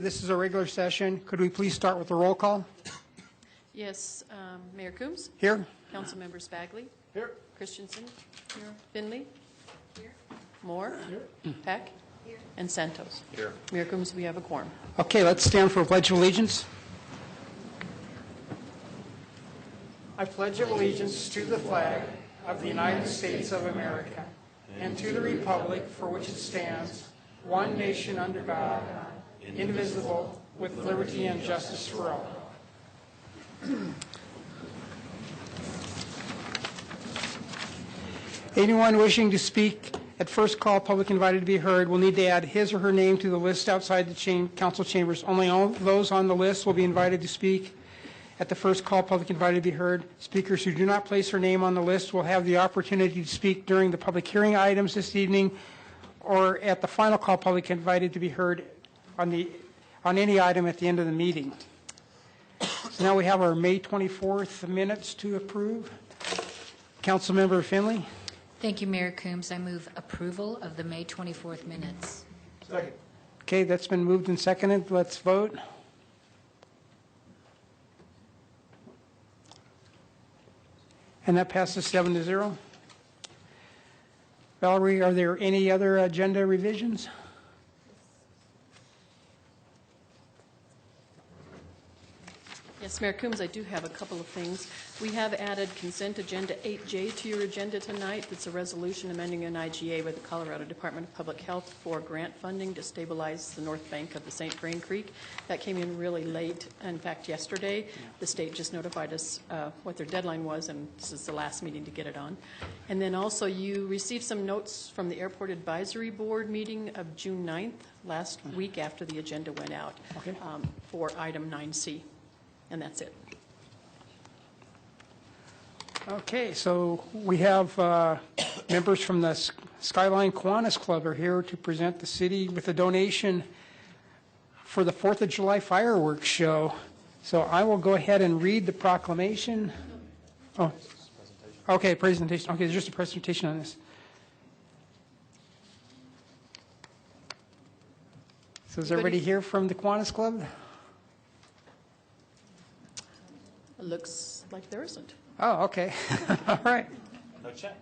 This is a regular session. Could we please start with the roll call? Yes, Mayor Coombs? Here. Councilmembers Bagley? Here. Christensen? Here. Finley? Here. Moore? Here. Peck? Here. And Santos? Here. Mayor Coombs, we have a quorum. Okay, let's stand for a pledge of allegiance. I pledge allegiance to the flag of the United States of America and to the republic for which it stands, one nation under God, indivisible, with liberty and justice for all. Anyone wishing to speak at first call, public invited to be heard, will need to add his or her name to the list outside the council chambers. Only all those on the list will be invited to speak at the first call, public invited to be heard. Speakers who do not place their name on the list will have the opportunity to speak during the public hearing items this evening or at the final call, public invited to be heard on any item at the end of the meeting. So now we have our May 24th minutes to approve. Councilmember Finley. Thank you, Mayor Coombs. I move approval of the May 24th minutes. Second. Okay, that's been moved and seconded. Let's vote. And that passes 7-0. Valerie, are there any other agenda revisions? Yes, Mayor Coombs, I do have a couple of things. We have added consent agenda 8J to your agenda tonight. It's a resolution amending an IGA with the Colorado Department of Public Health for grant funding to stabilize the north bank of the St. Vrain Creek. That came in really late. In fact, yesterday, the state just notified us what their deadline was, and this is the last meeting to get it on. And then also, you received some notes from the Airport Advisory Board meeting of June 9th, last week after the agenda went out, Okay. For item 9C. And that's it. Okay, so we have members from the Skyline Kiwanis Club are here to present the city with a donation for the 4th of July fireworks show. So I will go ahead and read the proclamation. Oh, okay, presentation. Okay, there's just a presentation on this. So is everybody here from the Kiwanis Club? It looks like there isn't. Oh, okay. All right. No check.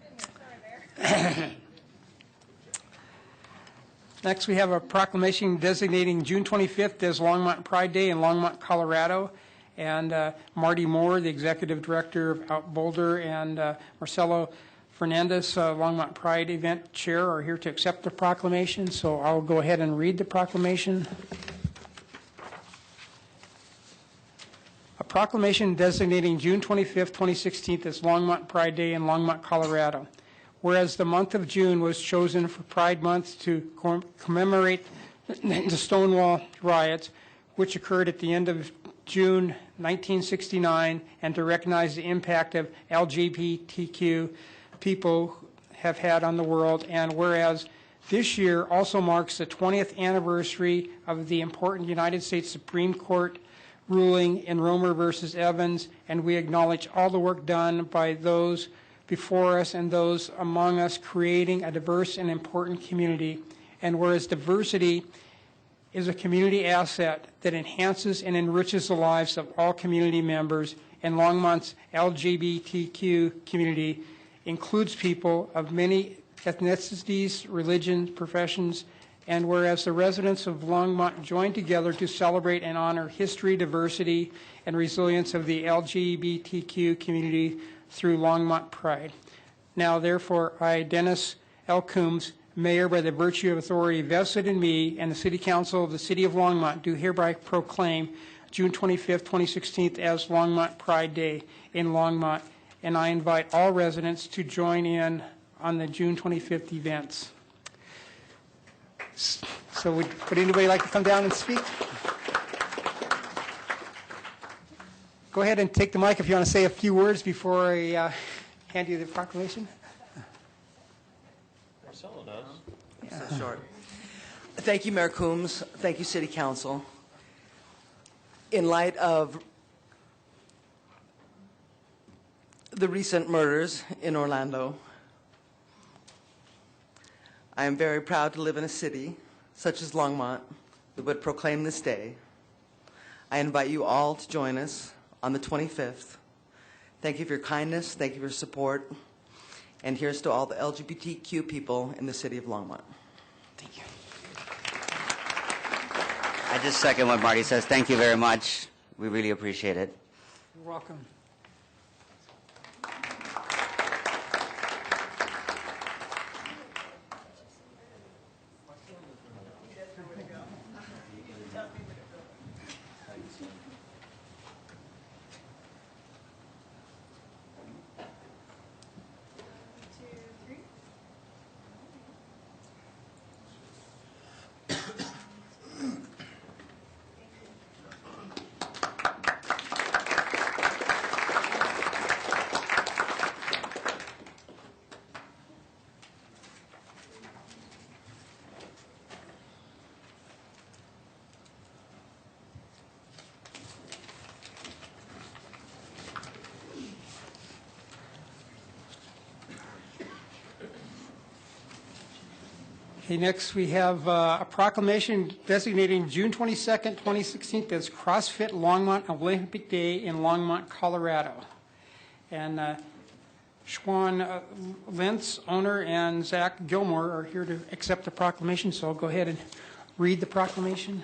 Next, we have a proclamation designating June 25th as Longmont Pride Day in Longmont, Colorado. And Marty Moore, the Executive Director of Out Boulder, and Marcelo Fernandez, Longmont Pride Event Chair, are here to accept the proclamation. So I'll go ahead and read the proclamation. A proclamation designating June 25th, 2016 as Longmont Pride Day in Longmont, Colorado. Whereas the month of June was chosen for Pride Month to commemorate the Stonewall riots, which occurred at the end of June 1969, and to recognize the impact of LGBTQ people have had on the world. And whereas this year also marks the 20th anniversary of the important United States Supreme Court ruling in Romer versus Evans, and we acknowledge all the work done by those before us and those among us creating a diverse and important community. And whereas diversity is a community asset that enhances and enriches the lives of all community members, and Longmont's LGBTQ community includes people of many ethnicities, religions, professions, and whereas the residents of Longmont join together to celebrate and honor history, diversity, and resilience of the LGBTQ community through Longmont Pride. Now, therefore, I, Dennis L. Coombs, Mayor by the virtue of authority vested in me and the City Council of the City of Longmont, do hereby proclaim June 25th, 2016 as Longmont Pride Day in Longmont, and I invite all residents to join in on the June 25th events. So would anybody like to come down and speak? Go ahead and take the mic if you want to say a few words before I hand you the proclamation. Marcelo does. Yeah. So short. Thank you, Mayor Coombs. Thank you, City Council. In light of the recent murders in Orlando, I am very proud to live in a city such as Longmont that would proclaim this day. I invite you all to join us on the 25th. Thank you for your kindness. Thank you for your support. And here's to all the LGBTQ people in the city of Longmont. Thank you. I just second what Marty says. Thank you very much. We really appreciate it. You're welcome. Okay, next we have a proclamation designating June 22nd, 2016 as CrossFit Longmont Olympic Day in Longmont, Colorado. And Schwan Lentz, owner, and Zach Gilmore are here to accept the proclamation, so I'll go ahead and read the proclamation.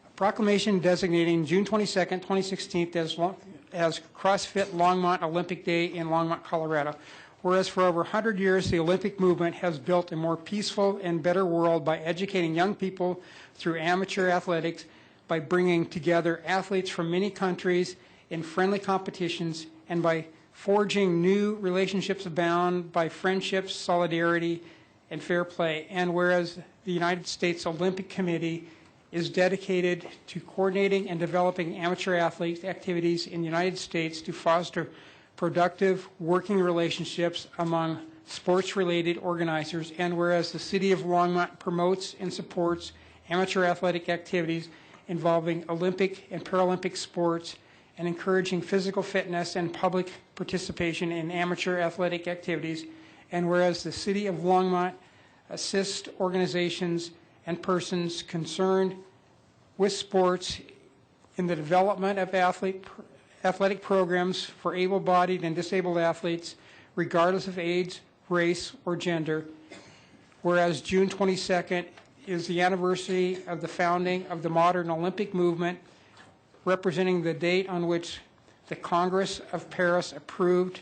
A proclamation designating June 22nd, 2016 as CrossFit Longmont Olympic Day in Longmont, Colorado. Whereas for over 100 years, the Olympic movement has built a more peaceful and better world by educating young people through amateur athletics, by bringing together athletes from many countries in friendly competitions, and by forging new relationships bound by friendships, solidarity, and fair play. And whereas the United States Olympic Committee is dedicated to coordinating and developing amateur athlete activities in the United States to foster productive working relationships among sports-related organizers, and whereas the City of Longmont promotes and supports amateur athletic activities involving Olympic and Paralympic sports and encouraging physical fitness and public participation in amateur athletic activities, and whereas the City of Longmont assists organizations and persons concerned with sports in the development of athletic programs for able-bodied and disabled athletes, regardless of age, race, or gender. Whereas June 22nd is the anniversary of the founding of the modern Olympic movement, representing the date on which the Congress of Paris approved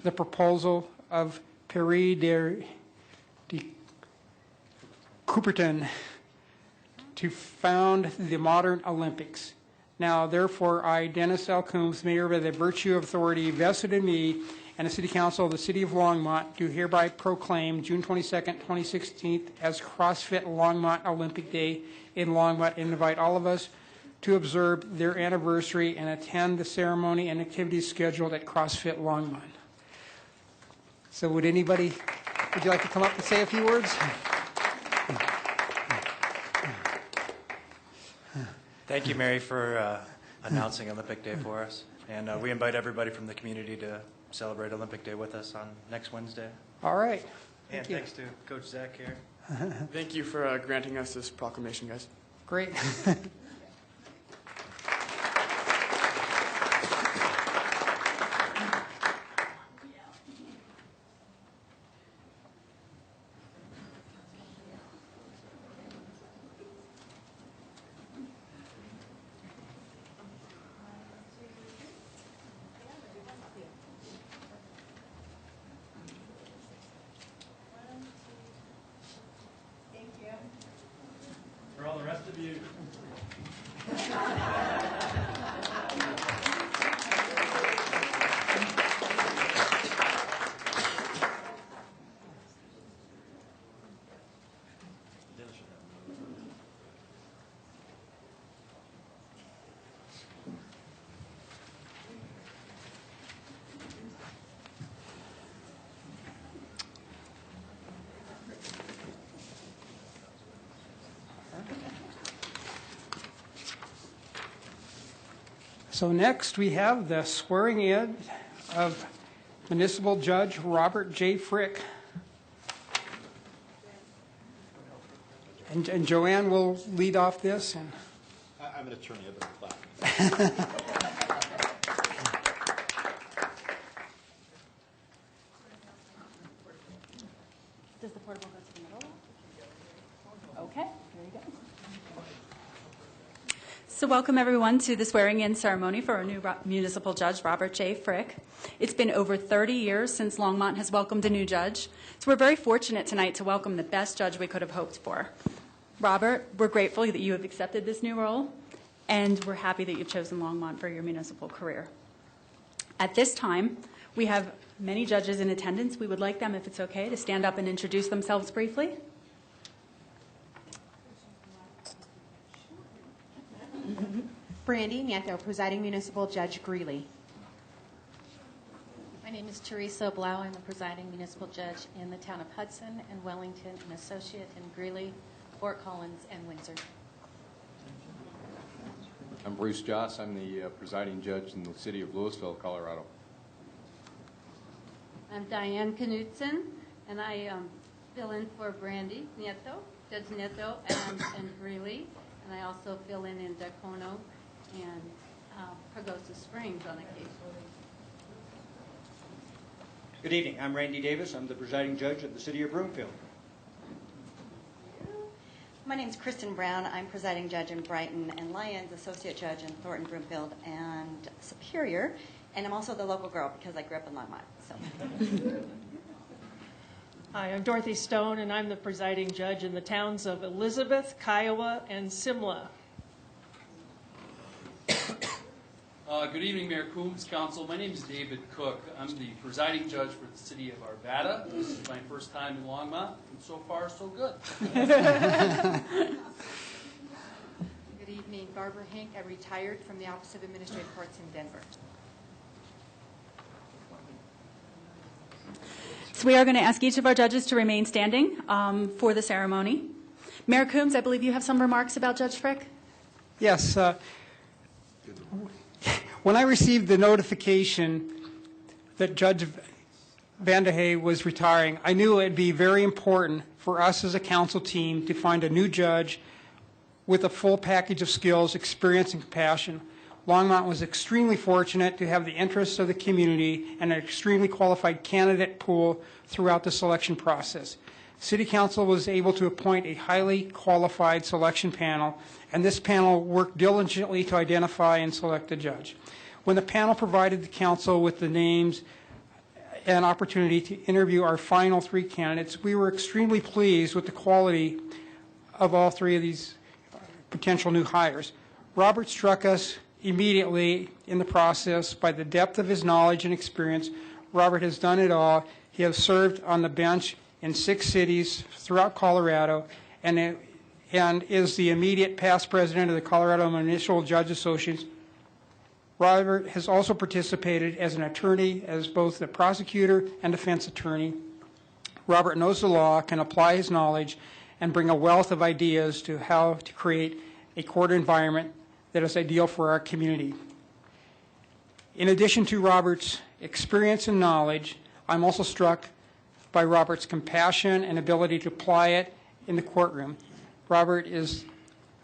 the proposal of Paris de Coubertin to found the modern Olympics. Now, therefore, I, Dennis L. Coombs, Mayor, by the virtue of authority vested in me and the City Council of the City of Longmont, do hereby proclaim June 22nd, 2016 as CrossFit Longmont Olympic Day in Longmont, and invite all of us to observe their anniversary and attend the ceremony and activities scheduled at CrossFit Longmont. So would you like to come up and say a few words? Thank you, Mary, for announcing Olympic Day for us. And we invite everybody from the community to celebrate Olympic Day with us on next Wednesday. All right. And thanks to Coach Zach here. Thank you for granting us this proclamation, guys. Great. For all the rest of you. So next we have the swearing in of Municipal Judge Robert J. Frick. And Joanne will lead off this. And I'm an attorney. I better clap. Does the portable go to the middle? Okay, there you go. So welcome everyone to the swearing-in ceremony for our new municipal judge, Robert J. Frick. It's been over 30 years since Longmont has welcomed a new judge, so we're very fortunate tonight to welcome the best judge we could have hoped for. Robert, we're grateful that you have accepted this new role, and we're happy that you've chosen Longmont for your municipal career. At this time, we have many judges in attendance. We would like them, if it's okay, to stand up and introduce themselves briefly. Brandy Nieto, presiding municipal judge, Greeley. My name is Teresa Blau. I'm the presiding municipal judge in the town of Hudson and Wellington, an associate in Greeley, Fort Collins, and Windsor. I'm Bruce Joss. I'm the presiding judge in the city of Louisville, Colorado. I'm Diane Knutson, and I fill in for Brandy Nieto, Judge Nieto, and Greeley, and I also fill in Dacono and Pagosa Springs on occasion. Good evening. I'm Randy Davis. I'm the presiding judge of the city of Broomfield. My name is Kristen Brown. I'm presiding judge in Brighton and Lyons, associate judge in Thornton, Broomfield, and Superior. And I'm also the local girl because I grew up in Longmont. So. Hi, I'm Dorothy Stone, and I'm the presiding judge in the towns of Elizabeth, Kiowa, and Simla. Good evening, Mayor Coombs, Council. My name is David Cook. I'm the presiding judge for the city of Arvada. This is my first time in Longmont, and so far, so good. Good evening, Barbara Hink. I retired from the Office of Administrative Courts in Denver. So we are going to ask each of our judges to remain standing for the ceremony. Mayor Coombs, I believe you have some remarks about Judge Frick? yes, when I received the notification that Judge Vandehey was retiring, I knew it would be very important for us as a council team to find a new judge with a full package of skills, experience, and compassion. Longmont was extremely fortunate to have the interests of the community and an extremely qualified candidate pool throughout the selection process. City Council was able to appoint a highly qualified selection panel, and this panel worked diligently to identify and select a judge. When the panel provided the council with the names and opportunity to interview our final three candidates, we were extremely pleased with the quality of all three of these potential new hires. Robert struck us immediately in the process by the depth of his knowledge and experience. Robert has done it all. He has served on the bench in 6 cities throughout Colorado and is the immediate past president of the Colorado Municipal Judge Association. Robert has also participated as an attorney, as both the prosecutor and defense attorney. Robert knows the law, can apply his knowledge, and bring a wealth of ideas to how to create a court environment that is ideal for our community. In addition to Robert's experience and knowledge, I'm also struck by Robert's compassion and ability to apply it in the courtroom. Robert is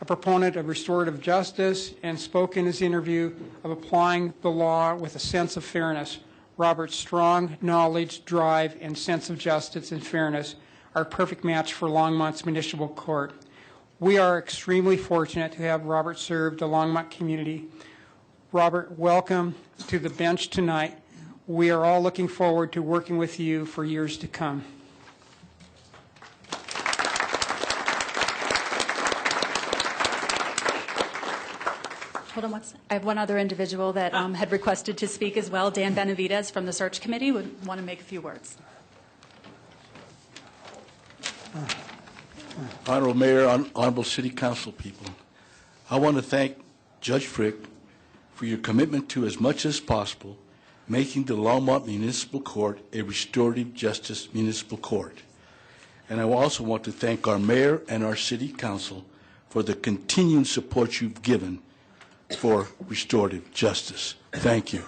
a proponent of restorative justice and spoke in his interview of applying the law with a sense of fairness. Robert's strong knowledge, drive, and sense of justice and fairness are a perfect match for Longmont's municipal court. We are extremely fortunate to have Robert serve the Longmont community. Robert, welcome to the bench tonight. We are all looking forward to working with you for years to come. Hold on, I have one other individual that had requested to speak as well. Dan Benavidez from the search committee would want to make a few words. Honorable Mayor, Honorable City Council people, I want to thank Judge Frick for your commitment to, as much as possible, making the Longmont Municipal Court a restorative justice municipal court. And I also want to thank our Mayor and our City Council for the continued support you've given for restorative justice. Thank you.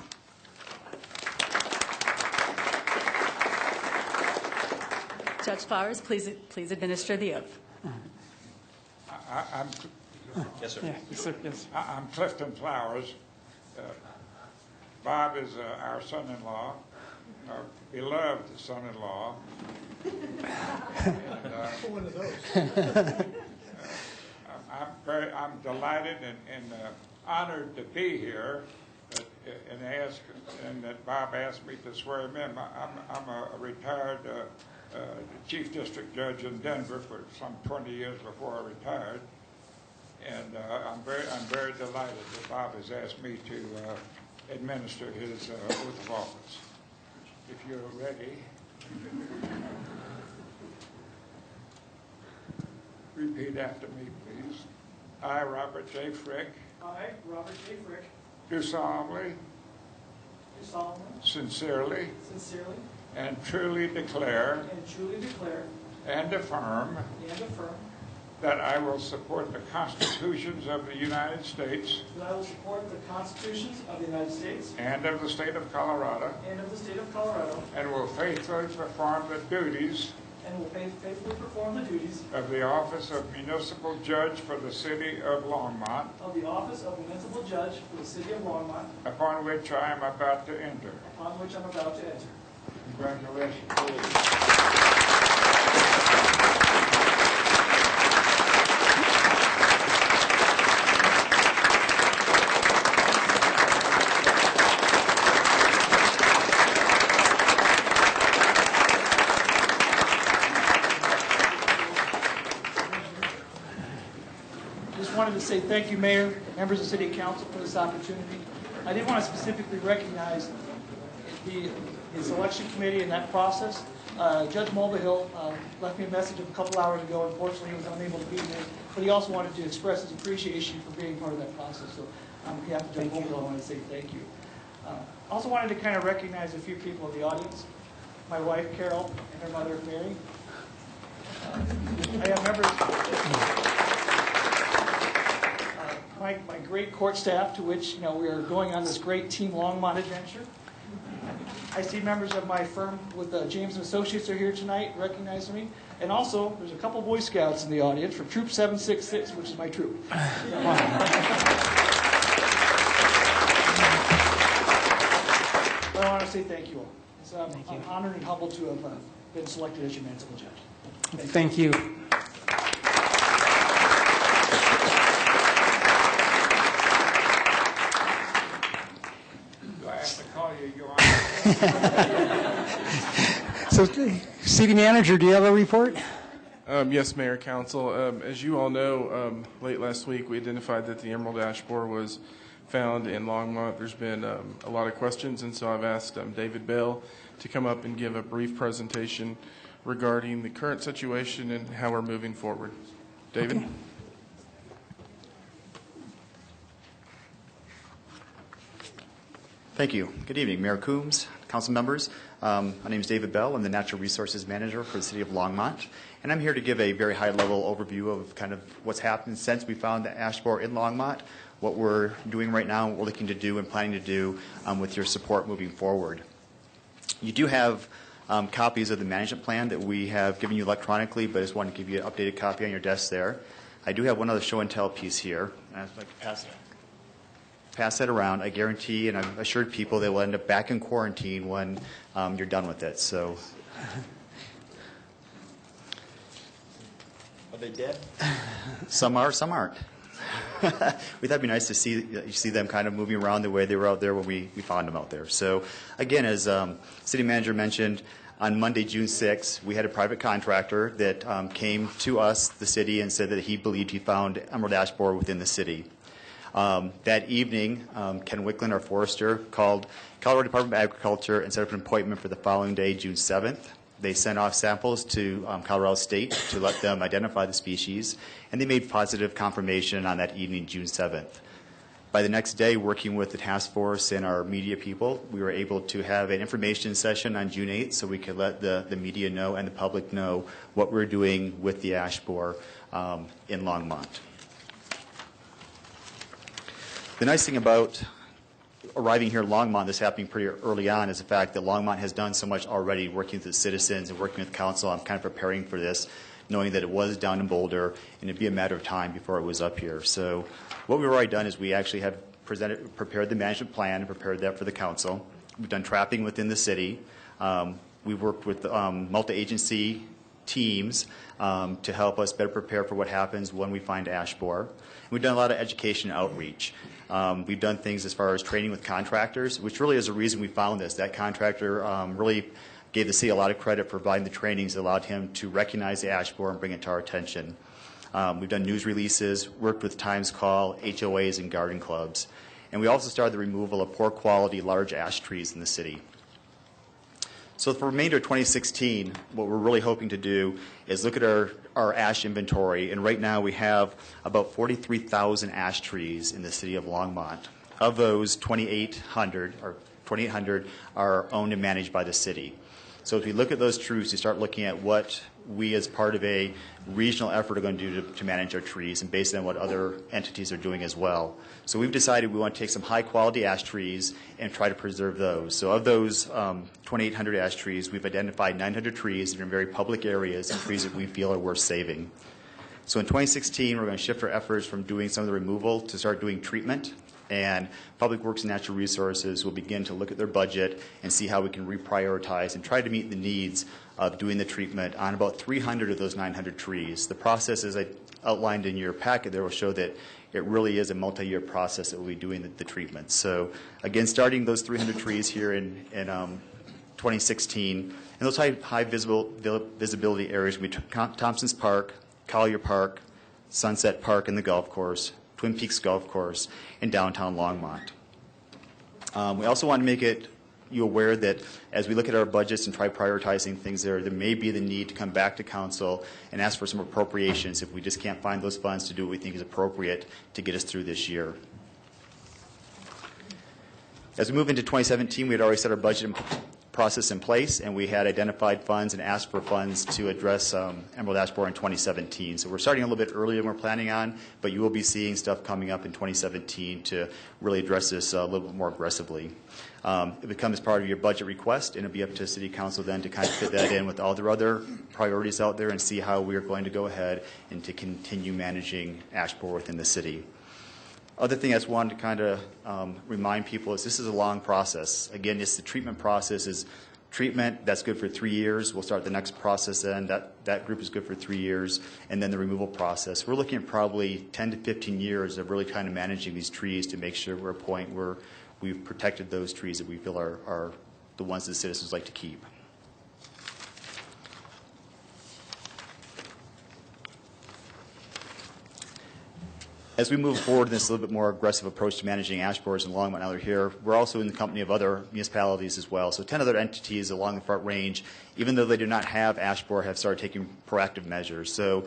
Judge Flowers, please administer the oath. I'm, Yes, sir. Yeah, yes, sir, yes. I'm Clifton Flowers. Bob is our son-in-law, our beloved son-in-law. One of those. I'm delighted and honored to be here, and that Bob asked me to swear him in. I'm a retired chief district judge in Denver for some 20 years before I retired, and I'm very delighted that Bob has asked me to administer his oath of office. If you're ready. Repeat after me, please. I, Robert J. Frick, I, Robert J. Frick, do solemnly, sincerely, and truly declare and affirm that I will support the constitutions of the United States that I will support the constitutions of the United States and of the state of Colorado, and will faithfully perform the duties of the office of municipal judge for the city of Longmont, upon which I am about to enter. Congratulations. Wanted to say thank you, Mayor, members of the City Council, for this opportunity. I did want to specifically recognize the selection committee in that process. Judge Mulvihill left me a message a couple hours ago. Unfortunately, he was unable to be there, but he also wanted to express his appreciation for being part of that process. So on behalf of Judge Mulvihill, I want to say thank you. Also wanted to kind of recognize a few people in the audience. My wife, Carol, and her mother, Mary. I have members... My great court staff, to which we are going on this great Team Longmont adventure. I see members of my firm with James & Associates are here tonight, recognizing me. And also, there's a couple Boy Scouts in the audience from Troop 766, which is my troop. I want to say thank you all. I'm honored and humbled to have been selected as your municipal judge. Thank you. So, City Manager, do you have a report? Yes, Mayor, Council. As you all know, late last week we identified that the emerald ash borer was found in Longmont. There's been a lot of questions, and so I've asked David Bell to come up and give a brief presentation regarding the current situation and how we're moving forward. David? Okay. Thank you. Good evening, Mayor Coombs, council members. My name is David Bell. I'm the Natural Resources Manager for the City of Longmont, and I'm here to give a very high-level overview of kind of what's happened since we found the ash borer in Longmont, what we're doing right now, what we're looking to do and planning to do with your support moving forward. You do have copies of the management plan that we have given you electronically, but I just wanted to give you an updated copy on your desk there. I do have one other show and tell piece here, and I'd like to pass that around. I guarantee, and I've assured people they will end up back in quarantine when you're done with it. So, Are they dead? some are, some aren't. We thought it'd be nice to see them kind of moving around the way they were out there when we found them out there. So, again, as City Manager mentioned, on Monday, June 6th, we had a private contractor that came to us, the city, and said that he believed he found emerald ash borer within the city. That evening, Ken Wicklund, our forester, called Colorado Department of Agriculture and set up an appointment for the following day, June 7th. They sent off samples to Colorado State to let them identify the species, and they made positive confirmation on that evening, June 7th. By the next day, working with the task force and our media people, we were able to have an information session on June 8th so we could let the media know and the public know what we're doing with the ash borer in Longmont. The nice thing about arriving here in Longmont, this happening pretty early on, is the fact that Longmont has done so much already, working with the citizens and working with council on kind of preparing for this. knowing that it was down in Boulder, and it'd be a matter of time before it was up here. So what we've already done is we actually have prepared the management plan and prepared that for the council. We've done trapping within the city. We've worked with multi-agency teams to help us better prepare for what happens when we find ash borer. We've done a lot of education outreach. We've done things as far as training with contractors, which really is the reason we found this. That contractor really gave the city a lot of credit for providing the trainings that allowed him to recognize the ash borer and bring it to our attention. We've done news releases, worked with Times Call, HOAs, and garden clubs. And we also started the removal of poor quality large ash trees in the city. So for the remainder of 2016, what we're really hoping to do is look at our ash inventory. And right now we have about 43,000 ash trees in the city of Longmont. Of those, 2,800 are owned and managed by the city. So if we look at those trees, we start looking at what we as part of a regional effort are going to do to manage our trees and based on what other entities are doing as well. So we've decided we want to take some high quality ash trees and try to preserve those. So of those 2,800 ash trees, we've identified 900 trees that are in very public areas and trees that we feel are worth saving. So in 2016, we're going to shift our efforts from doing some of the removal to start doing treatment. And Public Works and Natural Resources will begin to look at their budget and see how we can reprioritize and try to meet the needs of doing the treatment on about 300 of those 900 trees. The process, as I outlined in your packet there, will show that it really is a multi-year process that we'll be doing the treatment. So again, starting those 300 trees here in 2016, and those high visibility areas will be Thompson's Park, Collier Park, Sunset Park, and the golf course, Twin Peaks Golf Course, in downtown Longmont. We also want to make you aware that as we look at our budgets and try prioritizing things there may be the need to come back to council and ask for some appropriations if we just can't find those funds to do what we think is appropriate to get us through this year. As we move into 2017, we had already set our budget process in place, and we had identified funds and asked for funds to address emerald ash borer in 2017. So we're starting a little bit earlier than we're planning on, but you will be seeing stuff coming up in 2017 to really address this a little bit more aggressively. It becomes part of your budget request, and it'll be up to City Council then to kind of fit that in with all their other priorities out there and see how we are going to go ahead and to continue managing ash borer within the city. Other thing I just wanted to kind of remind people is this is a long process. Again, the treatment process is treatment, that's good for 3 years. We'll start the next process then. That group is good for 3 years. And then the removal process. We're looking at probably 10 to 15 years of really kind of managing these trees to make sure we're at a point where we've protected those trees that we feel are the ones that the citizens like to keep. As we move forward in this little bit more aggressive approach to managing ash borers in Longmont now they're here, we're also in the company of other municipalities as well. So 10 other entities along the Front Range, even though they do not have ash borer, have started taking proactive measures. So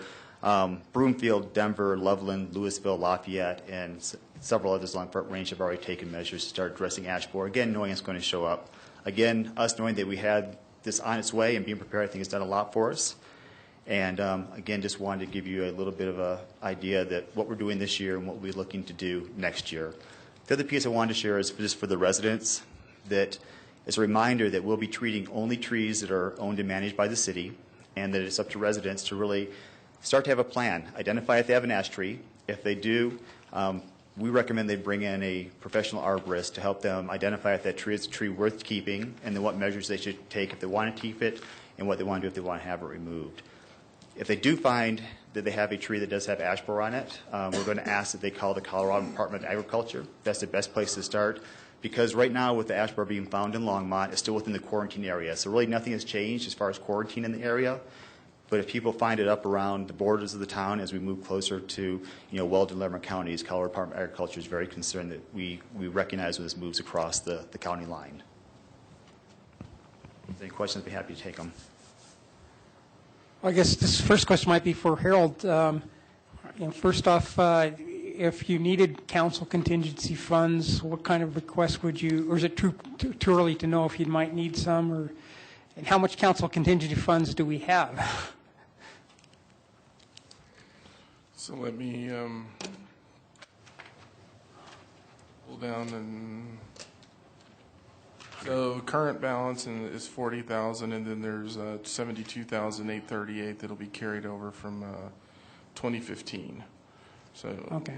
Broomfield, Denver, Loveland, Louisville, Lafayette, and several others along the Front Range have already taken measures to start addressing ash borer, again, knowing it's going to show up. Again, us knowing that we had this on its way and being prepared, I think has done a lot for us. And again, just wanted to give you a little bit of an idea that what we're doing this year and what we're looking to do next year. The other piece I wanted to share is just for the residents, that it's a reminder that we'll be treating only trees that are owned and managed by the city, and that it's up to residents to really start to have a plan. Identify if they have an ash tree. If they do, we recommend they bring in a professional arborist to help them identify if that tree is a tree worth keeping, and then what measures they should take if they want to keep it, and what they want to do if they want to have it removed. If they do find that they have a tree that does have ash borer on it, we're going to ask that they call the Colorado Department of Agriculture. That's the best place to start, because right now with the ash borer being found in Longmont, it's still within the quarantine area. So really nothing has changed as far as quarantine in the area. But if people find it up around the borders of the town as we move closer to Weldon and Larimer counties, Colorado Department of Agriculture is very concerned that we recognize when this moves across the county line. If any questions, I'd be happy to take them. I guess this first question might be for Harold. First off, if you needed council contingency funds, what kind of request would you, or is it too early to know if you might need some, or and how much council contingency funds do we have? So let me pull down and So current balance is 40,000, and then there's 72,838 that'll be carried over from 2015. So Okay.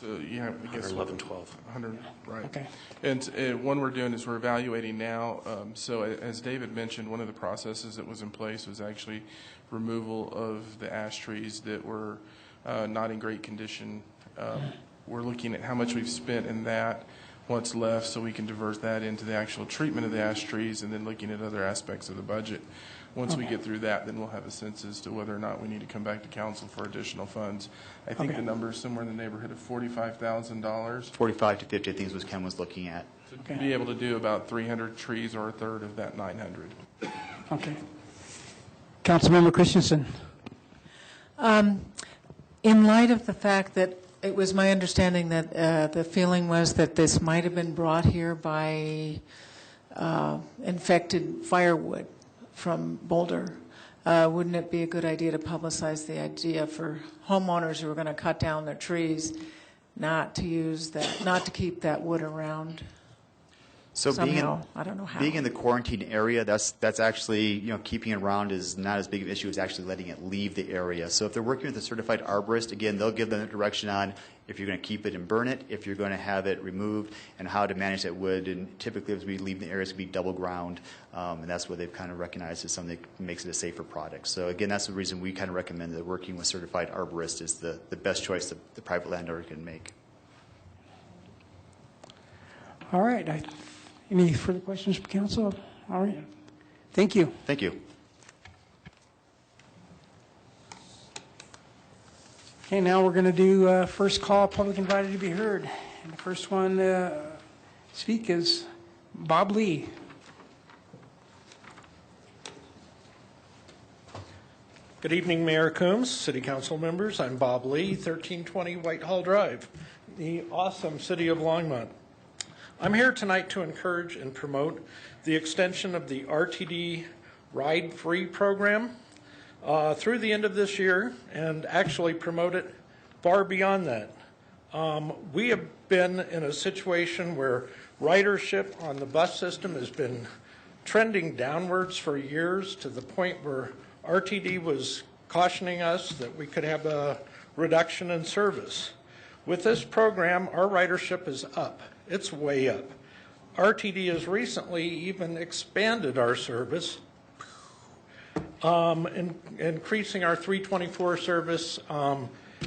So you have, I guess, 111, 12. 100, right. Okay. And one we're doing is we're evaluating now. So as David mentioned, one of the processes that was in place was actually removal of the ash trees that were not in great condition. We're looking at how much we've spent in that, what's left, so we can divert that into the actual treatment of the ash trees, and then looking at other aspects of the budget. Once we get through that, then we'll have a sense as to whether or not we need to come back to council for additional funds. I think the number is somewhere in the neighborhood of $45,000. 45 to 50, I think is what Ken was looking at. To be able to do about 300 trees, or a third of that 900. Okay. Councilmember Christensen. In light of the fact that it was my understanding that the feeling was that this might have been brought here by infected firewood from Boulder, wouldn't it be a good idea to publicize the idea for homeowners who are going to cut down their trees not to use that, not to keep that wood around? So somehow, I don't know how. Being in the quarantine area, that's actually, keeping it around is not as big of an issue as actually letting it leave the area. So if they're working with a certified arborist, again, they'll give them the direction on if you're going to keep it and burn it, if you're going to have it removed, and how to manage that wood. And typically, as we leave the area, it's going to be double ground, and that's what they've kind of recognized as something that makes it a safer product. So again, that's the reason we kind of recommend that working with certified arborists is the best choice that the private landowner can make. All right. Any further questions from council? All right. Thank you. Thank you. Okay, now we're going to do first call, public invited to be heard. And the first one to speak is Bob Lee. Good evening, Mayor Coombs, City Council members. I'm Bob Lee, 1320 Whitehall Drive, the awesome city of Longmont. I'm here tonight to encourage and promote the extension of the RTD Ride Free program through the end of this year, and actually promote it far beyond that. We have been in a situation where ridership on the bus system has been trending downwards for years, to the point where RTD was cautioning us that we could have a reduction in service. With this program, our ridership is up. It's way up. RTD has recently even expanded our service, increasing our 324 service,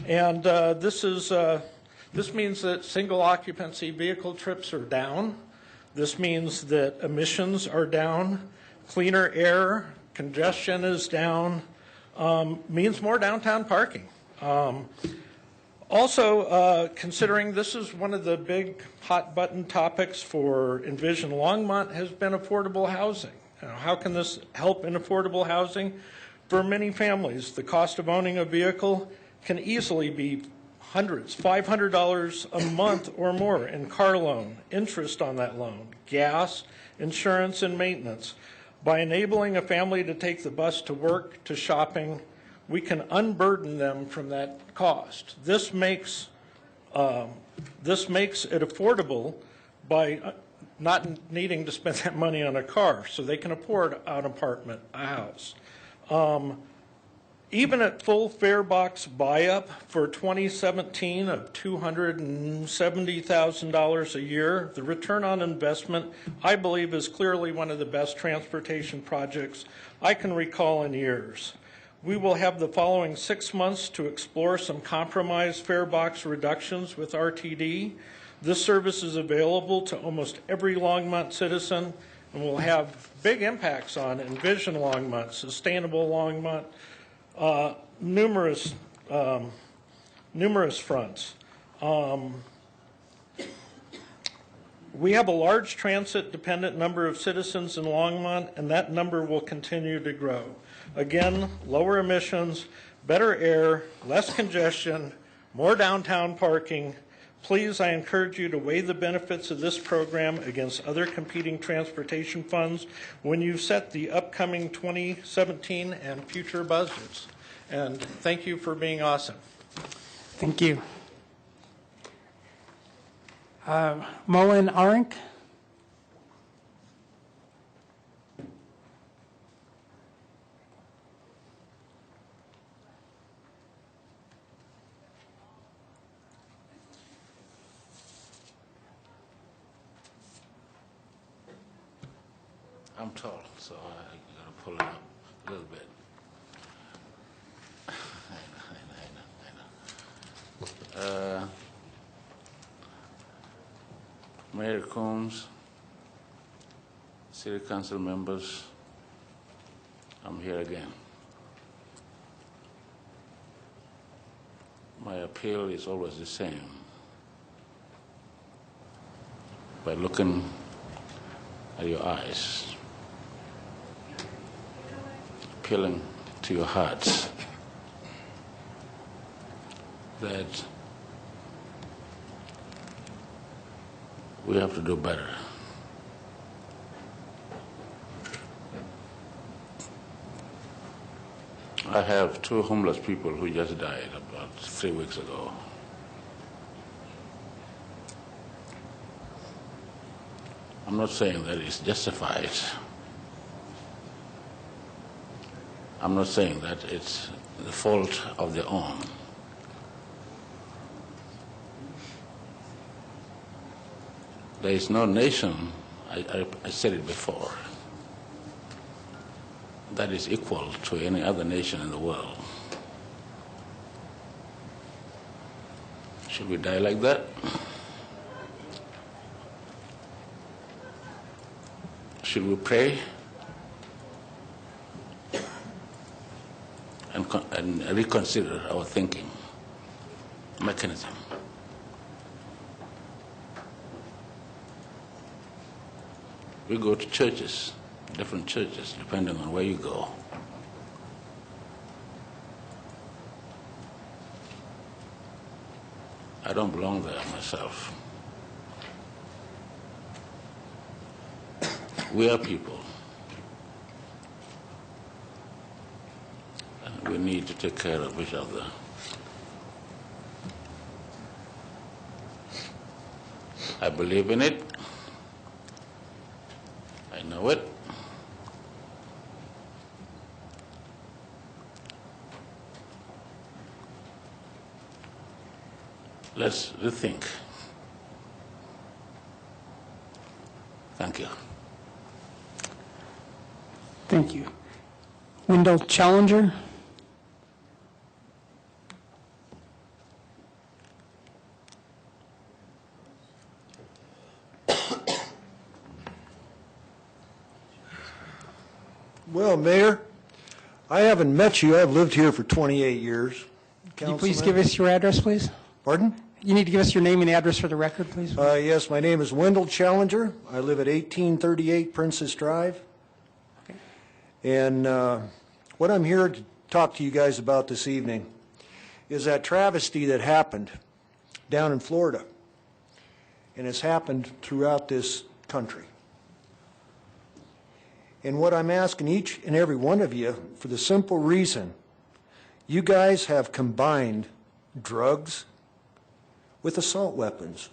and this means that single occupancy vehicle trips are down. This means that emissions are down, cleaner air, congestion is down, means more downtown parking. Also, considering this is one of the big hot button topics for Envision Longmont, has been affordable housing. How can this help in affordable housing? For many families, the cost of owning a vehicle can easily be hundreds, $500 a month or more in car loan, interest on that loan, gas, insurance, and maintenance. By enabling a family to take the bus to work, to shopping, we can unburden them from that cost. This makes it affordable by not needing to spend that money on a car, so they can afford an apartment, a house. Even at full fare box buy-up for 2017 of $270,000 a year, the return on investment, I believe, is clearly one of the best transportation projects I can recall in years. We will have the following 6 months to explore some compromise fare box reductions with RTD. This service is available to almost every Longmont citizen and will have big impacts on Envision Longmont, Sustainable Longmont, numerous fronts. We have a large transit-dependent number of citizens in Longmont, and that number will continue to grow. Again, lower emissions, better air, less congestion, more downtown parking. Please, I encourage you to weigh the benefits of this program against other competing transportation funds when you set the upcoming 2017 and future budgets. And thank you for being awesome. Thank you. Mullen Arink. I'm tall, so I got to pull it up a little bit. I know. Mayor Combs, City Council members, I'm here again. My appeal is always the same. By looking at your eyes, appealing to your hearts, that we have to do better. I have 2 homeless people who just died about 3 weeks ago. I'm not saying that it's justified. I'm not saying that it's the fault of their own. There is no nation, I said it before, that is equal to any other nation in the world. Should we die like that? Should we pray and reconsider our thinking mechanism? We go to churches, different churches, depending on where you go. I don't belong there myself. We are people. And we need to take care of each other. I believe in it. I know it. Let's rethink. Thank you. Thank you. Wendell Challenger. Well, Mayor, I haven't met you. I've lived here for 28 years. Can you please give us your address, please? Pardon? You need to give us your name and address for the record, please. Yes, my name is Wendell Challenger. I live at 1838 Princess Drive. Okay. And what I'm here to talk to you guys about this evening is that travesty that happened down in Florida. And it's happened throughout this country. And what I'm asking each and every one of you, for the simple reason, you guys have combined drugs with assault weapons.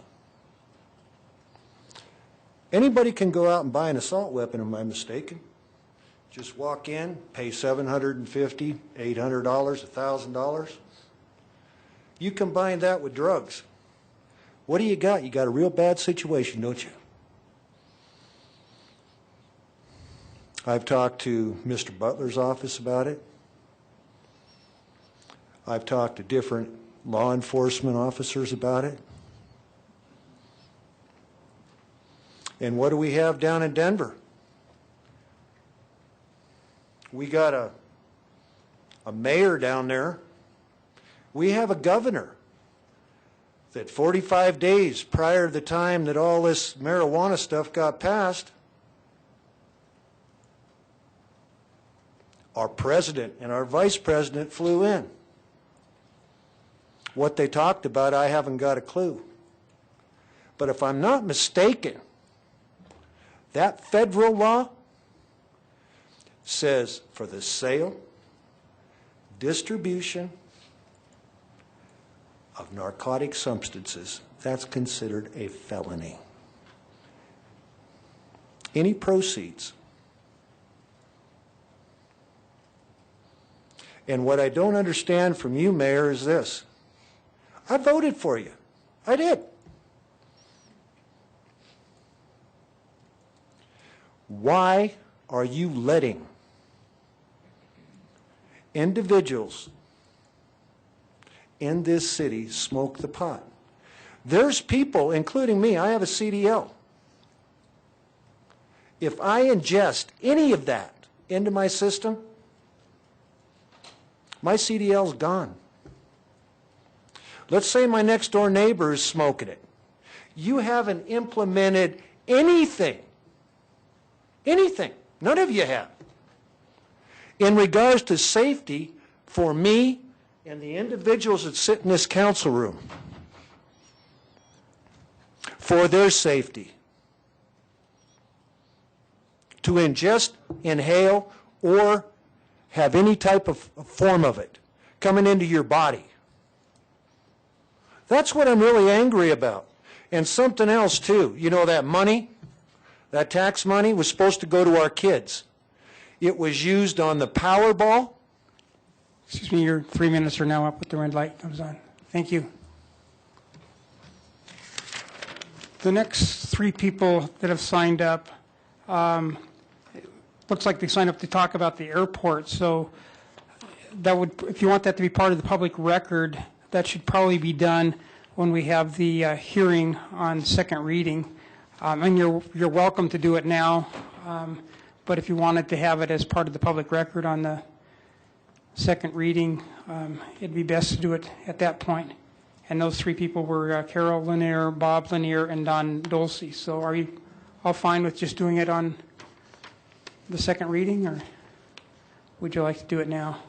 Anybody can go out and buy an assault weapon, am I mistaken? Just walk in, pay $750, $800, $1,000. You combine that with drugs. What do you got? You got a real bad situation, don't you? I've talked to Mr. Butler's office about it. I've talked to different law enforcement officers about it. And what do we have down in Denver? We got a mayor down there. We have a governor that 45 days prior to the time that all this marijuana stuff got passed, our president and our vice president flew in. What they talked about, I haven't got a clue. But if I'm not mistaken, that federal law says for the sale, distribution of narcotic substances, that's considered a felony. Any proceeds. And what I don't understand from you, Mayor, is this. I voted for you. I did. Why are you letting individuals in this city smoke the pot? There's people, including me, I have a CDL. If I ingest any of that into my system, my CDL's gone. Let's say my next door neighbor is smoking it. You haven't implemented anything, none of you have, in regards to safety for me and the individuals that sit in this council room, for their safety, to ingest, inhale, or have any type of form of it coming into your body. That's what I'm really angry about. And something else too. You know, that money, that tax money was supposed to go to our kids. It was used on the Powerball. Excuse me, your 3 minutes are now up with the red light comes on. Thank you. The next three people that have signed up, looks like they signed up to talk about the airport. So that would, if you want that to be part of the public record, that should probably be done when we have the hearing on second reading. And you're welcome to do it now, but if you wanted to have it as part of the public record on the second reading, it'd be best to do it at that point. And those three people were Carol Lanier, Bob Lanier, and Don Dulce. So are you all fine with just doing it on the second reading, or would you like to do it now?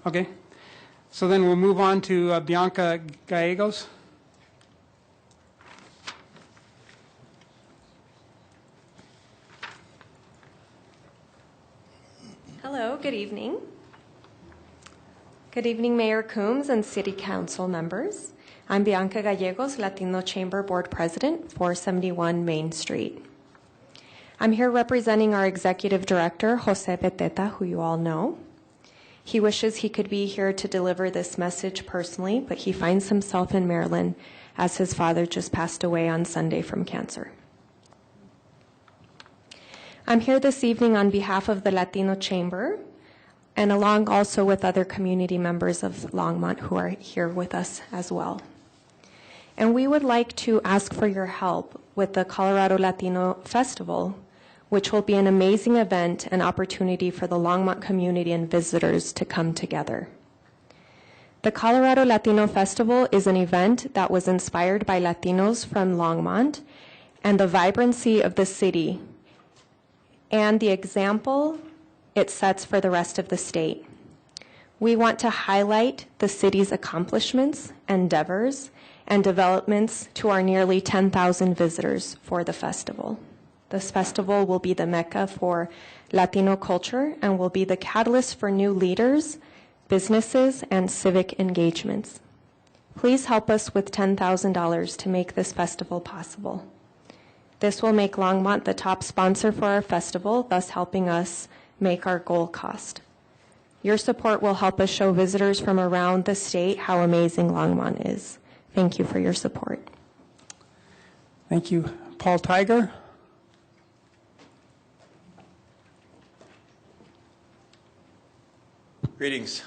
Okay. So then we'll move on to Bianca Gallegos. Hello, good evening. Good evening, Mayor Coombs and City Council members. I'm Bianca Gallegos, Latino Chamber Board President, 471 Main Street. I'm here representing our Executive Director, Jose Beteta, who you all know. He wishes he could be here to deliver this message personally, but he finds himself in Maryland as his father just passed away on Sunday from cancer. I'm here this evening on behalf of the Latino Chamber and along also with other community members of Longmont who are here with us as well. And we would like to ask for your help with the Colorado Latino Festival, which will be an amazing event and opportunity for the Longmont community and visitors to come together. The Colorado Latino Festival is an event that was inspired by Latinos from Longmont and the vibrancy of the city and the example it sets for the rest of the state. We want to highlight the city's accomplishments, endeavors, and developments to our nearly 10,000 visitors for the festival. This festival will be the Mecca for Latino culture and will be the catalyst for new leaders, businesses, and civic engagements. Please help us with $10,000 to make this festival possible. This will make Longmont the top sponsor for our festival, thus helping us make our goal cost. Your support will help us show visitors from around the state how amazing Longmont is. Thank you for your support. Thank you. Paul Tiger. Greetings.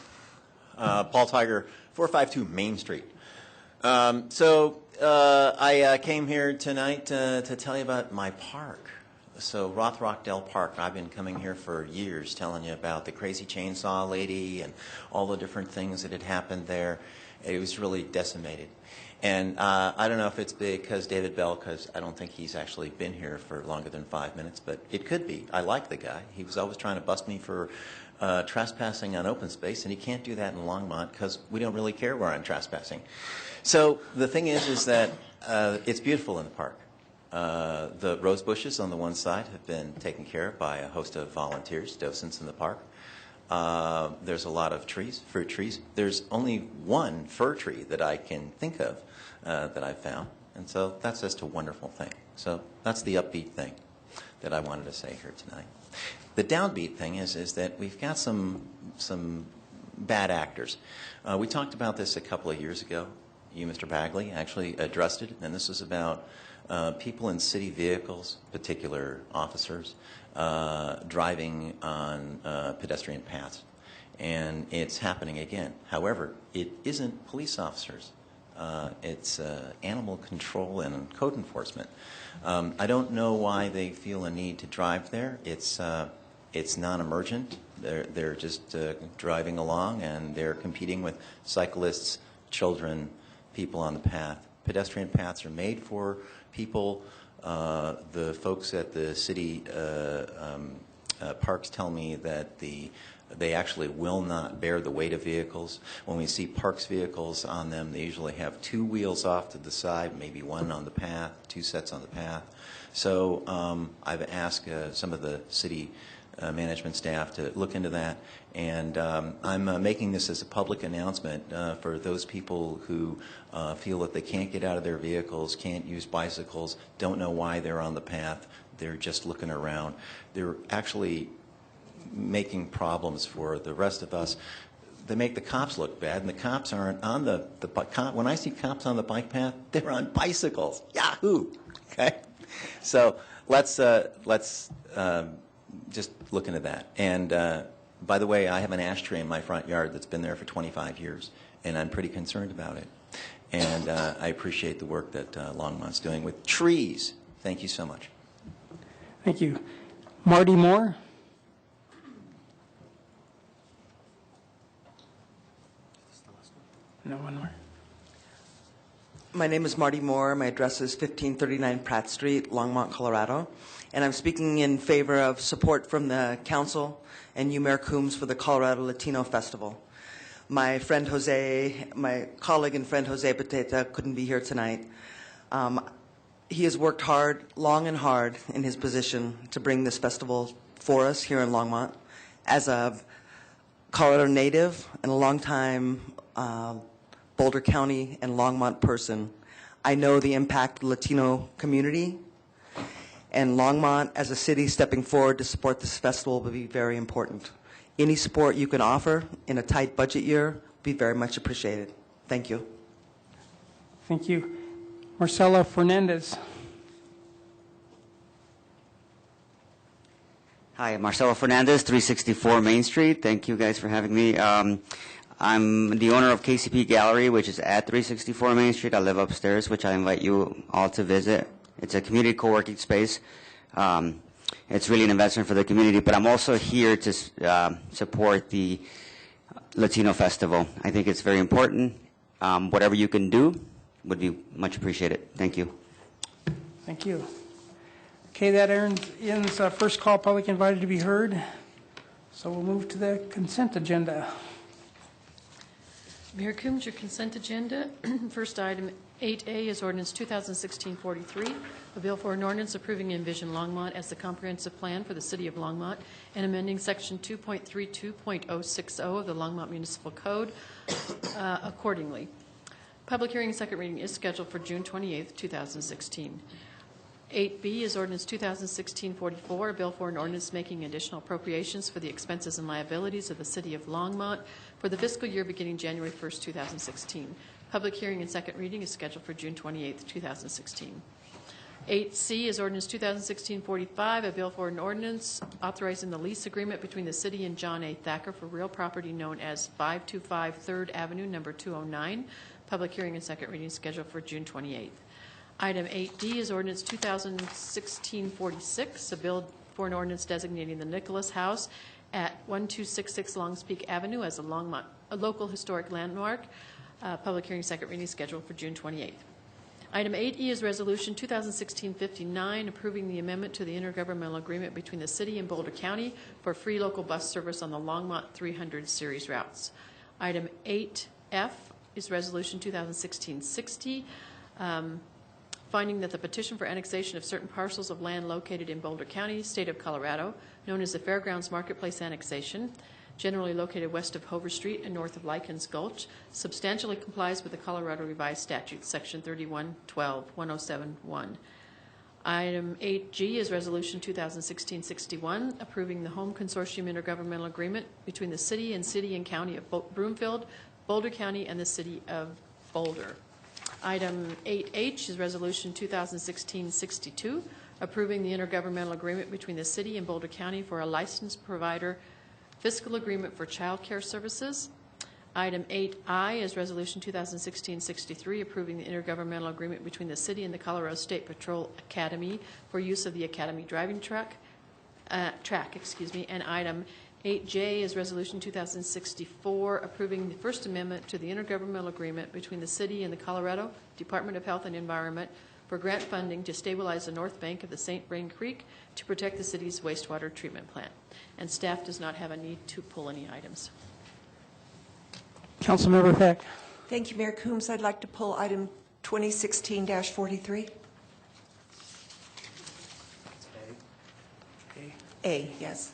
Paul Tiger, 452 Main Street. I came here tonight to tell you about my park. So Rothrockdale Park, I've been coming here for years telling you about the crazy chainsaw lady and all the different things that had happened there. It was really decimated. And I don't know if it's because David Bell, because I don't think he's actually been here for longer than 5 minutes, but it could be. I like the guy. He was always trying to bust me for trespassing on open space, and he can't do that in Longmont because we don't really care where I'm trespassing. So the thing is that it's beautiful in the park. The rose bushes on the one side have been taken care of by a host of volunteers, docents in the park. There's a lot of trees, fruit trees. There's only one fir tree that I can think of that I've found, and so that's just a wonderful thing. So that's the upbeat thing that I wanted to say here tonight. The downbeat thing is that we've got some bad actors. We talked about this a couple of years ago. You, Mr. Bagley, actually addressed it, and this is about people in city vehicles, particular officers, driving on pedestrian paths. And it's happening again. However, it isn't police officers. It's animal control and code enforcement. I don't know why they feel a need to drive there. It's non-emergent. They're just driving along, and they're competing with cyclists, children, people on the path. Pedestrian paths are made for people. The folks at the city parks tell me that they actually will not bear the weight of vehicles. When we see parks vehicles on them, they usually have 2 wheels off to the side, maybe 1 on the path, 2 sets on the path. So I've asked some of the city management staff to look into that, and I'm making this as a public announcement for those people who feel that they can't get out of their vehicles, can't use bicycles, don't know why they're on the path, they're just looking around. They're actually making problems for the rest of us. They make the cops look bad, and the cops aren't on the when I see cops on the bike path, they're on bicycles. Yahoo! Okay, so let's just look into that. And by the way, I have an ashtray in my front yard that's been there for 25 years, and I'm pretty concerned about it. And I appreciate the work that Longmont's doing with trees. Thank you so much. Thank you. Marty Moore? No one more. My name is Marty Moore. My address is 1539 Pratt Street, Longmont, Colorado. And I'm speaking in favor of support from the council and you, Mayor Coombs, for the Colorado Latino Festival. My friend Jose, my colleague and friend Jose Pateta couldn't be here tonight. He has worked hard, long and hard in his position to bring this festival for us here in Longmont. As a Colorado native and a longtime Boulder County and Longmont person, I know the impact of the Latino community, and Longmont as a city stepping forward to support this festival will be very important. Any support you can offer in a tight budget year will be very much appreciated. Thank you. Thank you. Marcela Fernandez. Hi, Marcelo Fernandez, 364 Main Street. Thank you guys for having me. I'm the owner of KCP Gallery, which is at 364 Main Street. I live upstairs, which I invite you all to visit. It's a community co-working space. It's really an investment for the community, but I'm also here to support the Latino Festival. I think it's very important. Whatever you can do would be much appreciated. Thank you. Thank you. Okay, that ends first call public invited to be heard. So we'll move to the consent agenda. Mayor Coombs, your consent agenda. First item 8A is ordinance 2016-43, a bill for an ordinance approving Envision Longmont as the comprehensive plan for the city of Longmont and amending section 2.32.060 of the Longmont Municipal Code accordingly. Public hearing and second reading is scheduled for June 28th, 2016. 8B is ordinance 2016-44, a bill for an ordinance making additional appropriations for the expenses and liabilities of the city of Longmont for the fiscal year beginning January 1st, 2016. Public hearing and second reading is scheduled for June 28th, 2016. 8C is ordinance 2016-45, a bill for an ordinance authorizing the lease agreement between the city and John A. Thacker for real property known as 525 3rd Avenue, number 209. Public hearing and second reading is scheduled for June 28th. Item 8D is ordinance 2016-46, a bill for an ordinance designating the Nicholas House at 1266 Longs Peak Avenue as a local historic landmark. Public hearing second reading scheduled for June 28th. Item 8E is resolution 2016-59, approving the amendment to the intergovernmental agreement between the city and Boulder County for free local bus service on the Longmont 300 series routes. Item 8F is resolution 2016-60, finding that the petition for annexation of certain parcels of land located in Boulder County, state of Colorado, known as the Fairgrounds Marketplace Annexation, generally located west of Hover Street and north of Likens Gulch, substantially complies with the Colorado Revised Statutes, Section 3112-1071. Item 8G is Resolution 2016-61, approving the Home Consortium Intergovernmental Agreement between the city and county of Broomfield, Boulder County, and the city of Boulder. Item 8H is Resolution 2016-62, approving the intergovernmental agreement between the city and Boulder County for a licensed provider fiscal agreement for child care services. Item 8I is Resolution 2016-63, approving the intergovernmental agreement between the city and the Colorado State Patrol Academy for use of the Academy driving track. And item 8J is Resolution 2064, approving the First Amendment to the intergovernmental agreement between the city and the Colorado Department of Health and Environment for grant funding to stabilize the north bank of the St. Vrain Creek to protect the city's wastewater treatment plant. And staff does not have a need to pull any items. Councilmember Peck. Thank you, Mayor Coombs. I'd like to pull item 2016-43. A, yes.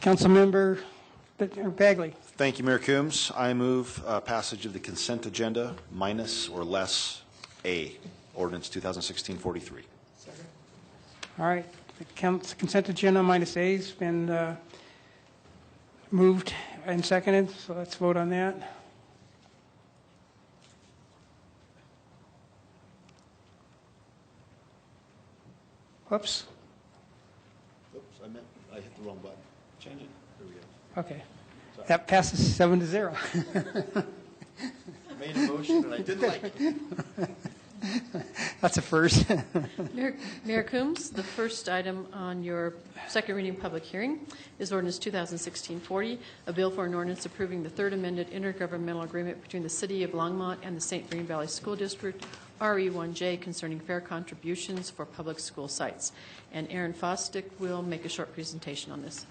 Councilmember Bagley. Thank you, Mayor Coombs. I move passage of the consent agenda minus or less A, ordinance 2016-43. All right. The consent agenda minus A has been moved and seconded, so let's vote on that. Whoops. Oops, I hit the wrong button. Change it. There we go. Okay. Sorry. That passes 7-0. I made a motion and I didn't like it. That's a first. Mayor Coombs, the first item on your second reading public hearing is ordinance 2016-40, a bill for an ordinance approving the third amended intergovernmental agreement between the City of Longmont and the St. Vrain Valley School District, RE1J, concerning fair contributions for public school sites. And Aaron Fostick will make a short presentation on this.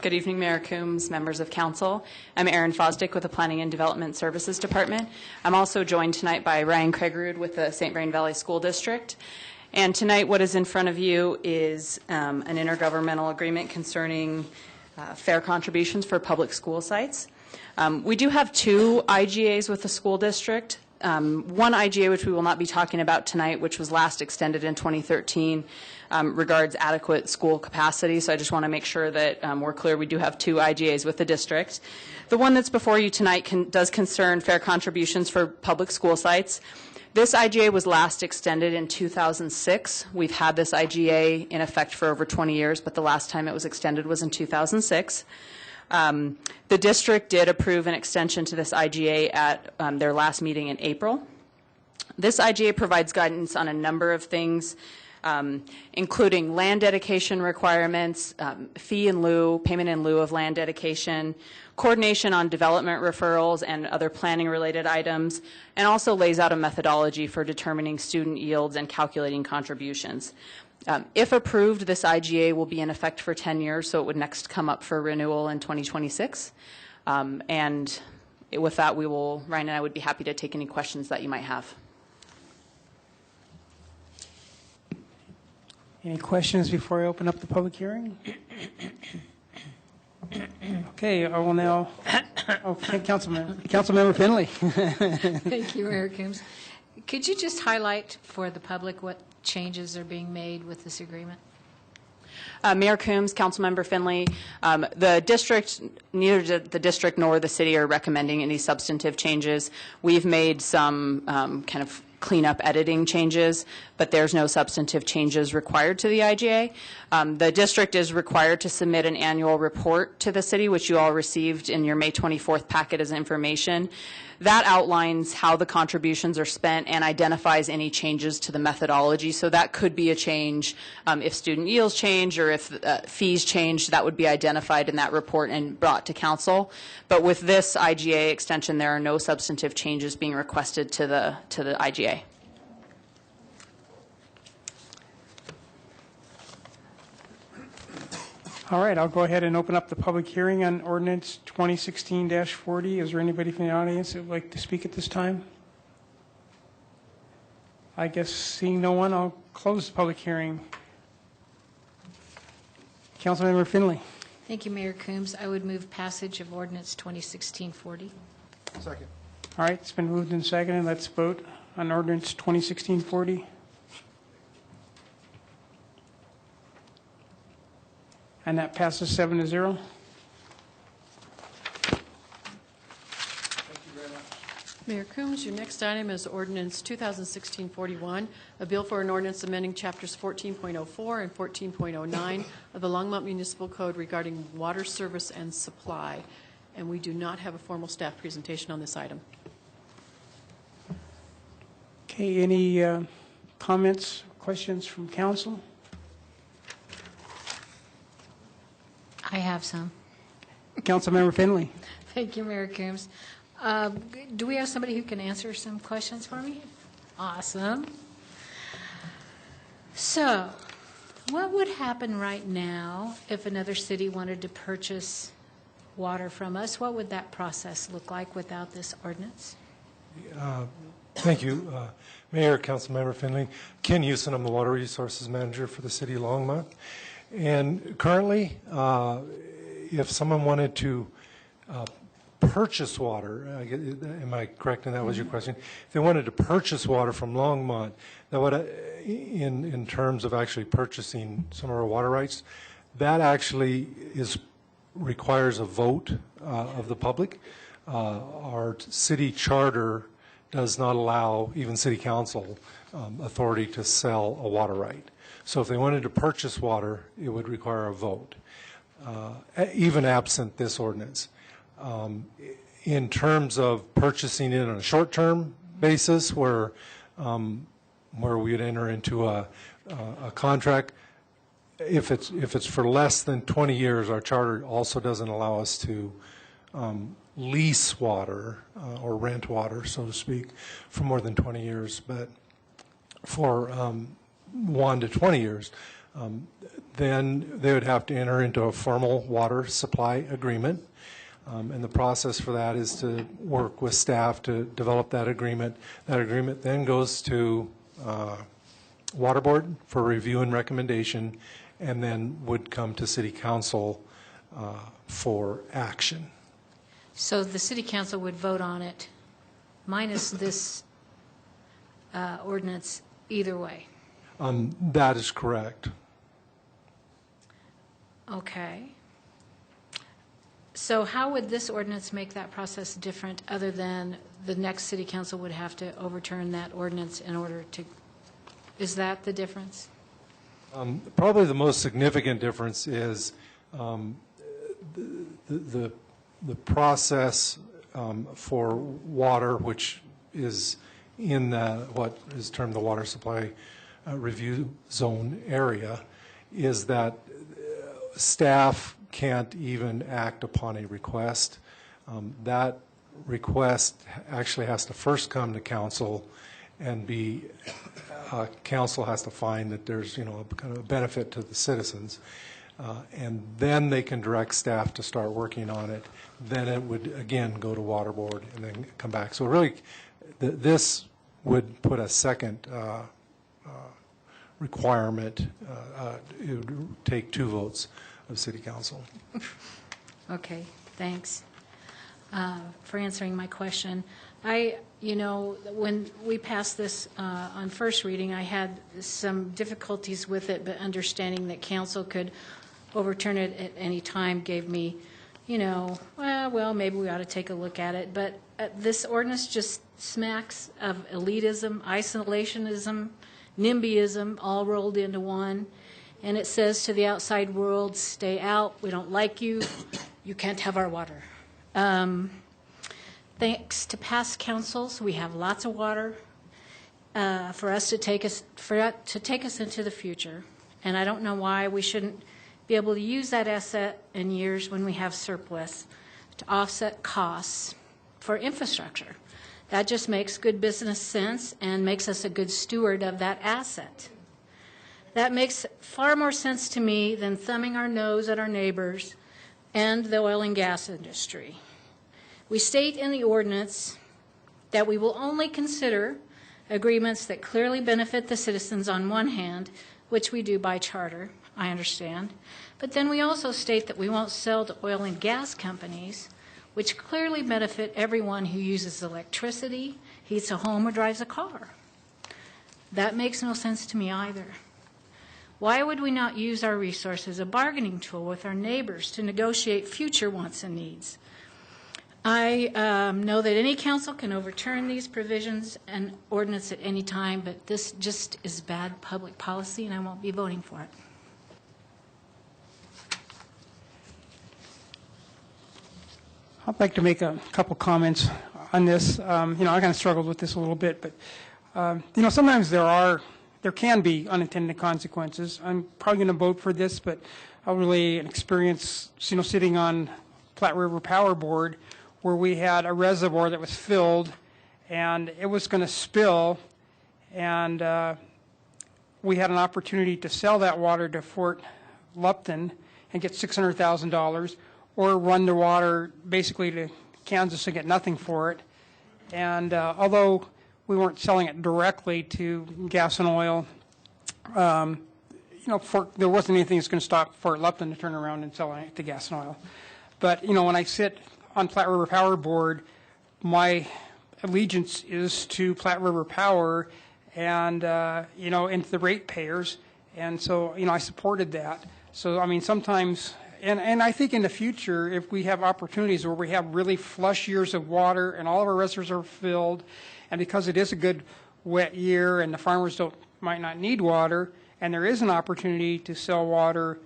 Good evening, Mayor Coombs, members of council. I'm Erin Fosdick with the Planning and Development Services Department. I'm also joined tonight by Ryan Craigrud with the St. Vrain Valley School District. And tonight what is in front of you is an intergovernmental agreement concerning fair contributions for public school sites. We do have two IGAs with the school district. One IGA, which we will not be talking about tonight, which was last extended in 2013, regards adequate school capacity. So I just want to make sure that we're clear. We do have two IGAs with the district. The one that's before you tonight does concern fair contributions for public school sites. This IGA was last extended in 2006. We've had this IGA in effect for over 20 years, but the last time it was extended was in 2006. The district did approve an extension to this IGA at their last meeting in April. This IGA provides guidance on a number of things, including land dedication requirements, fee in lieu, payment in lieu of land dedication, coordination on development referrals and other planning-related items, and also lays out a methodology for determining student yields and calculating contributions. If approved, this IGA will be in effect for 10 years, so it would next come up for renewal in 2026. And with that, Ryan and I would be happy to take any questions that you might have. Any questions before I open up the public hearing? Okay, I will now, Councilmember Finley. Thank you, Mayor Coombs. Could you just highlight for the public what changes are being made with this agreement? Mayor Coombs, Councilmember Finley, the district, neither the district nor the city are recommending any substantive changes. We've made some kind of cleanup editing changes, but there's no substantive changes required to the IGA. The district is required to submit an annual report to the city, which you all received in your May 24th packet as information. That outlines how the contributions are spent and identifies any changes to the methodology. So that could be a change if student yields change or if fees change. That would be identified in that report and brought to council. But with this IGA extension, there are no substantive changes being requested to the IGA. All right, I'll go ahead and open up the public hearing on ordinance 2016-40. Is there anybody from the audience that would like to speak at this time? I guess seeing no one, I'll close the public hearing. Councilmember Finley. Thank you, Mayor Coombs. I would move passage of ordinance 2016-40. Second. All right, it's been moved and seconded. Let's vote on ordinance 2016-40. And that passes 7-0. Mayor Coombs, your next item is ordinance 2016-41, a bill for an ordinance amending chapters 14.04 and 14.09 of the Longmont Municipal Code regarding water service and supply. And we do not have a formal staff presentation on this item. Okay, any comments, questions from council? I have some. Councilmember Finley. Thank you, Mayor Coombs. Do we have somebody who can answer some questions for me? Awesome. So, what would happen right now if another city wanted to purchase water from us? What would that process look like without this ordinance? Thank you, Mayor, Councilmember Finley. Ken Houston, I'm the Water Resources Manager for the City of Longmont. And currently, if someone wanted to purchase water, am I correct in that was your question? If they wanted to purchase water from Longmont, that would, in terms of actually purchasing some of our water rights, that actually requires a vote of the public. Our city charter does not allow even city council authority to sell a water right. So if they wanted to purchase water, it would require a vote, even absent this ordinance. In terms of purchasing it on a short-term basis, where we would enter into a contract, if it's for less than 20 years, our charter also doesn't allow us to lease water or rent water, so to speak, for more than 20 years. But for 1 to 20 years, then they would have to enter into a formal water supply agreement. And the process for that is to work with staff to develop that agreement. That agreement then goes to Water Board for review and recommendation, and then would come to City Council for action. So the city council would vote on it minus this ordinance either way? That is correct. Okay. So how would this ordinance make that process different, other than the next city council would have to overturn that ordinance in order to, is that the difference? Probably the most significant difference is the process for water, which is in what is termed the water supply review zone area, is that staff can't even act upon a request. That request actually has to first come to council and be, council has to find that there's, kind of a benefit to the citizens. And then they can direct staff to start working on it. Then it would, again, go to Water Board and then come back. So really, this would put a second requirement. It would take 2 votes of City Council. Okay, thanks for answering my question. When we passed this on first reading, I had some difficulties with it, but understanding that council could overturn it at any time gave me, well, maybe we ought to take a look at it. But this ordinance just smacks of elitism, isolationism, NIMBYism, all rolled into one. And it says to the outside world, stay out, we don't like you, you can't have our water. Thanks to past councils, we have lots of water for it to take us into the future. And I don't know why we shouldn't be able to use that asset in years when we have surplus to offset costs for infrastructure. That just makes good business sense and makes us a good steward of that asset. That makes far more sense to me than thumbing our nose at our neighbors and the oil and gas industry. We state in the ordinance that we will only consider agreements that clearly benefit the citizens on one hand, which we do by charter, I understand. But then we also state that we won't sell to oil and gas companies, which clearly benefit everyone who uses electricity, heats a home, or drives a car. That makes no sense to me either. Why would we not use our resource as a bargaining tool with our neighbors to negotiate future wants and needs? I know that any council can overturn these provisions and ordinance at any time, but this just is bad public policy, and I won't be voting for it. I'd like to make a couple comments on this. I kind of struggled with this a little bit, but sometimes there can be unintended consequences. I'm probably going to vote for this, but I really experienced, sitting on Platte River Power Board, where we had a reservoir that was filled, and it was going to spill, and we had an opportunity to sell that water to Fort Lupton and get $600,000, or run the water basically to Kansas and get nothing for it. And although we weren't selling it directly to Gas and Oil, there wasn't anything that's going to stop Fort Lupton to turn around and sell it to Gas and Oil. But, when I sit on Platte River Power Board, my allegiance is to Platte River Power and, and the ratepayers. And so, I supported that. So, sometimes, and I think in the future, if we have opportunities where we have really flush years of water and all of our reservoirs are filled, and because it is a good wet year and the farmers might not need water, and there is an opportunity to sell water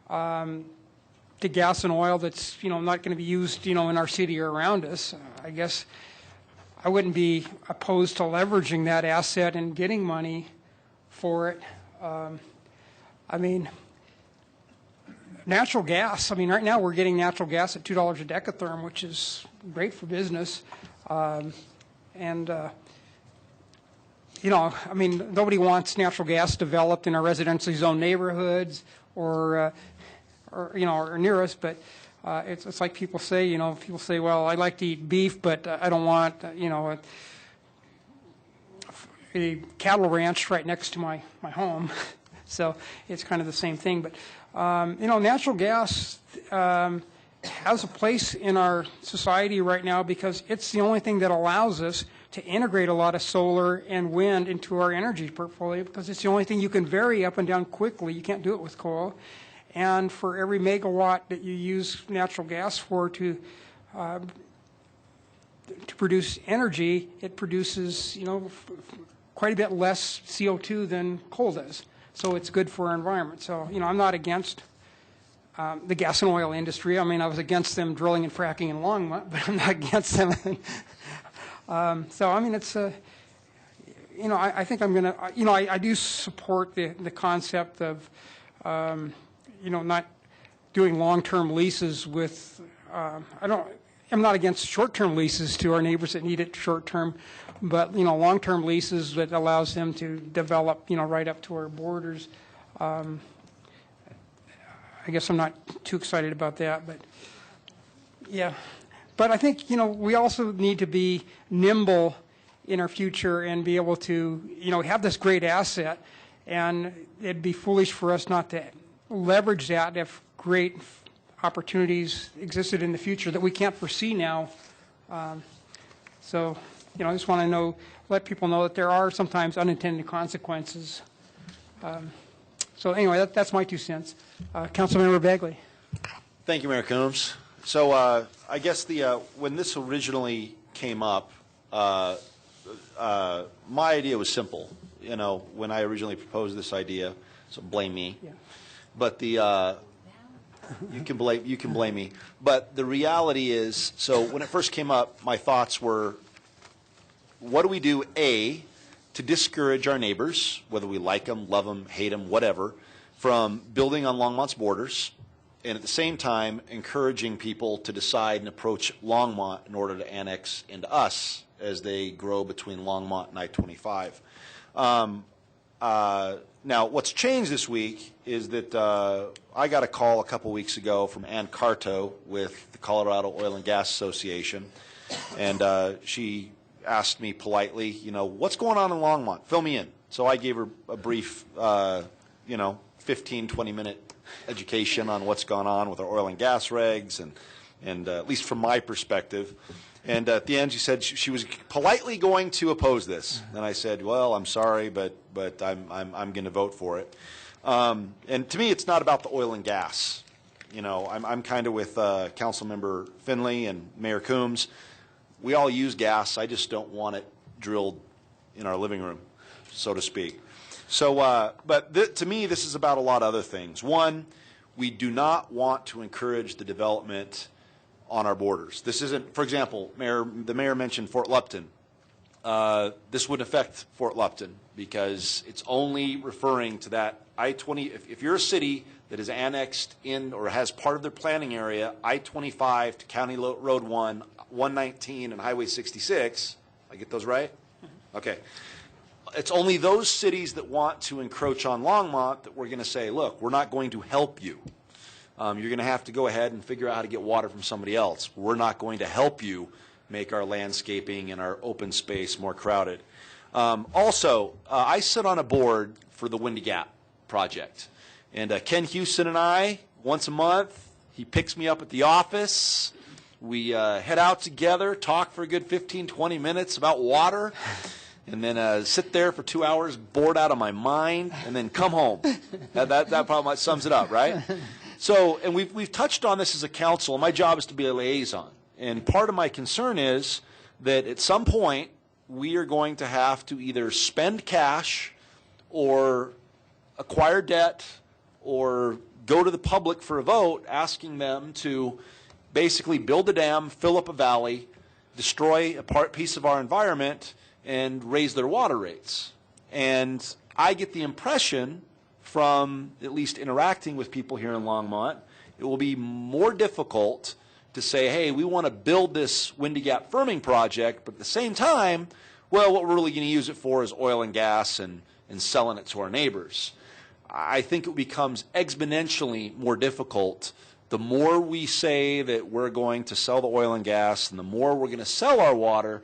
to Gas and Oil that's, not going to be used, in our city or around us, I guess I wouldn't be opposed to leveraging that asset and getting money for it. Natural gas, right now we're getting natural gas at $2 a decatherm, which is great for business. Nobody wants natural gas developed in our residentially zoned neighborhoods or near us, but it's like people say, well, I like to eat beef, but I don't want, a cattle ranch right next to my home. So it's kind of the same thing. But, natural gas has a place in our society right now because it's the only thing that allows us to integrate a lot of solar and wind into our energy portfolio, because it's the only thing you can vary up and down quickly. You can't do it with coal. And for every megawatt that you use natural gas for to produce energy, it produces, quite a bit less CO2 than coal does. So it's good for our environment. So, I'm not against the gas and oil industry. I was against them drilling and fracking in Longmont, but I'm not against them. It's I think I'm going to, I do support the concept of, not doing long-term leases with, I'm not against short-term leases to our neighbors that need it short-term, but, long-term leases that allows them to develop, right up to our borders. I guess I'm not too excited about that, but yeah. But I think, we also need to be nimble in our future and be able to, have this great asset, and it'd be foolish for us not to leverage that if great opportunities existed in the future that we can't foresee now. So, I just want to let people know that there are sometimes unintended consequences. So anyway, that's my 2 cents. Councilmember Bagley. Thank you, Mayor Coombs. So I guess when this originally came up, my idea was simple. When I originally proposed this idea, so blame me. Yeah. But you can blame me. But the reality is, so when it first came up, my thoughts were, what do we do, A, to discourage our neighbors, whether we like them, love them, hate them, whatever, from building on Longmont's borders, and at the same time encouraging people to decide and approach Longmont in order to annex into us as they grow between Longmont and I-25. Now, what's changed this week is that I got a call a couple weeks ago from Ann Carto with the Colorado Oil and Gas Association, and she asked me politely, what's going on in Longmont? Fill me in. So I gave her a brief, 15, 20-minute education on what's gone on with our oil and gas regs, and at least from my perspective. And at the end, she said she was politely going to oppose this. And I said, well, I'm sorry, but I'm going to vote for it. And to me, it's not about the oil and gas. You know, I'm kind of with Councilmember Finley and Mayor Coombs. We all use gas. I just don't want it drilled in our living room, so to speak. So, but to me, this is about a lot of other things. One, we do not want to encourage the development on our borders. This isn't, for example, the mayor mentioned Fort Lupton. This would affect Fort Lupton because it's only referring to that I-20. If you're a city that is annexed in or has part of their planning area, I-25 to County Road 1, 119, and Highway 66, I get those right? Okay. It's only those cities that want to encroach on Longmont that we're going to say, look, we're not going to help you. You're going to have to go ahead and figure out how to get water from somebody else. We're not going to help you make our landscaping and our open space more crowded. Also, I sit on a board for the Windy Gap project. And Ken Houston and I, once a month, he picks me up at the office. We head out together, talk for a good 15, 20 minutes about water, and then sit there for 2 hours, bored out of my mind, and then come home. That probably sums it up, right? So, and we've touched on this as a council. My job is to be a liaison. And part of my concern is that at some point, we are going to have to either spend cash or acquire debt or go to the public for a vote asking them to basically build a dam, fill up a valley, destroy a piece of our environment, and raise their water rates. And I get the impression from at least interacting with people here in Longmont, it will be more difficult to say, hey, we want to build this Windy Gap firming project, but at the same time, well, what we're really going to use it for is oil and gas and selling it to our neighbors. I think it becomes exponentially more difficult the more we say that we're going to sell the oil and gas and the more we're going to sell our water,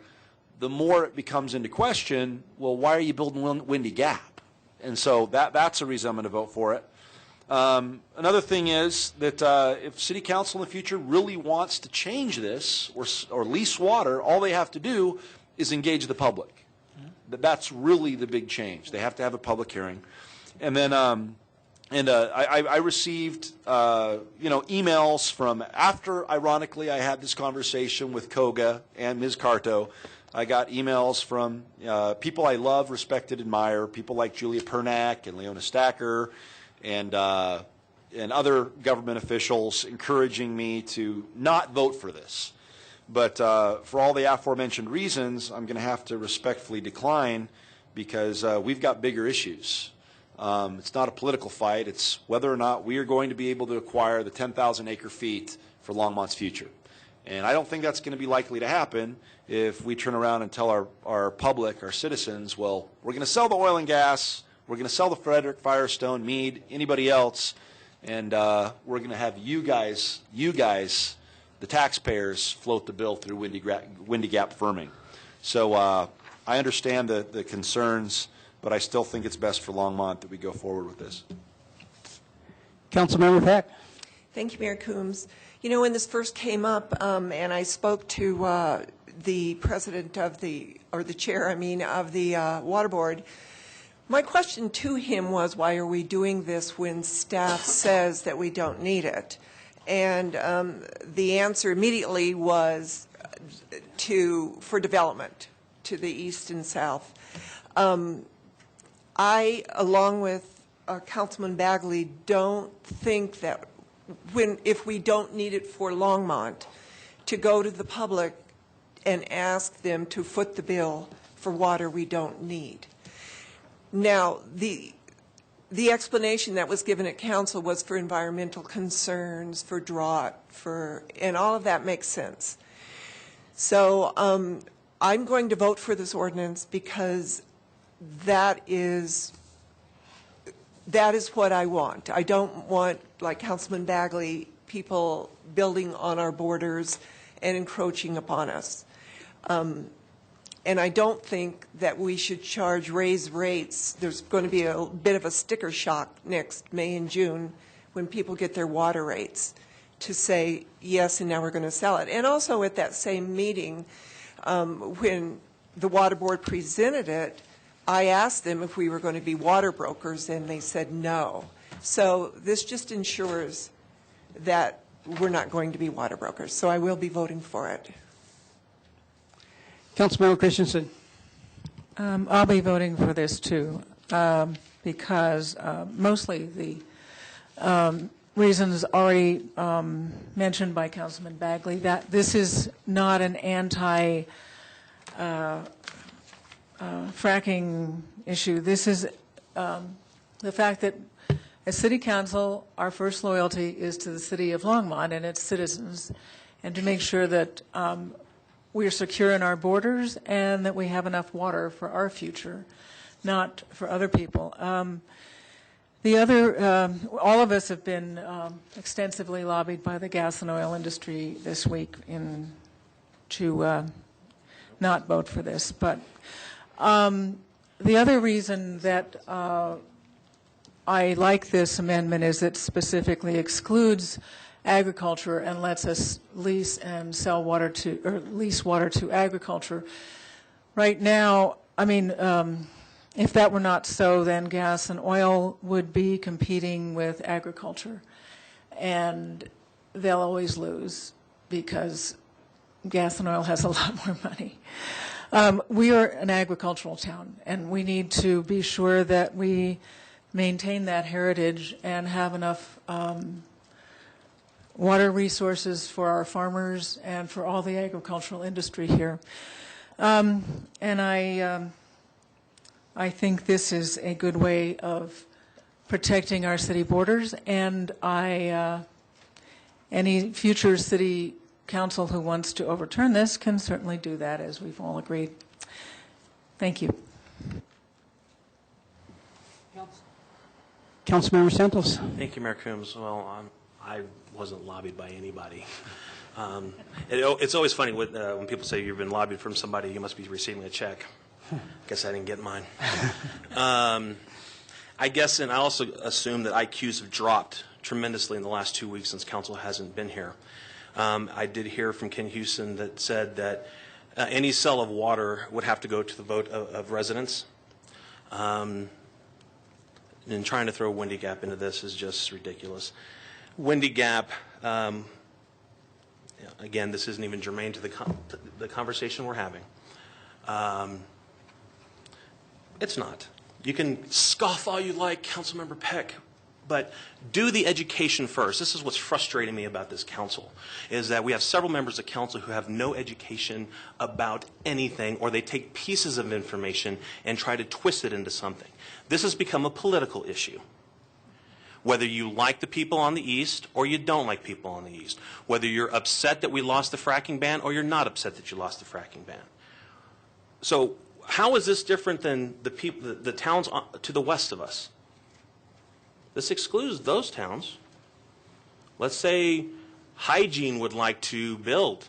the more it becomes into question, well, why are you building Windy Gap? And so that's a reason I'm going to vote for it. Another thing is that if City Council in the future really wants to change this or lease water, all they have to do is engage the public. That's really the big change. They have to have a public hearing. And then I received emails from after, ironically, I had this conversation with Koga and Ms. Carto. I got emails from people I love, respect, and admire, people like Julia Pernack and Leona Stacker and other government officials encouraging me to not vote for this. But for all the aforementioned reasons, I'm going to have to respectfully decline because we've got bigger issues. It's not a political fight. It's whether or not we are going to be able to acquire the 10,000 acre feet for Longmont's future. And I don't think that's going to be likely to happen if we turn around and tell our public, our citizens, well, we're going to sell the oil and gas, we're going to sell the Frederick, Firestone, Meade, anybody else, and we're going to have you guys, the taxpayers, float the bill through Windy Gap firming. So I understand the concerns, but I still think it's best for Longmont that we go forward with this. Councilmember Peck. Thank you, Mayor Coombs. You know, when this first came up, and I spoke to the president of the chair, of the water board, my question to him was, why are we doing this when staff says that we don't need it? And the answer immediately was for development to the east and south. I, along with Councilman Bagley, don't think that if we don't need it for Longmont, to go to the public and ask them to foot the bill for water we don't need. Now, the explanation that was given at council was for environmental concerns, for drought, and all of that makes sense. So I'm going to vote for this ordinance because that is what I want. I don't want, like Councilman Bagley, people building on our borders and encroaching upon us. And I don't think that we should raise rates. There's going to be a bit of a sticker shock next May and June when people get their water rates to say, yes, and now we're going to sell it. And also at that same meeting, when the water board presented it, I asked them if we were going to be water brokers, and they said no. So this just ensures that we're not going to be water brokers. So I will be voting for it. Councilmember Christensen. I'll be voting for this too, because mostly the reasons already mentioned by Councilman Bagley, that this is not an anti-fracking issue. This is the fact that as City Council, our first loyalty is to the City of Longmont and its citizens, and to make sure that we are secure in our borders and that we have enough water for our future, not for other people. All of us have been extensively lobbied by the gas and oil industry this week to not vote for this. But the other reason that I like this amendment is it specifically excludes agriculture and lets us lease and sell water to, or lease water to agriculture. Right now, I mean, if that were not so, then gas and oil would be competing with agriculture, and they'll always lose because gas and oil has a lot more money. We are an agricultural town, and we need to be sure that we maintain that heritage and have enough water resources for our farmers and for all the agricultural industry here. And I think this is a good way of protecting our city borders, and any future city council who wants to overturn this can certainly do that, as we've all agreed. Thank you. Councilmember Santos. Thank you, Mayor Coombs. Well, I wasn't lobbied by anybody. It's always funny when people say you've been lobbied from somebody, you must be receiving a check. Guess I didn't get mine. I guess, and I also assume that IQs have dropped tremendously in the last 2 weeks since council hasn't been here. I did hear from Ken Houston that said that any sale of water would have to go to the vote of residents. And trying to throw Windy Gap into this is just ridiculous. Windy Gap, again, this isn't even germane to the conversation we're having. It's not. You can scoff all you like, Councilmember Peck, but do the education first. This is what's frustrating me about this council, is that we have several members of council who have no education about anything, or they take pieces of information and try to twist it into something. This has become a political issue. Whether you like the people on the East or you don't like people on the East. Whether you're upset that we lost the fracking ban or you're not upset that you lost the fracking ban. So how is this different than the towns to the west of us? This excludes those towns. Let's say Hygiene would like to build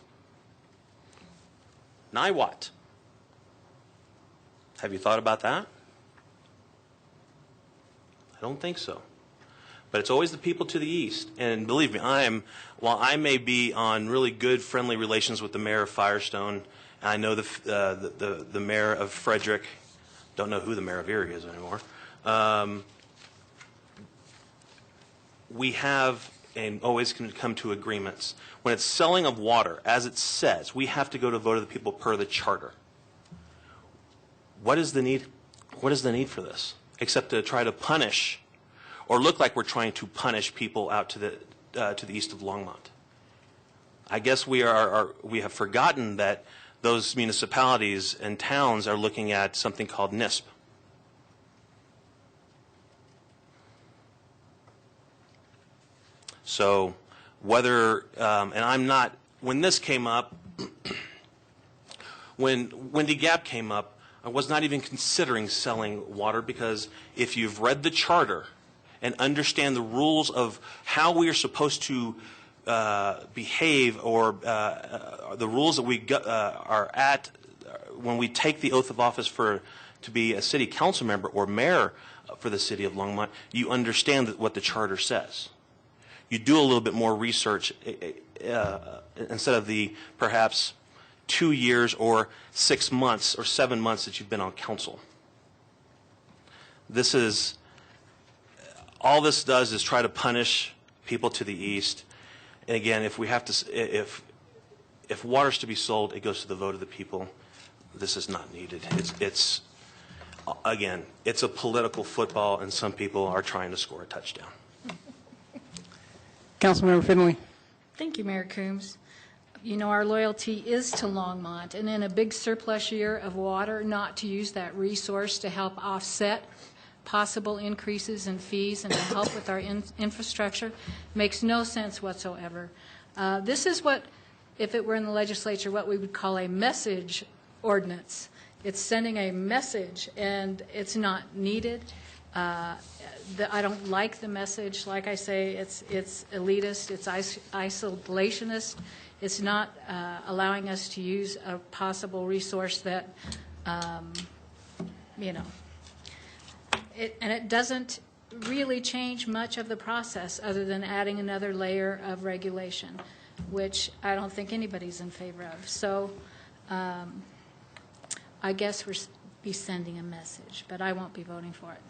Niwot. Have you thought about that? I don't think so. But it's always the people to the east. And believe me, while I may be on really good, friendly relations with the mayor of Firestone, and I know the mayor of Frederick, don't know who the mayor of Erie is anymore, we have and always can come to agreements. When it's selling of water, as it says, we have to go to vote of the people per the charter. What is the need? What is the need for this? Except to try to punish, or look like we're trying to punish people out to the east of Longmont. I guess we have forgotten that those municipalities and towns are looking at something called NISP. So whether, and I'm not, when this came up, when Windy Gap came up, I was not even considering selling water, because if you've read the charter and understand the rules of how we are supposed to behave, or the rules that we are at when we take the oath of office to be a city council member or mayor for the city of Longmont, you understand what the charter says. You do a little bit more research instead of the perhaps 2 years or 6 months or 7 months that you've been on council. This is, all this does is try to punish people to the east. And again, if we have to, if water's to be sold, it goes to the vote of the people. This is not needed. It's again, it's a political football, and some people are trying to score a touchdown. Councilmember Finley. Thank you, Mayor Coombs. You know, our loyalty is to Longmont, and in a big surplus year of water, not to use that resource to help offset possible increases in fees and to help with our infrastructure makes no sense whatsoever. This is what, if it were in the legislature, what we would call a message ordinance. It's sending a message, and it's not needed. I don't like the message. Like I say, it's elitist, it's isolationist. It's not allowing us to use a possible resource that, you know, and it doesn't really change much of the process other than adding another layer of regulation, which I don't think anybody's in favor of. So I guess we'll be sending a message, but I won't be voting for it.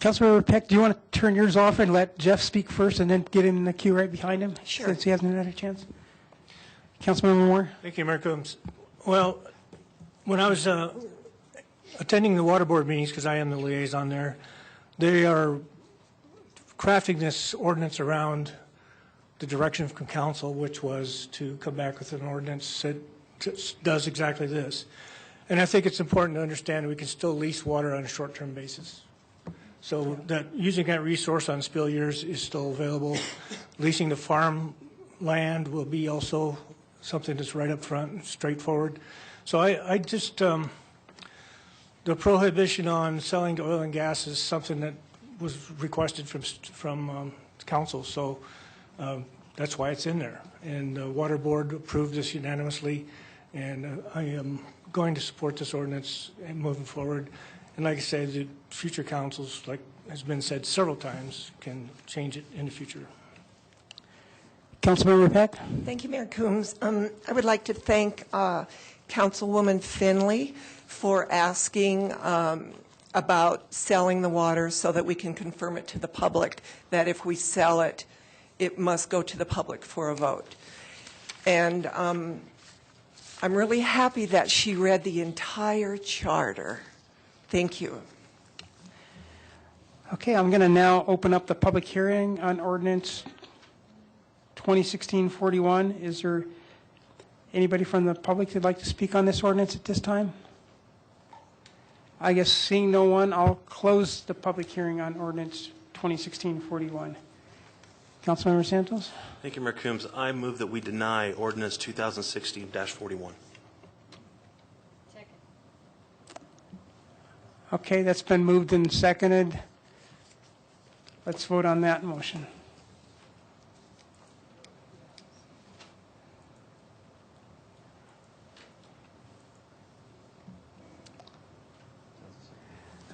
Councilmember Peck, do you want to turn yours off and let Jeff speak first and then get in the queue right behind him? Sure. Since he hasn't had a chance. Councilmember Moore. Thank you, Mayor Coombs. Well, when I was attending the water board meetings, because I am the liaison there, they are crafting this ordinance around the direction from council, which was to come back with an ordinance that does exactly this. And I think it's important to understand we can still lease water on a short-term basis. So that using that resource on spill years is still available. Leasing the farm land will be also something that's right up front and straightforward. So I just, the prohibition on selling to oil and gas is something that was requested from council. So that's why it's in there. And the water board approved this unanimously. And I am going to support this ordinance and moving forward. And like I said, the future councils, like has been said several times, can change it in the future. Councilmember Peck. Thank you, Mayor Coombs. I would like to thank Councilwoman Finley for asking about selling the water so that we can confirm it to the public, that if we sell it, it must go to the public for a vote. And I'm really happy that she read the entire charter. Thank you. Okay, I'm going to now open up the public hearing on ordinance 2016-41. Is there anybody from the public that'd like to speak on this ordinance at this time? I guess seeing no one, I'll close the public hearing on ordinance 2016-41. Councilmember Santos? Thank you, Mayor Coombs. I move that we deny ordinance 2016-41. Okay, that's been moved and seconded. Let's vote on that motion.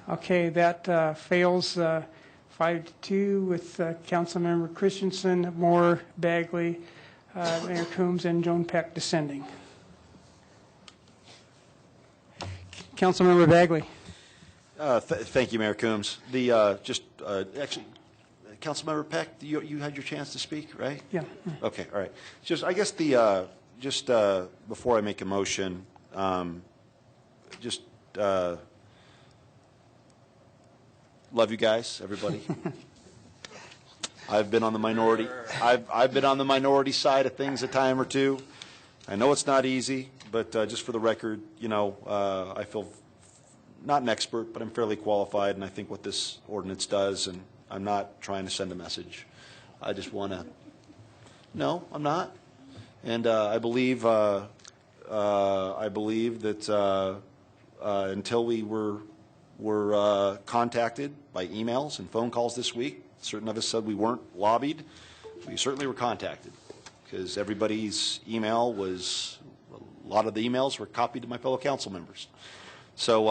Okay, that fails 5-2 with Councilmember Christensen, Moore, Bagley, Mayor Coombs, and Joan Peck dissenting. Councilmember Bagley. Thank you, Mayor Coombs. Actually, Councilmember Peck, you had your chance to speak, right? Yeah. Okay, all right. I guess before I make a motion, love you guys, everybody. I've been on the minority. I've been on the minority side of things a time or two. I know it's not easy, but just for the record, I feel not an expert, but I'm fairly qualified, and I think what this ordinance does, and I'm not trying to send a message. I just want to. No, I'm not, and I believe that until we were contacted by emails and phone calls this week, certain of us said we weren't lobbied. We certainly were contacted because everybody's email was. A lot of the emails were copied to my fellow council members. So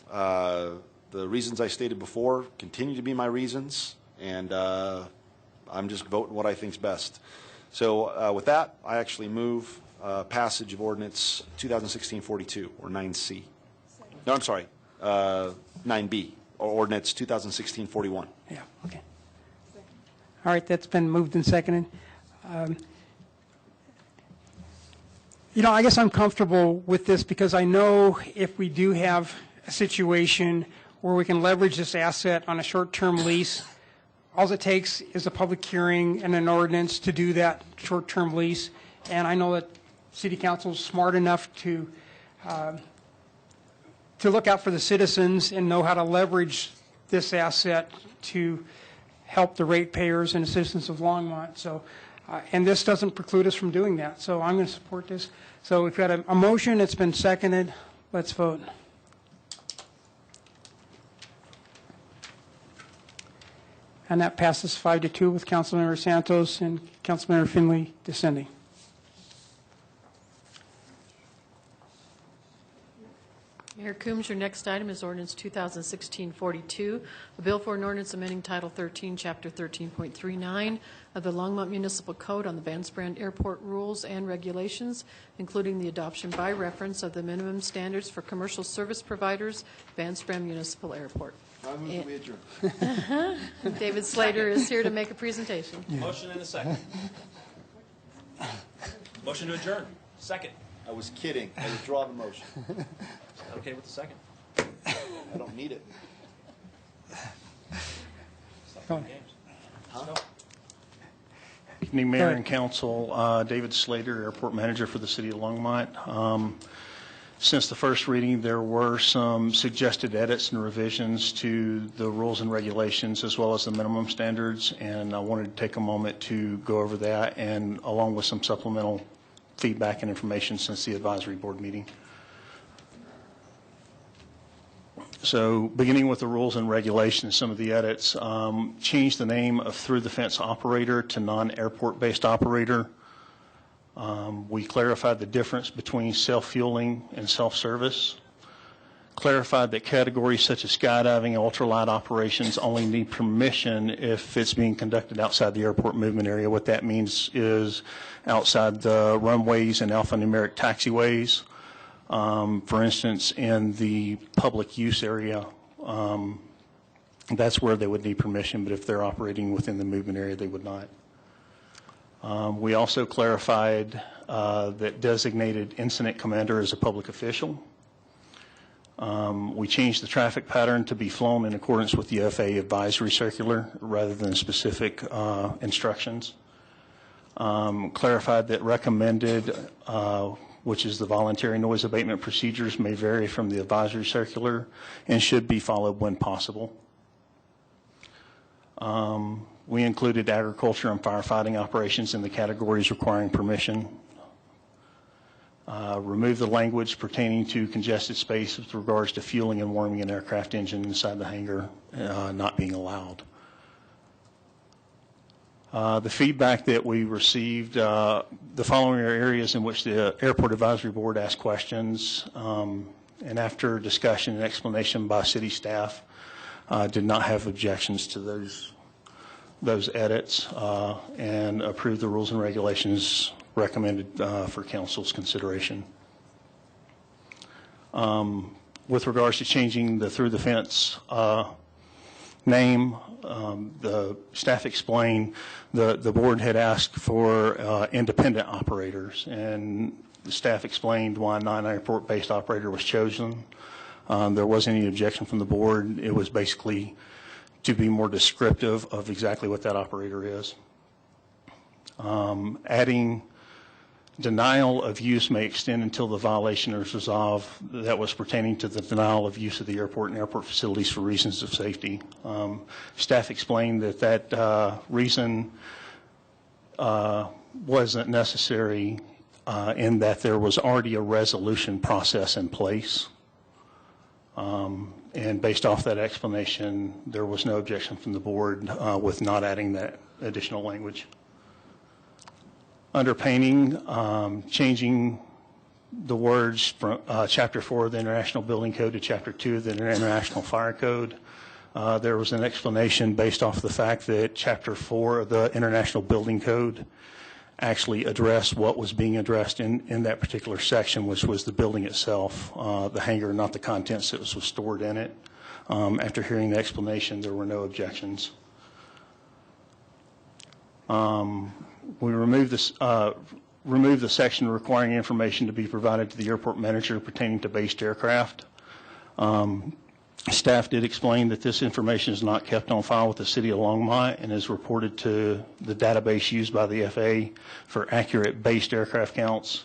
the reasons I stated before continue to be my reasons, and I'm just voting what I think is best. So with that, I actually move passage of ordinance 2016-42, or 9C. No, I'm sorry, 9B, or ordinance 2016-41. Yeah, okay. All right, that's been moved and seconded. You know, I guess I'm comfortable with this because I know if we do have a situation where we can leverage this asset on a short-term lease, all it takes is a public hearing and an ordinance to do that short-term lease. And I know that City Council is smart enough to look out for the citizens and know how to leverage this asset to help the ratepayers and the citizens of Longmont. So, and this doesn't preclude us from doing that. So I'm going to support this. So we've got a motion. It's been seconded. Let's vote. And that passes 5-2 with Councilmember Santos and Councilmember Finley dissenting. Mayor Coombs, your next item is ordinance 2016-42, a bill for an ordinance amending Title 13, Chapter 13.39 of the Longmont Municipal Code on the Van Sprand Airport rules and regulations, including the adoption by reference of the minimum standards for commercial service providers, Van Sprand Municipal Airport. I move we adjourn. David Slater is here to make a presentation. Motion and a second. Motion to adjourn. Second. I was kidding. I withdraw the motion. Okay with the second? I don't need it. Go on. Evening, Mayor and Council. David Slater, Airport Manager for the City of Longmont. Since the first reading, there were some suggested edits and revisions to the rules and regulations as well as the minimum standards, and I wanted to take a moment to go over that and along with some supplemental feedback and information since the advisory board meeting. So beginning with the rules and regulations, some of the edits, changed the name of through the fence operator to non-airport based operator. We clarified the difference between self-fueling and self-service. Clarified that categories such as skydiving and ultralight operations only need permission if it's being conducted outside the airport movement area. What that means is outside the runways and alphanumeric taxiways. For instance, in the public use area, that's where they would need permission, but if they're operating within the movement area, they would not. We also clarified that designated incident commander is a public official. We changed the traffic pattern to be flown in accordance with the FAA advisory circular rather than specific instructions. Clarified that recommended, which is the voluntary noise abatement procedures, may vary from the advisory circular and should be followed when possible. We included agriculture and firefighting operations in the categories requiring permission. Remove the language pertaining to congested space with regards to fueling and warming an aircraft engine inside the hangar not being allowed. The feedback that we received, the following are areas in which the Airport Advisory Board asked questions, and after discussion and explanation by city staff, did not have objections to those edits and approved the rules and regulations recommended for council's consideration. With regards to changing the through the fence name, the staff explained the board had asked for independent operators, and the staff explained why non-airport based operator was chosen. There wasn't any objection from the board. It was basically to be more descriptive of exactly what that operator is. Adding denial of use may extend until the violation is resolved. That was pertaining to the denial of use of the airport and airport facilities for reasons of safety. Staff explained that reason wasn't necessary in that there was already a resolution process in place. And based off that explanation, there was no objection from the board with not adding that additional language. Under painting, changing the words from Chapter 4 of the International Building Code to Chapter 2 of the International Fire Code. There was an explanation based off the fact that Chapter 4 of the International Building Code actually address what was being addressed in that particular section, which was the building itself, the hangar, not the contents that was stored in it. After hearing the explanation, there were no objections. We removed the section requiring information to be provided to the airport manager pertaining to based aircraft. Staff did explain that this information is not kept on file with the City of Longmont and is reported to the database used by the FAA for accurate based aircraft counts,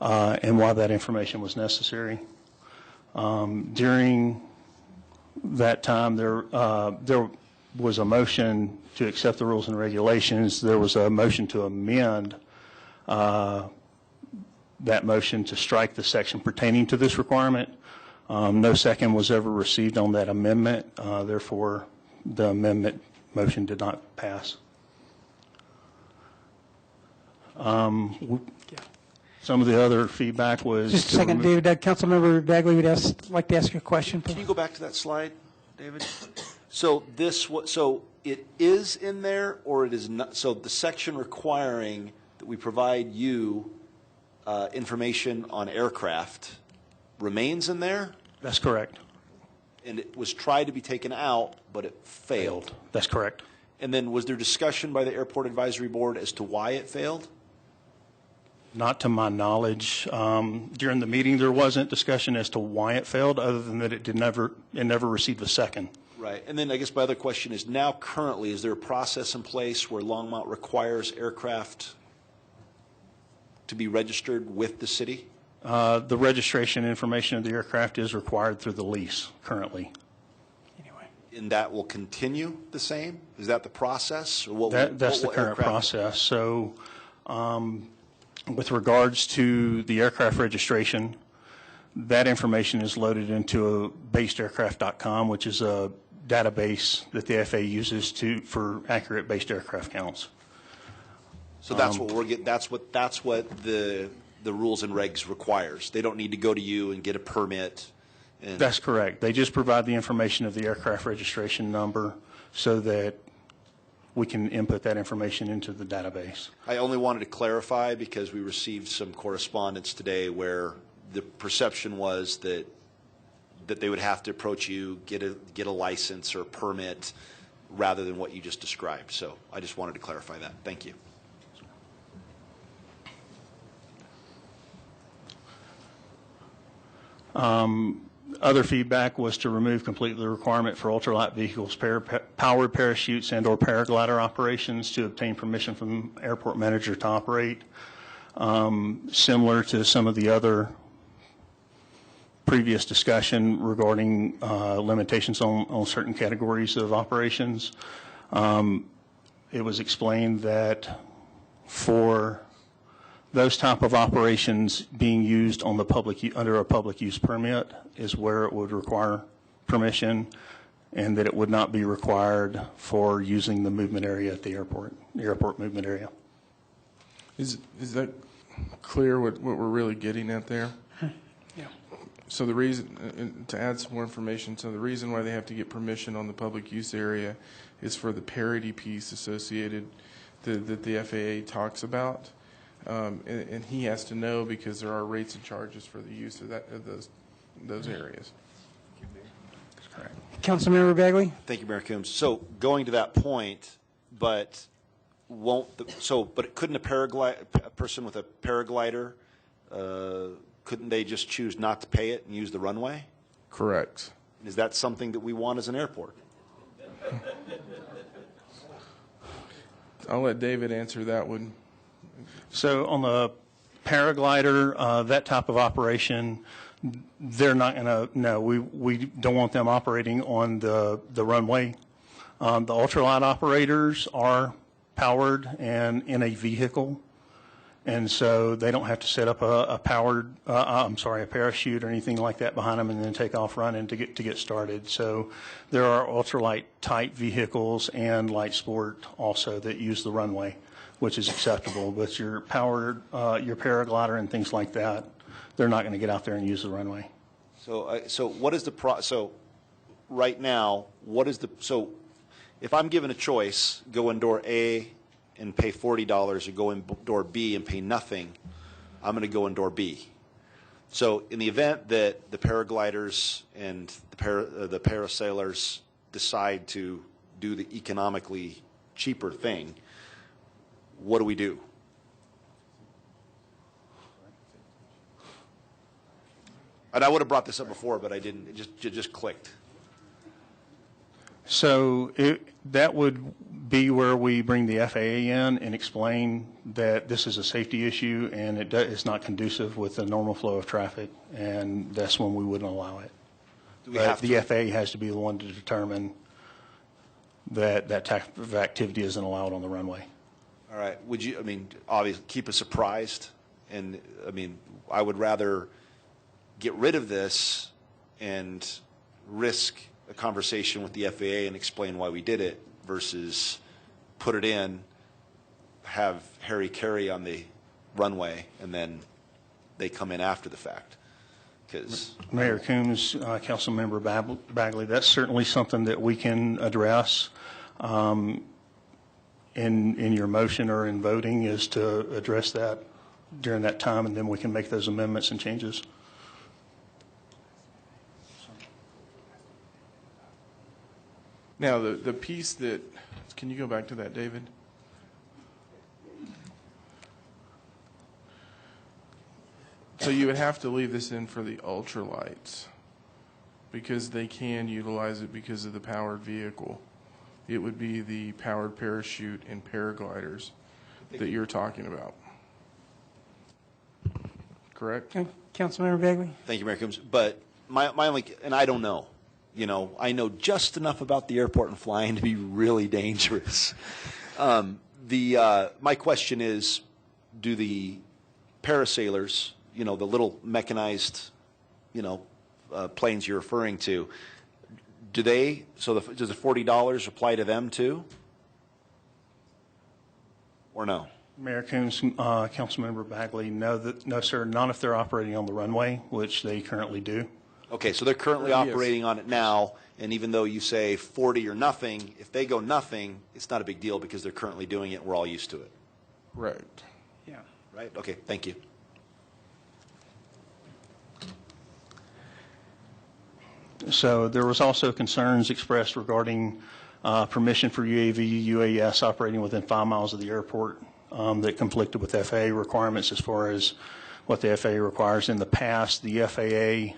and why that information was necessary. During that time, there was a motion to accept the rules and regulations. There was a motion to amend that motion to strike the section pertaining to this requirement. No second was ever received on that amendment. Therefore, the amendment motion did not pass. Some of the other feedback was... Just a second, David. Councilmember Bagley would like to ask you a question. Can you go back to that slide, David? So it is in there, or it is not? So the section requiring that we provide you information on aircraft remains in there? That's correct. And it was tried to be taken out, but it failed. That's correct. And then was there discussion by the Airport Advisory Board as to why it failed? Not to my knowledge. During the meeting, there wasn't discussion as to why it failed, other than that it never received a second. Right. And then I guess my other question is, now currently, is there a process in place where Longmont requires aircraft to be registered with the city? The registration information of the aircraft is required through the lease currently. And that will continue the same? Is that the process? Or That's the current process. So with regards to the aircraft registration, that information is loaded into a basedaircraft.com, which is a database that the FAA uses for accurate based aircraft counts. So that's what we're getting. That's what the rules and regs requires. They don't need to go to you and get a permit. That's correct. They just provide the information of the aircraft registration number so that we can input that information into the database. I only wanted to clarify because we received some correspondence today where the perception was that they would have to approach you, get a license or permit, rather than what you just described. So I just wanted to clarify that. Thank you. Other feedback was to remove completely the requirement for ultralight vehicles, powered parachutes, and/or paraglider operations to obtain permission from airport manager to operate. Similar to some of the other previous discussion regarding limitations on certain categories of operations, it was explained that for those type of operations being used on the under a public use permit is where it would require permission, and that it would not be required for using the movement area at the airport movement area. Is that clear what we're really getting at there? Yeah. So the reason, to add some more information, so the reason why they have to get permission on the public use area is for the parity piece associated that the FAA talks about. And he has to know because there are rates and charges for the use of those areas. That's correct. Councilmember Bagley? Thank you, Mayor Coombs. So going to that point, but couldn't a person with a paraglider, couldn't they just choose not to pay it and use the runway? Correct. Is that something that we want as an airport? I'll let David answer that one. So on the paraglider, that type of operation, they're not going to, no, we don't want them operating on the runway. The ultralight operators are powered and in a vehicle, and so they don't have to set up a parachute or anything like that behind them and then take off running to get started. So there are ultralight type vehicles and light sport also that use the runway, which is acceptable. But your paraglider and things like that, they're not going to get out there and use the runway. So what is so right now, so if I'm given a choice, go in door A, and pay $40 or go in door B and pay nothing, I'm going to go in door B. So in the event that the paragliders and the parasailers decide to do the economically cheaper thing, what do we do? And I would have brought this up before, but I didn't. It just clicked. So that would be where we bring the FAA in and explain that this is a safety issue and it's not conducive with the normal flow of traffic, and that's when we wouldn't allow it. But the FAA has to be the one to determine that that type of activity isn't allowed on the runway. All right. Would you, obviously keep us surprised? And, I would rather get rid of this and risk a conversation with the FAA and explain why we did it versus put it in, have Harry Carey on the runway, and then they come in after the fact. Because Mayor Coombs, Councilmember Bagley, that's certainly something that we can address in your motion or in voting, is to address that during that time, and then we can make those amendments and changes. Now, the piece that, can you go back to that, David? So you would have to leave this in for the ultralights because they can utilize it because of the powered vehicle. It would be the powered parachute and paragliders that you're talking about. Correct? Okay. Councilmember Bagley? Thank you, Mayor Coombs. But my only, and I don't know, I know just enough about the airport and flying to be really dangerous. My question is, do the parasailers, the little mechanized, planes you're referring to, does the $40 apply to them too? Or no? Mayor Coombs, Councilmember Bagley, no, sir, not if they're operating on the runway, which they currently do. Okay, so they're currently operating on it now, and even though you say 40 or nothing, if they go nothing, it's not a big deal because they're currently doing it and we're all used to it. Right. Yeah. Right? Okay, thank you. So there was also concerns expressed regarding permission for UAV, UAS operating within 5 miles of the airport that conflicted with FAA requirements as far as what the FAA requires. In the past, the FAA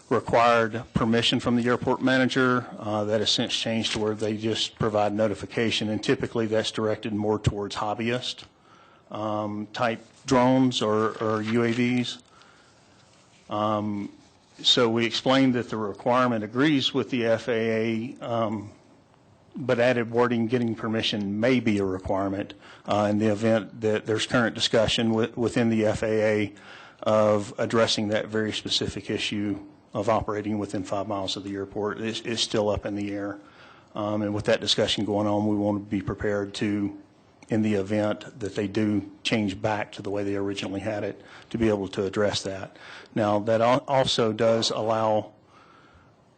required permission from the airport manager. That has since changed to where they just provide notification, and typically that's directed more towards hobbyist type drones or UAVs. So we explained that the requirement agrees with the FAA, but added wording, getting permission may be a requirement in the event that there's current discussion within the FAA of addressing that very specific issue of operating within 5 miles of the airport. It's still up in the air. And with that discussion going on, we want to be prepared to, in the event that they do change back to the way they originally had it, to be able to address that. Now, that also does allow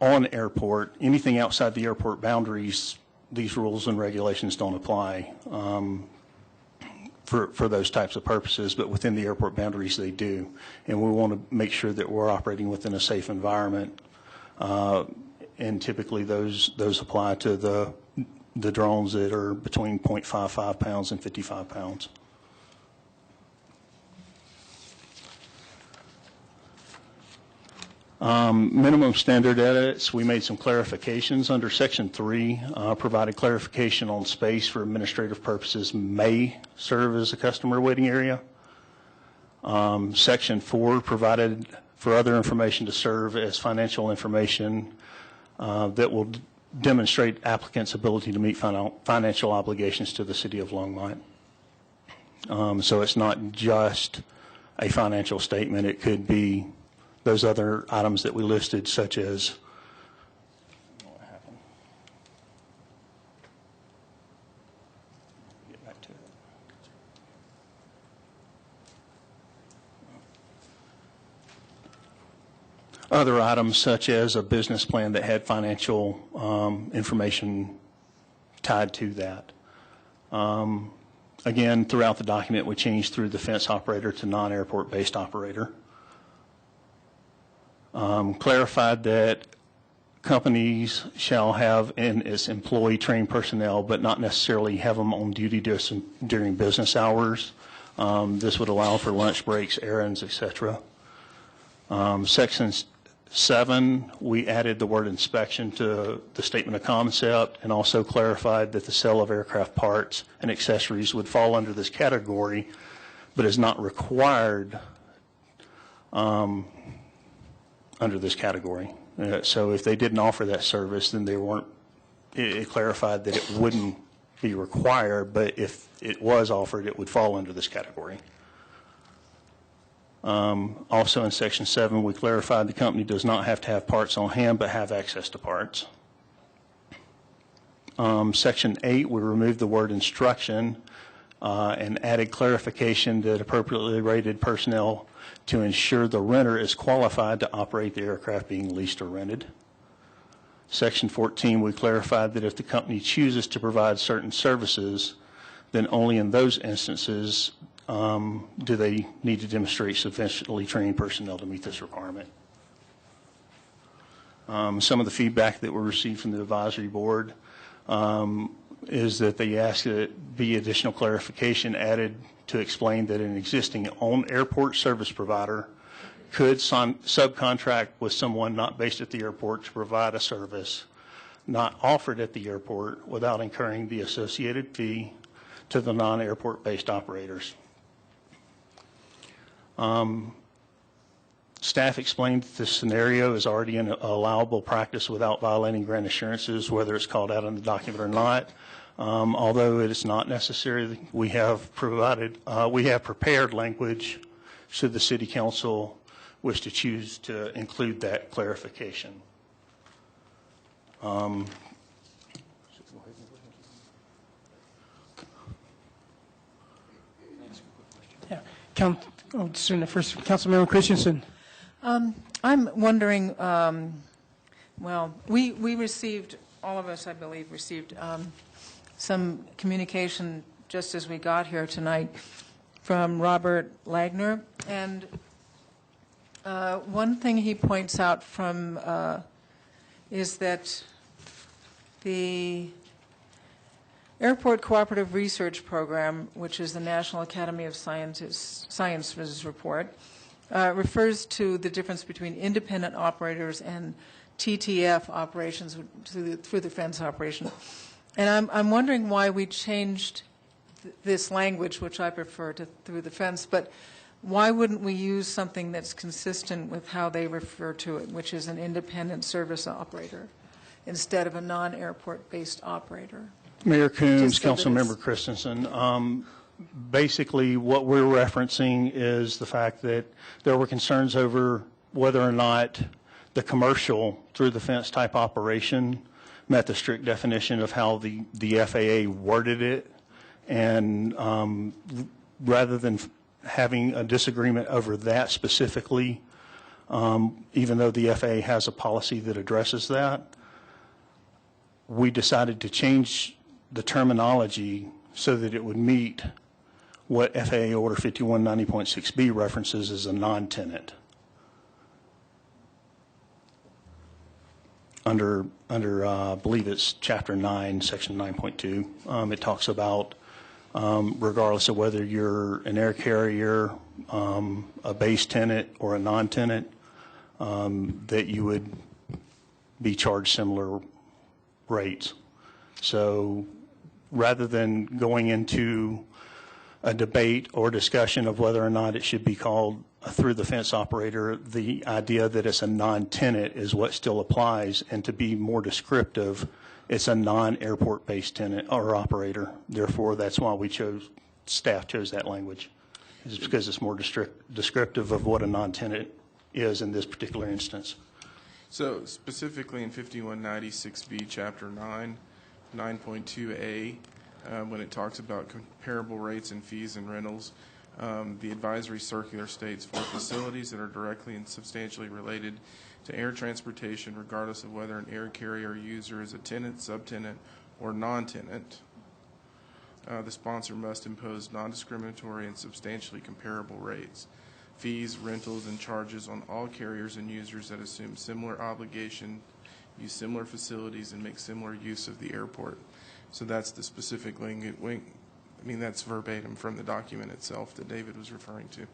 on airport, anything outside the airport boundaries, these rules and regulations don't apply for those types of purposes, but within the airport boundaries they do. And we want to make sure that we're operating within a safe environment. And typically those apply to the drones that are between 0.55 pounds and 55 pounds. Minimum standard edits, we made some clarifications under Section 3, provided clarification on space for administrative purposes may serve as a customer waiting area. Section 4 provided for other information to serve as financial information that will demonstrate applicants' ability to meet financial obligations to the City of Longmont. So it's not just a financial statement. It could be those other items that we listed, such as other items such as a business plan that had financial information tied to that. Again, throughout the document, we changed through the fence operator to non-airport based operator. Clarified that companies shall have in its employee trained personnel, but not necessarily have them on duty during business hours. This would allow for lunch breaks, errands, etc. Section 7, we added the word inspection to the statement of concept and also clarified that the sale of aircraft parts and accessories would fall under this category, but is not required under this category. So if they didn't offer that service, then they weren't, it clarified that it wouldn't be required, but if it was offered, it would fall under this category. Also in Section 7, we clarified the company does not have to have parts on hand, but have access to parts. Section 8, we removed the word instruction and added clarification that appropriately rated personnel to ensure the renter is qualified to operate the aircraft being leased or rented. Section 14, we clarified that if the company chooses to provide certain services, then only in those instances do they need to demonstrate sufficiently trained personnel to meet this requirement. Some of the feedback that we received from the advisory board is that they asked that it be additional clarification added to explain that an existing on-airport service provider could subcontract with someone not based at the airport to provide a service not offered at the airport without incurring the associated fee to the non-airport based operators. Staff explained that this scenario is already an allowable practice without violating grant assurances, whether it's called out in the document or not. Although it is not necessary, we have prepared language should the City Council wish to choose to include that clarification. Yeah. First, Councilmember Christensen. I'm wondering, well, we received, all of us, I believe, received some communication just as we got here tonight from Robert Lagner. And one thing he points out from is that the Airport Cooperative Research Program, which is the National Academy of Sciences report, refers to the difference between independent operators and TTF operations through the fence operation. And I'm wondering why we changed this language, which I prefer to through the fence, but why wouldn't we use something that's consistent with how they refer to it, which is an independent service operator, instead of a non-airport based operator? Mayor Coombs, Councilmember Christensen, basically what we're referencing is the fact that there were concerns over whether or not the commercial through the fence type operation met the strict definition of how the FAA worded it. And rather than having a disagreement over that specifically, even though the FAA has a policy that addresses that, we decided to change the terminology so that it would meet what FAA Order 5190.6B references as a non-tenant. Under I believe it's Chapter 9, Section 9.2, it talks about regardless of whether you're an air carrier, a base tenant, or a non-tenant, that you would be charged similar rates. So rather than going into a debate or discussion of whether or not it should be called a through the fence operator, the idea that it's a non-tenant is what still applies, and to be more descriptive, it's a non-airport based tenant or operator. Therefore, that's why staff chose that language, is because it's more descriptive of what a non-tenant is in this particular instance. So specifically in 5196B, Chapter 9, 9.2A, when it talks about comparable rates and fees and rentals, the advisory circular states for facilities that are directly and substantially related to air transportation, regardless of whether an air carrier user is a tenant, subtenant, or non-tenant, the sponsor must impose non-discriminatory and substantially comparable rates, fees, rentals, and charges on all carriers and users that assume similar obligation, use similar facilities, and make similar use of the airport. So that's the specific language. I mean, that's verbatim from the document itself that David was referring to.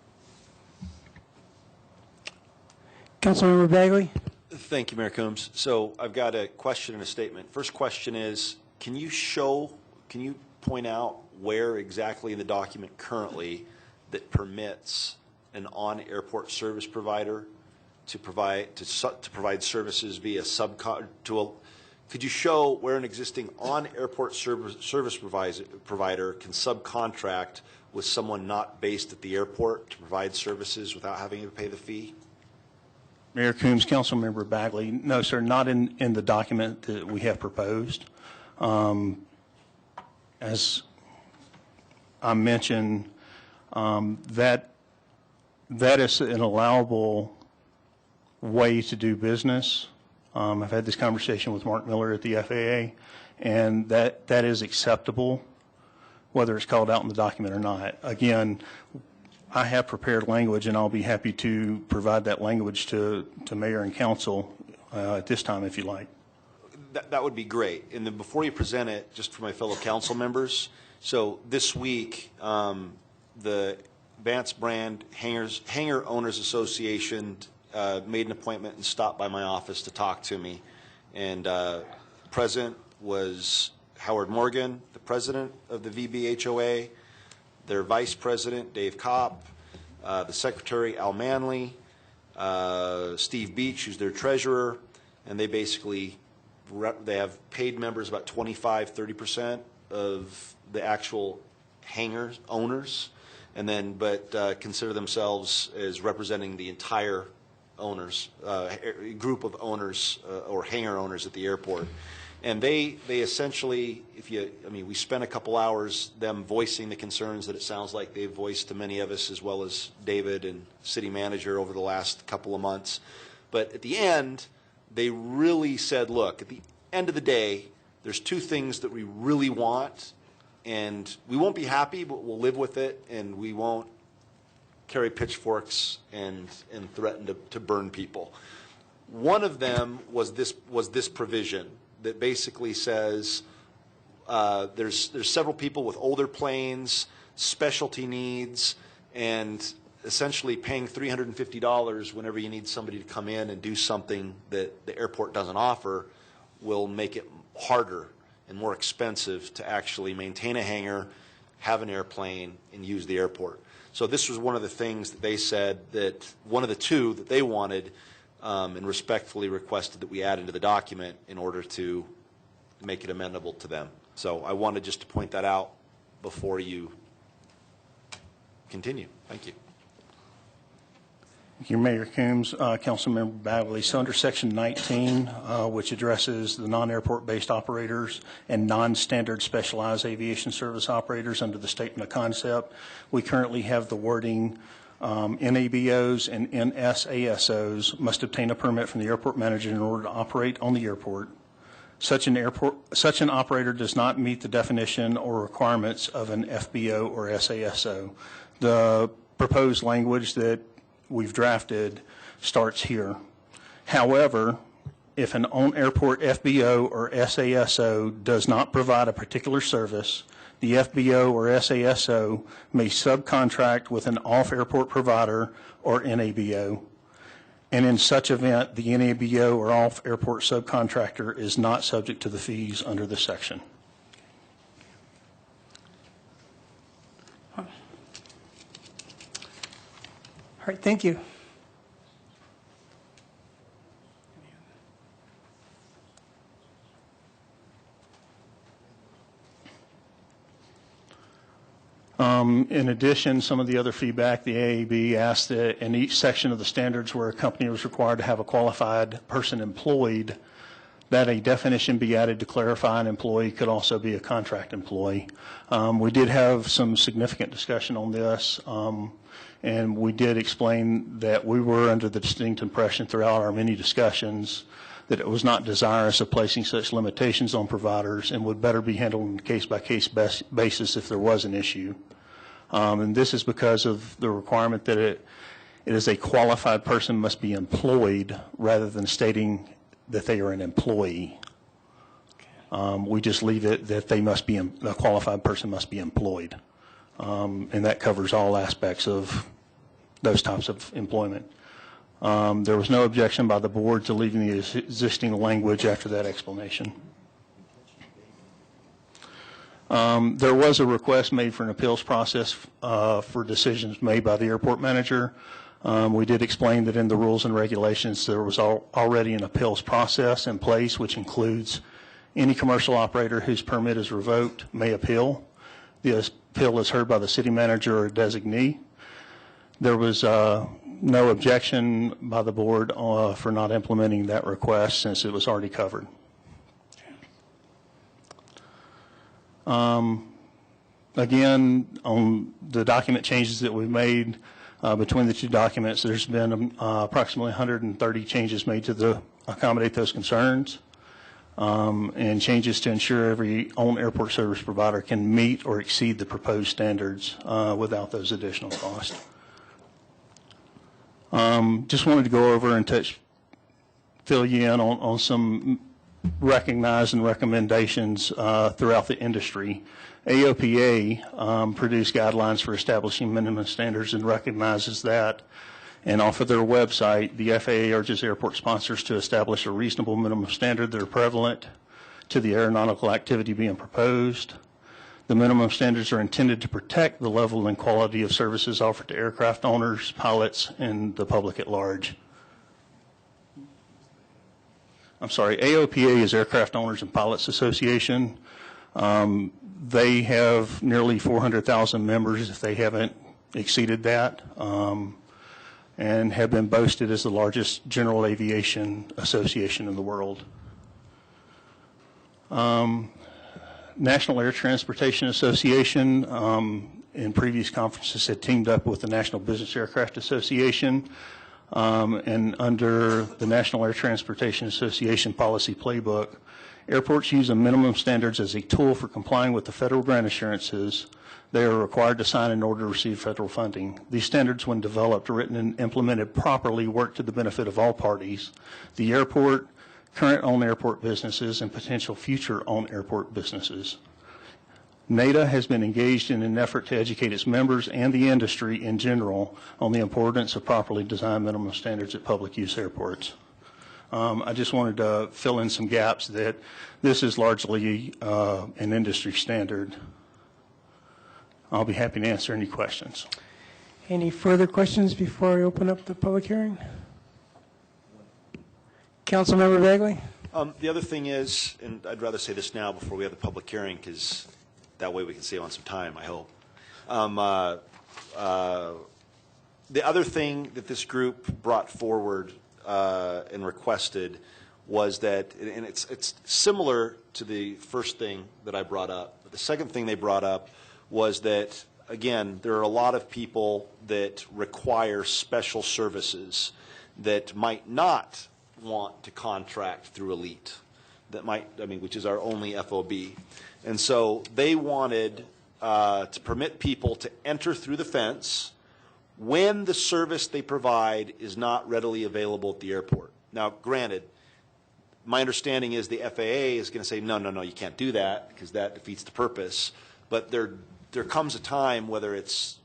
Councilmember Bagley? Thank you, Mayor Coombs. So I've got a question and a statement. First question is, can you point out where exactly in the document currently that permits an on-airport service provider to provide services via could you show where an existing on-airport service provider can subcontract with someone not based at the airport to provide services without having to pay the fee? Mayor Coombs, Councilmember Bagley, no, sir, not in the document that we have proposed. As I mentioned, that is an allowable way to do business. I've had this conversation with Mark Miller at the FAA, and that is acceptable, whether it's called out in the document or not. Again, I have prepared language, and I'll be happy to provide that language to Mayor and Council at this time, if you like. That would be great. And then before you present it, just for my fellow council members, so this week, the Vance Brand Hangar Owners Association made an appointment and stopped by my office to talk to me. And present was Howard Morgan, the president of the VBHOA, their vice president, Dave Kopp, the secretary, Al Manley, Steve Beach, who's their treasurer, and they basically they have paid members about 25–30% of the actual hangar owners, and then consider themselves as representing the entire owners, group of owners or hangar owners at the airport. And they essentially, we spent a couple hours them voicing the concerns that it sounds like they've voiced to many of us, as well as David and city manager over the last couple of months. But at the end, they really said, look, at the end of the day, there's two things that we really want, and we won't be happy, but we'll live with it, and we won't carry pitchforks and threaten to burn people. One of them was this provision that basically says there's several people with older planes, specialty needs, and essentially paying $350 whenever you need somebody to come in and do something that the airport doesn't offer will make it harder and more expensive to actually maintain a hangar, have an airplane, and use the airport. So this was one of the things that they said that one of the two that they wanted and respectfully requested that we add into the document in order to make it amendable to them. So I wanted just to point that out before you continue. Thank you. Thank you, Mayor Coombs. Councilmember Bagley. So under Section 19, which addresses the non-airport-based operators and non-standard specialized aviation service operators under the statement of concept, we currently have the wording NABOs and NSASOs must obtain a permit from the airport manager in order to operate on the airport. Such an operator does not meet the definition or requirements of an FBO or SASO. The proposed language that we've drafted starts here. However, if an on-airport FBO or SASO does not provide a particular service, the FBO or SASO may subcontract with an off-airport provider or NABO. And in such event, the NABO or off-airport subcontractor is not subject to the fees under this section. All right, thank you. In addition, some of the other feedback, the AAB asked that in each section of the standards where a company was required to have a qualified person employed, that a definition be added to clarify an employee could also be a contract employee. We did have some significant discussion on this, and we did explain that we were under the distinct impression throughout our many discussions that it was not desirous of placing such limitations on providers and would better be handled on a case-by-case basis if there was an issue. And this is because of the requirement that it is a qualified person must be employed rather than stating that they are an employee. We just leave it that they must be, a qualified person must be employed. And that covers all aspects of those types of employment. There was no objection by the board to leaving the existing language after that explanation. There was a request made for an appeals process for decisions made by the airport manager. We did explain that in the rules and regulations there was already an appeals process in place, which includes any commercial operator whose permit is revoked may appeal. The appeal is heard by the city manager or designee. There was no objection by the board for not implementing that request since it was already covered. Again, on the document changes that we've made between the two documents, there's been approximately 130 changes made to accommodate those concerns, and changes to ensure every own airport service provider can meet or exceed the proposed standards without those additional costs. Just wanted to go over and fill you in on some recognized and recommendations throughout the industry. AOPA produced guidelines for establishing minimum standards and recognizes that. And off of their website, the FAA urges airport sponsors to establish a reasonable minimum standard that are prevalent to the aeronautical activity being proposed. The minimum standards are intended to protect the level and quality of services offered to aircraft owners, pilots, and the public at large. I'm sorry, AOPA is Aircraft Owners and Pilots Association. They have nearly 400,000 members if they haven't exceeded that, and have been boasted as the largest general aviation association in the world. National Air Transportation Association in previous conferences had teamed up with the National Business Aircraft Association, and under the National Air Transportation Association policy playbook, airports use a minimum standards as a tool for complying with the federal grant assurances they are required to sign in order to receive federal funding. These standards, when developed, written, and implemented properly, work to the benefit of all parties, the airport, current owned airport businesses, and potential future owned airport businesses. NADA has been engaged in an effort to educate its members and the industry in general on the importance of properly designed minimum standards at public use airports. I just wanted to fill in some gaps that this is largely an industry standard. I'll be happy to answer any questions. Any further questions before I open up the public hearing? Councilmember Bagley? The other thing is, and I'd rather say this now before we have the public hearing, because that way we can save on some time, I hope. The other thing that this group brought forward and requested was that, and it's similar to the first thing that I brought up, but the second thing they brought up was that, again, there are a lot of people that require special services that might not want to contract through Elite, that might, which is our only FOB. And so they wanted to permit people to enter through the fence when the service they provide is not readily available at the airport. Now, granted, my understanding is the FAA is going to say, no, you can't do that because that defeats the purpose. But there comes a time, whether it's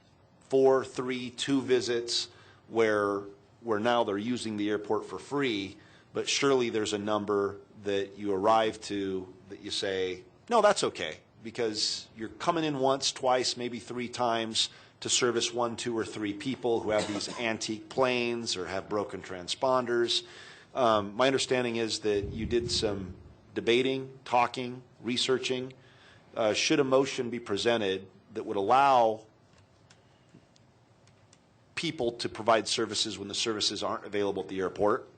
4, 3, 2 visits, where now they're using the airport for free, but surely there's a number that you arrive to that you say, no, that's okay, because you're coming in once, twice, maybe 3 times to service 1, 2, or 3 people who have these antique planes or have broken transponders. My understanding is that you did some debating, talking, researching. Should a motion be presented that would allow people to provide services when the services aren't available at the airport,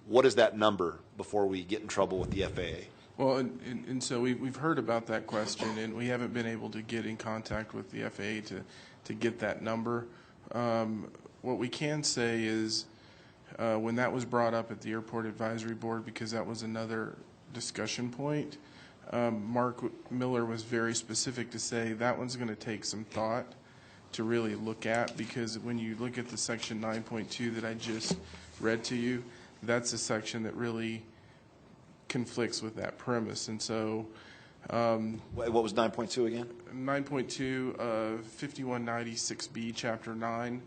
what is that number before we get in trouble with the FAA? Well, and so we've heard about that question, and we haven't been able to get in contact with the FAA to get that number. What we can say is when that was brought up at the Airport Advisory Board, because that was another discussion point, Mark Miller was very specific to say that one's going to take some thought to really look at, because when you look at the section 9.2 that I just read to you, that's a section that really conflicts with that premise. And so what was 9.2 again? 9.2 of 5196B, Chapter 9,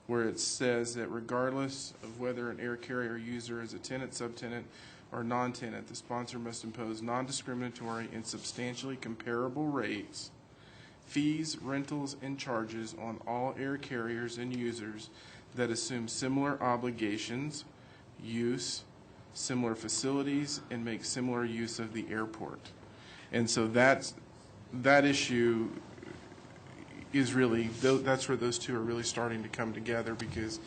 where it says that regardless of whether an air carrier user is a tenant, subtenant, or non-tenant, the sponsor must impose non-discriminatory and substantially comparable rates, fees, rentals, and charges on all air carriers and users that assume similar obligations, use, similar facilities, and make similar use of the airport. And so that issue is really, that's where those two are really starting to come together, because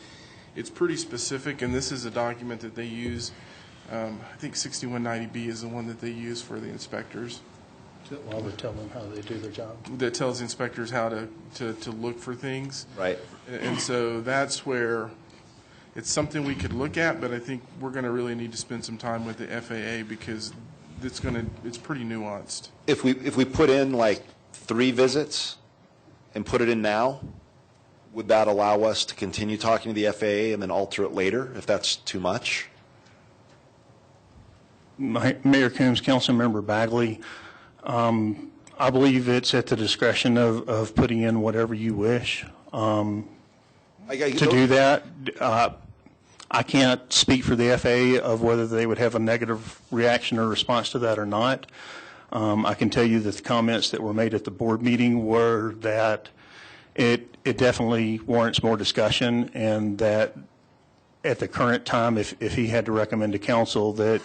it's pretty specific, and this is a document that they use. I think 6190B is the one that they use for the inspectors. While they tell them how they do their job. That tells inspectors how to look for things. Right. And so that's where it's something we could look at, but I think we're going to really need to spend some time with the FAA, because it's pretty nuanced. If we put in like 3 visits and put it in now, would that allow us to continue talking to the FAA and then alter it later if that's too much? Mayor Coombs, Councilmember Bagley, I believe it's at the discretion of putting in whatever you wish to do that. I can't speak for the FAA of whether they would have a negative reaction or response to that or not. I can tell you that the comments that were made at the board meeting were that it definitely warrants more discussion, and that at the current time, if he had to recommend to council, that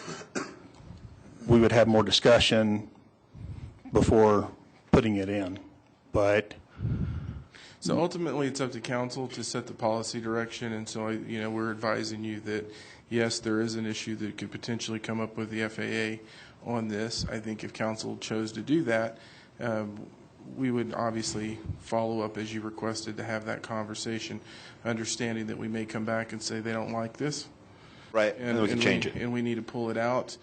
we would have more discussion before putting it in. But so ultimately, it's up to council to set the policy direction, and so we're advising you that yes, there is an issue that could potentially come up with the FAA on this. I think if council chose to do that, we would obviously follow up as you requested to have that conversation, understanding that we may come back and say they don't like this. Right, and we can change it. And we need to pull it out.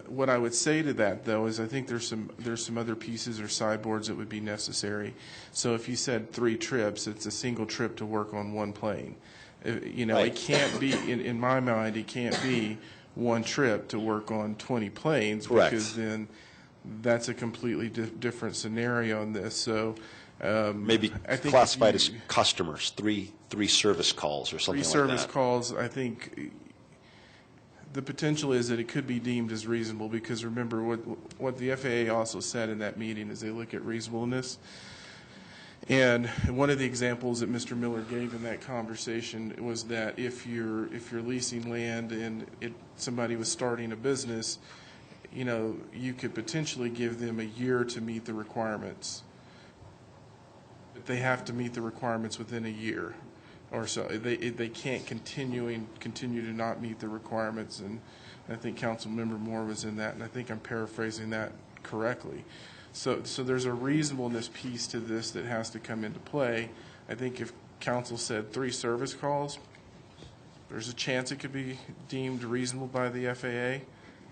What I would say to that, though, is I think there's some other pieces or sideboards that would be necessary. So if you said 3 trips, it's a single trip to work on 1 plane. Right. It can't be, in my mind, it can't be 1 trip to work on 20 planes. Correct. Because then that's a completely different scenario in this. So maybe classified as customers, three service calls or something like that. 3 service calls, I think. The potential is that it could be deemed as reasonable, because remember what the FAA also said in that meeting is they look at reasonableness. And one of the examples that Mr. Miller gave in that conversation was that if you're leasing land and somebody was starting a business, you could potentially give them a year to meet the requirements. But they have to meet the requirements within a year or so. They can't continue to not meet the requirements, and I think Councilmember Moore was in that, and I think I'm paraphrasing that correctly. So there's a reasonableness piece to this that has to come into play. I think if council said 3 service calls, there's a chance it could be deemed reasonable by the FAA.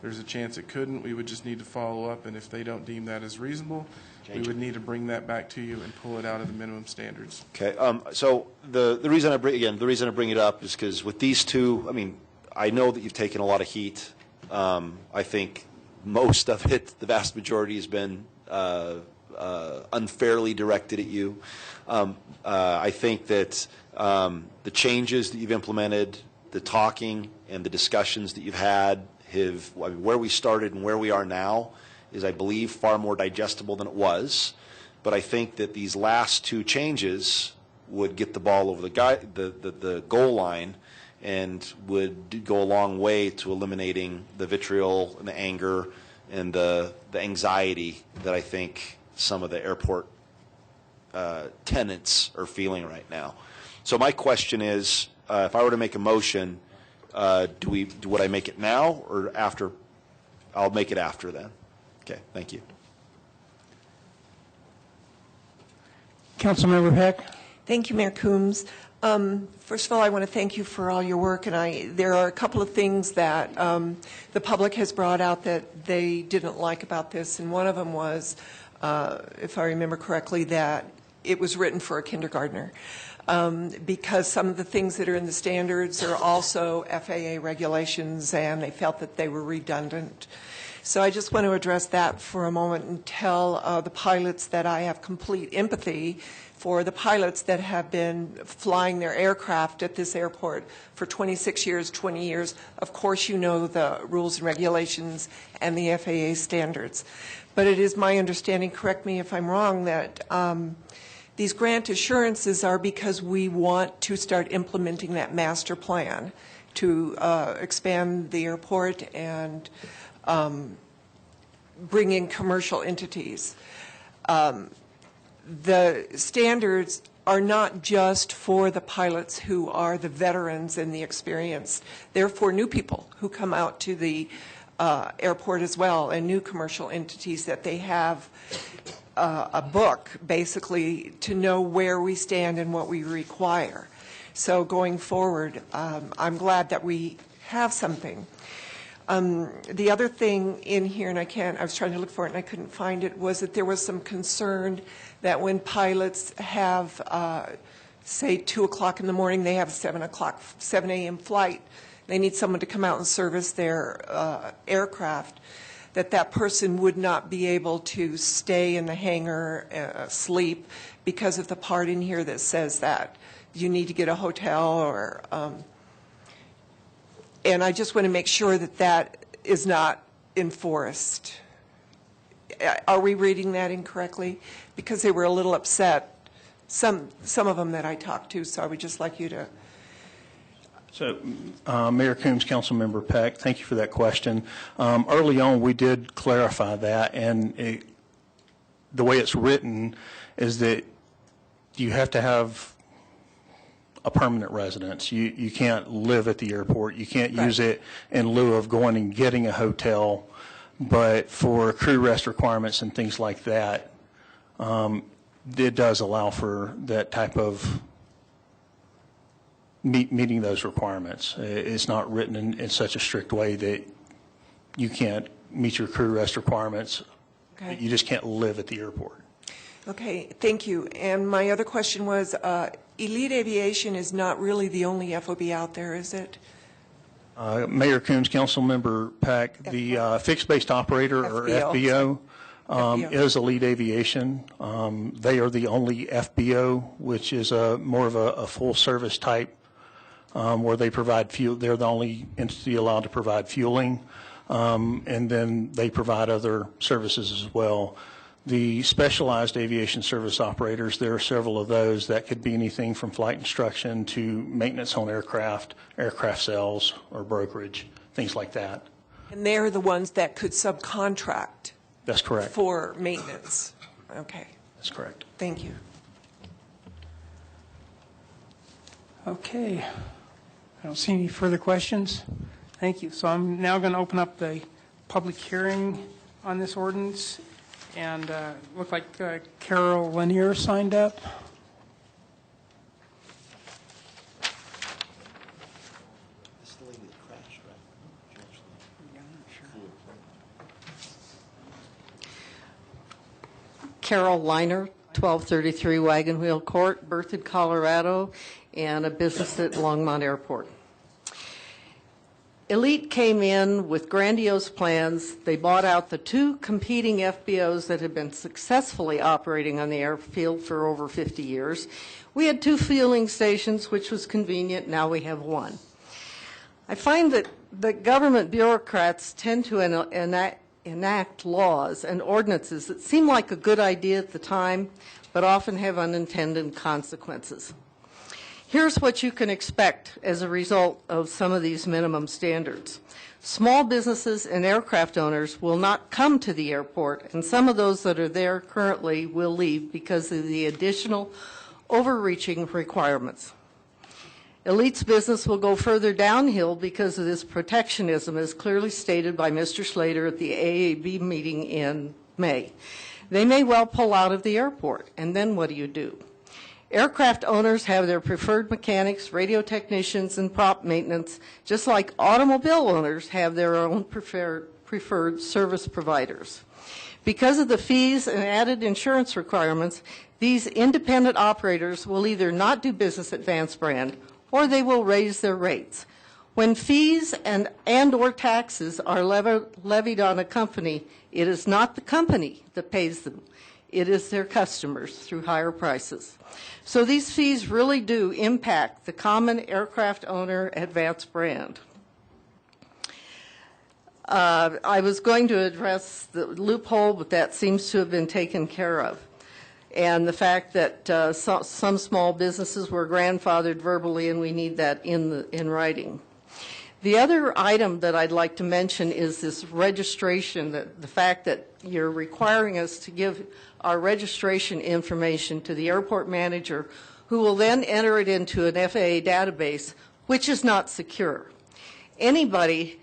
There's a chance it couldn't. We would just need to follow up, and if they don't deem that as reasonable, we would need to bring that back to you and pull it out of the minimum standards. Okay. So the reason I bring it up is because with these 2, I know that you've taken a lot of heat. I think most of it, the vast majority, has been unfairly directed at you. I think that the changes that you've implemented, the talking and the discussions that you've had, where we started and where we are now is, I believe, far more digestible than it was. But I think that these last 2 changes would get the ball over the goal line and would go a long way to eliminating the vitriol and the anger and the anxiety that I think some of the airport tenants are feeling right now. So my question is, if I were to make a motion, would I make it now or after? I'll make it after then. Okay, thank you. Councilmember Peck? Thank you, Mayor Coombs. First of all, I want to thank you for all your work, and there are a couple of things that the public has brought out that they didn't like about this, and one of them was, if I remember correctly, that it was written for a kindergartner. Because some of the things that are in the standards are also FAA regulations, and they felt that they were redundant. So I just want to address that for a moment and tell the pilots that I have complete empathy for the pilots that have been flying their aircraft at this airport for 26 years, 20 years. Of course, you know the rules and regulations and the FAA standards. But it is my understanding, correct me if I'm wrong, that these grant assurances are because we want to start implementing that master plan to expand the airport and bring in commercial entities. The standards are not just for the pilots who are the veterans and the experienced. They're for new people who come out to the airport as well, and new commercial entities, that they have a book, basically, to know where we stand and what we require. So going forward, I'm glad that we have something. The other thing in here, and I was trying to look for it and I couldn't find it, was that there was some concern that when pilots have, say, 2 o'clock in the morning, they have a 7 a.m. flight, they need someone to come out and service their aircraft, that person would not be able to stay in the hangar, sleep, because of the part in here that says that you need to get a hotel or... And I just want to make sure that that is not enforced. Are we reading that incorrectly? Because they were a little upset, some of them that I talked to, so I would just like you to... So, Mayor Coombs, Councilmember Peck, thank you for that question. Early on, we did clarify that, and the way it's written is that you have to have a permanent residence. You can't live at the airport. You can't use it in lieu of going and getting a hotel. But for crew rest requirements and things like that, it does allow for that type of meeting those requirements. It's not written in such a strict way that you can't meet your crew rest requirements. Okay. You just can't live at the airport. Okay, thank you. And my other question was, Elite Aviation is not really the only FOB out there, is it? Mayor Coombs, Councilmember Peck, the fixed-based operator, or FBO, is Elite Aviation. They are the only FBO, which is more of a full-service type, where they provide fuel. They're the only entity allowed to provide fueling, and then they provide other services as well. The specialized aviation service operators, there are several of those that could be anything from flight instruction to maintenance on aircraft, aircraft sales, or brokerage, things like that. And they're the ones that could subcontract. That's correct. For maintenance. Okay. That's correct. Thank you. Okay. I don't see any further questions. Thank you. So I'm now going to open up the public hearing on this ordinance. And look like Carol Lanier signed up. Carol Liner, 1233 Wagon Wheel Court, Berthoud, Colorado, and a business at Longmont Airport. Elite came in with grandiose plans. They bought out the 2 competing FBOs that had been successfully operating on the airfield for over 50 years. We had 2 fueling stations, which was convenient. Now we have 1. I find that the government bureaucrats tend to enact laws and ordinances that seem like a good idea at the time, but often have unintended consequences. Here's what you can expect as a result of some of these minimum standards. Small businesses and aircraft owners will not come to the airport, and some of those that are there currently will leave because of the additional overreaching requirements. Elite's business will go further downhill because of this protectionism, as clearly stated by Mr. Slater at the AAB meeting in May. They may well pull out of the airport, and then what do you do? Aircraft owners have their preferred mechanics, radio technicians, and prop maintenance, just like automobile owners have their own preferred service providers. Because of the fees and added insurance requirements, these independent operators will either not do business at Vance Brand or they will raise their rates. When fees and or taxes are levied on a company, it is not the company that pays them. It is their customers through higher prices. So these fees really do impact the common aircraft owner at Vance Brand. I was going to address the loophole, but that seems to have been taken care of. And the fact that some small businesses were grandfathered verbally, and we need that in writing. The other item that I'd like to mention is this registration, the fact that you're requiring us to give our registration information to the airport manager, who will then enter it into an FAA database, which is not secure. Anybody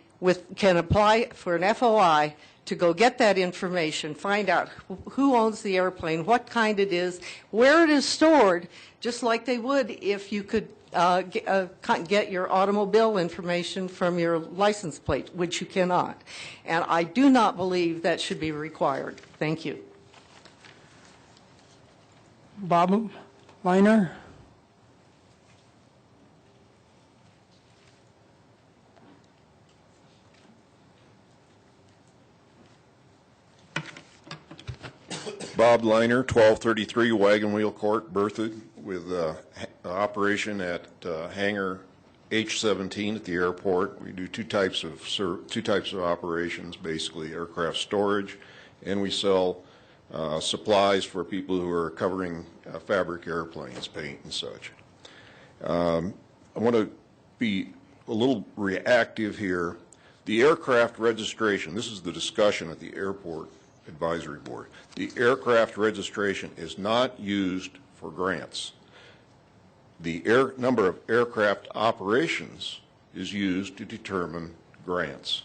can apply for an FOI to go get that information, find out who owns the airplane, what kind it is, where it is stored, just like they would if you could get your automobile information from your license plate, which you cannot. And I do not believe that should be required. Thank you. Bob Leiner? Bob Leiner, 1233 Wagon Wheel Court, Berthoud, with operation at hangar H-17 at the airport. We do two types of operations, basically aircraft storage, and we sell supplies for people who are covering fabric airplanes, paint and such. I want to be a little reactive here. The aircraft registration, this is the discussion at the airport advisory board. The aircraft registration is not used for grants. The number of aircraft operations is used to determine grants.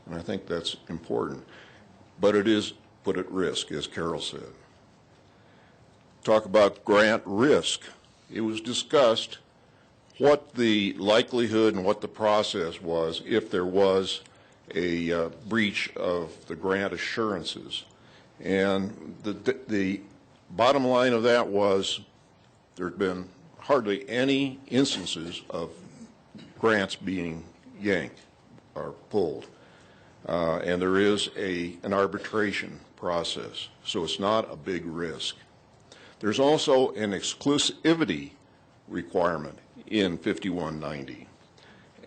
And I think that's important. But it is put at risk, as Carol said. Talk about grant risk. It was discussed what the likelihood and what the process was if there was a breach of the grant assurances. And the bottom line of that was there had been hardly any instances of grants being yanked or pulled. And there is an arbitration process, so it's not a big risk. There's also an exclusivity requirement in 5190.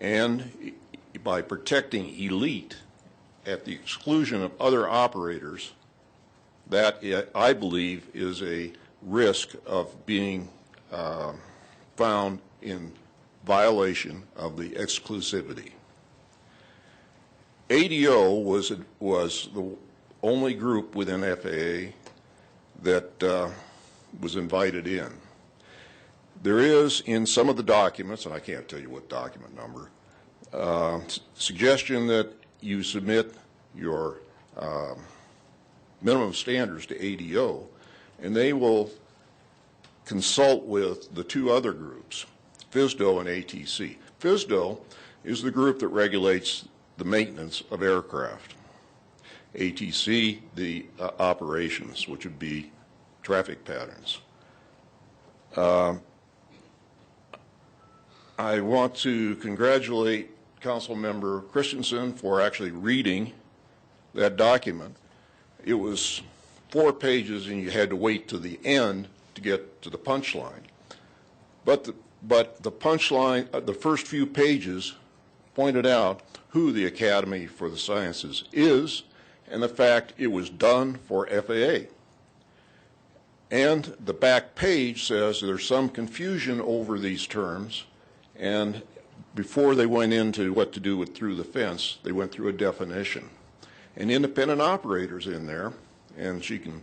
And by protecting elite at the exclusion of other operators, that I believe is a risk of being found in violation of the exclusivity. ADO was the only group within FAA that was invited in. There is, in some of the documents, and I can't tell you what document number, suggestion that you submit your minimum standards to ADO, and they will consult with the two other groups, FSDO and ATC. FSDO is the group that regulates the maintenance of aircraft. ATC, the operations, which would be traffic patterns. I want to congratulate Councilmember Christensen for actually reading that document. It was 4 pages and you had to wait to the end to get to the punchline. But the punchline, the first few pages pointed out who the Academy for the Sciences is and the fact it was done for FAA. And the back page says there's some confusion over these terms, and before they went into what to do with through the fence, they went through a definition. And independent operators in there, and she can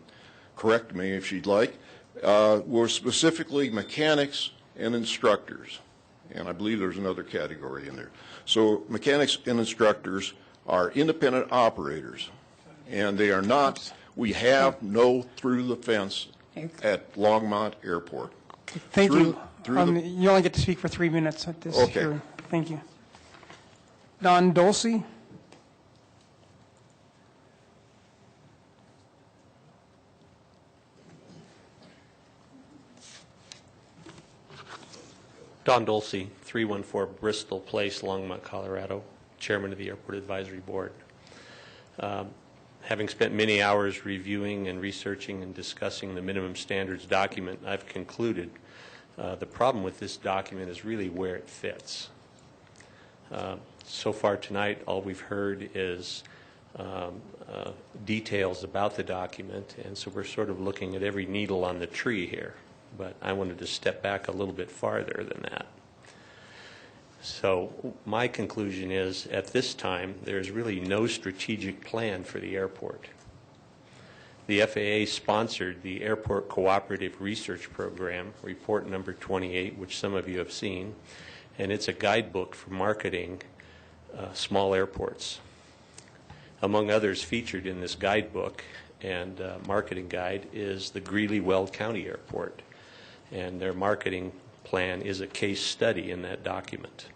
correct me if she'd like, were specifically mechanics and instructors. And I believe there's another category in there. So mechanics and instructors are independent operators, and they are not, we have no through the fence at Longmont Airport. Thank you. Through the- You only get to speak for 3 minutes at this Okay. hearing. Thank you. Don Dulce? Don Dulce, 314 Bristol Place, Longmont, Colorado, Chairman of the Airport Advisory Board. Having spent many hours reviewing and researching and discussing the minimum standards document, I've concluded the problem with this document is really where it fits. So far tonight, all we've heard is details about the document, and so we're sort of looking at every needle on the tree here. But I wanted to step back a little bit farther than that. So my conclusion is, at this time, there's really no strategic plan for the airport. The FAA sponsored the Airport Cooperative Research Program, report number 28, which some of you have seen, and it's a guidebook for marketing small airports. Among others featured in this guidebook and marketing guide is the Greeley-Weld County Airport, and their marketing plan is a case study in that document.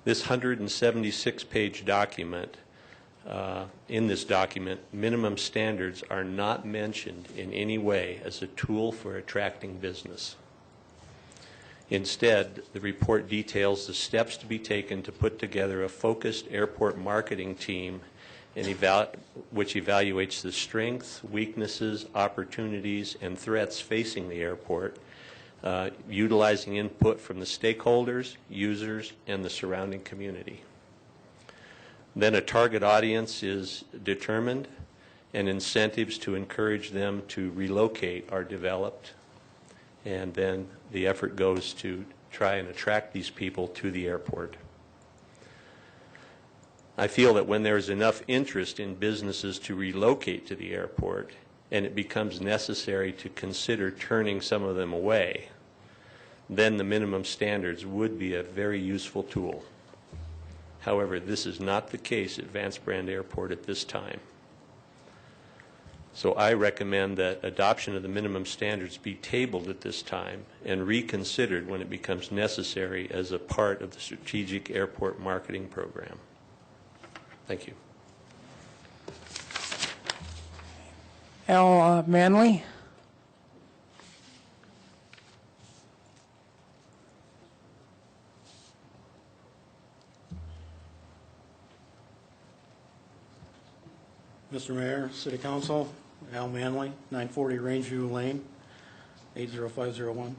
This 176-page document, in this document, minimum standards are not mentioned in any way as a tool for attracting business. Instead, the report details the steps to be taken to put together a focused airport marketing team which evaluates the strengths, weaknesses, opportunities, and threats facing the airport, utilizing input from the stakeholders, users, and the surrounding community. Then a target audience is determined, and incentives to encourage them to relocate are developed, and then the effort goes to try and attract these people to the airport. I feel that when there is enough interest in businesses to relocate to the airport and it becomes necessary to consider turning some of them away, then the minimum standards would be a very useful tool. However, this is not the case at Vance Brand Airport at this time. So I recommend that adoption of the minimum standards be tabled at this time and reconsidered when it becomes necessary as a part of the strategic airport marketing program. Thank you. Al Manley? Mr. Mayor, City Council, Al Manley, 940 Rangeview Lane, 80501.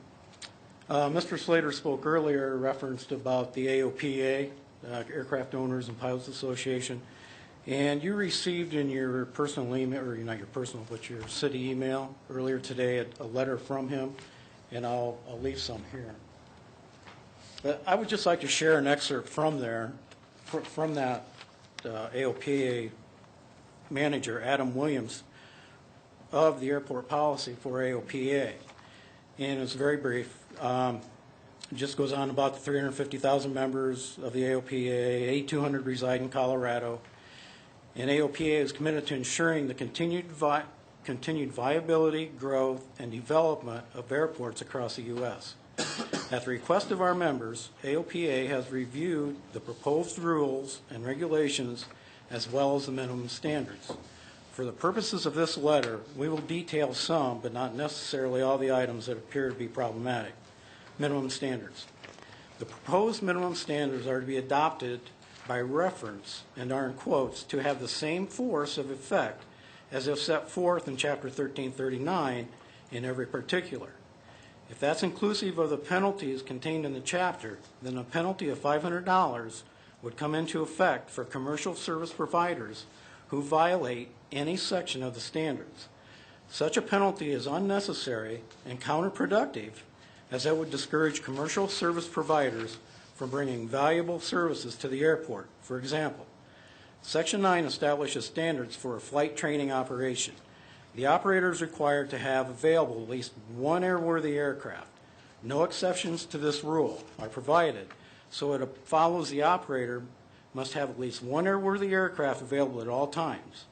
Mr. Slater spoke earlier, referenced about the AOPA, Aircraft Owners and Pilots Association, and you received in your personal email, or not your personal, but your city email earlier today, a letter from him, and I'll leave some here. But I would just like to share an excerpt from there, from that AOPA manager, Adam Williams, of the airport policy for AOPA. And it's very brief. It just goes on about the 350,000 members of the AOPA, 8,200 reside in Colorado. And AOPA is committed to ensuring the continued viability, growth, and development of airports across the U.S. At the request of our members, AOPA has reviewed the proposed rules and regulations as well as the minimum standards. For the purposes of this letter, we will detail some, but not necessarily all the items that appear to be problematic. Minimum standards. The proposed minimum standards are to be adopted by reference and are in quotes to have the same force of effect as if set forth in Chapter 1339 in every particular. If that's inclusive of the penalties contained in the chapter, then a penalty of $500 would come into effect for commercial service providers who violate any section of the standards. Such a penalty is unnecessary and counterproductive, as that would discourage commercial service providers from bringing valuable services to the airport. For example, Section 9 establishes standards for a flight training operation. The operator is required to have available at least one airworthy aircraft. No exceptions to this rule are provided, so it follows the operator must have at least one airworthy aircraft available at all times.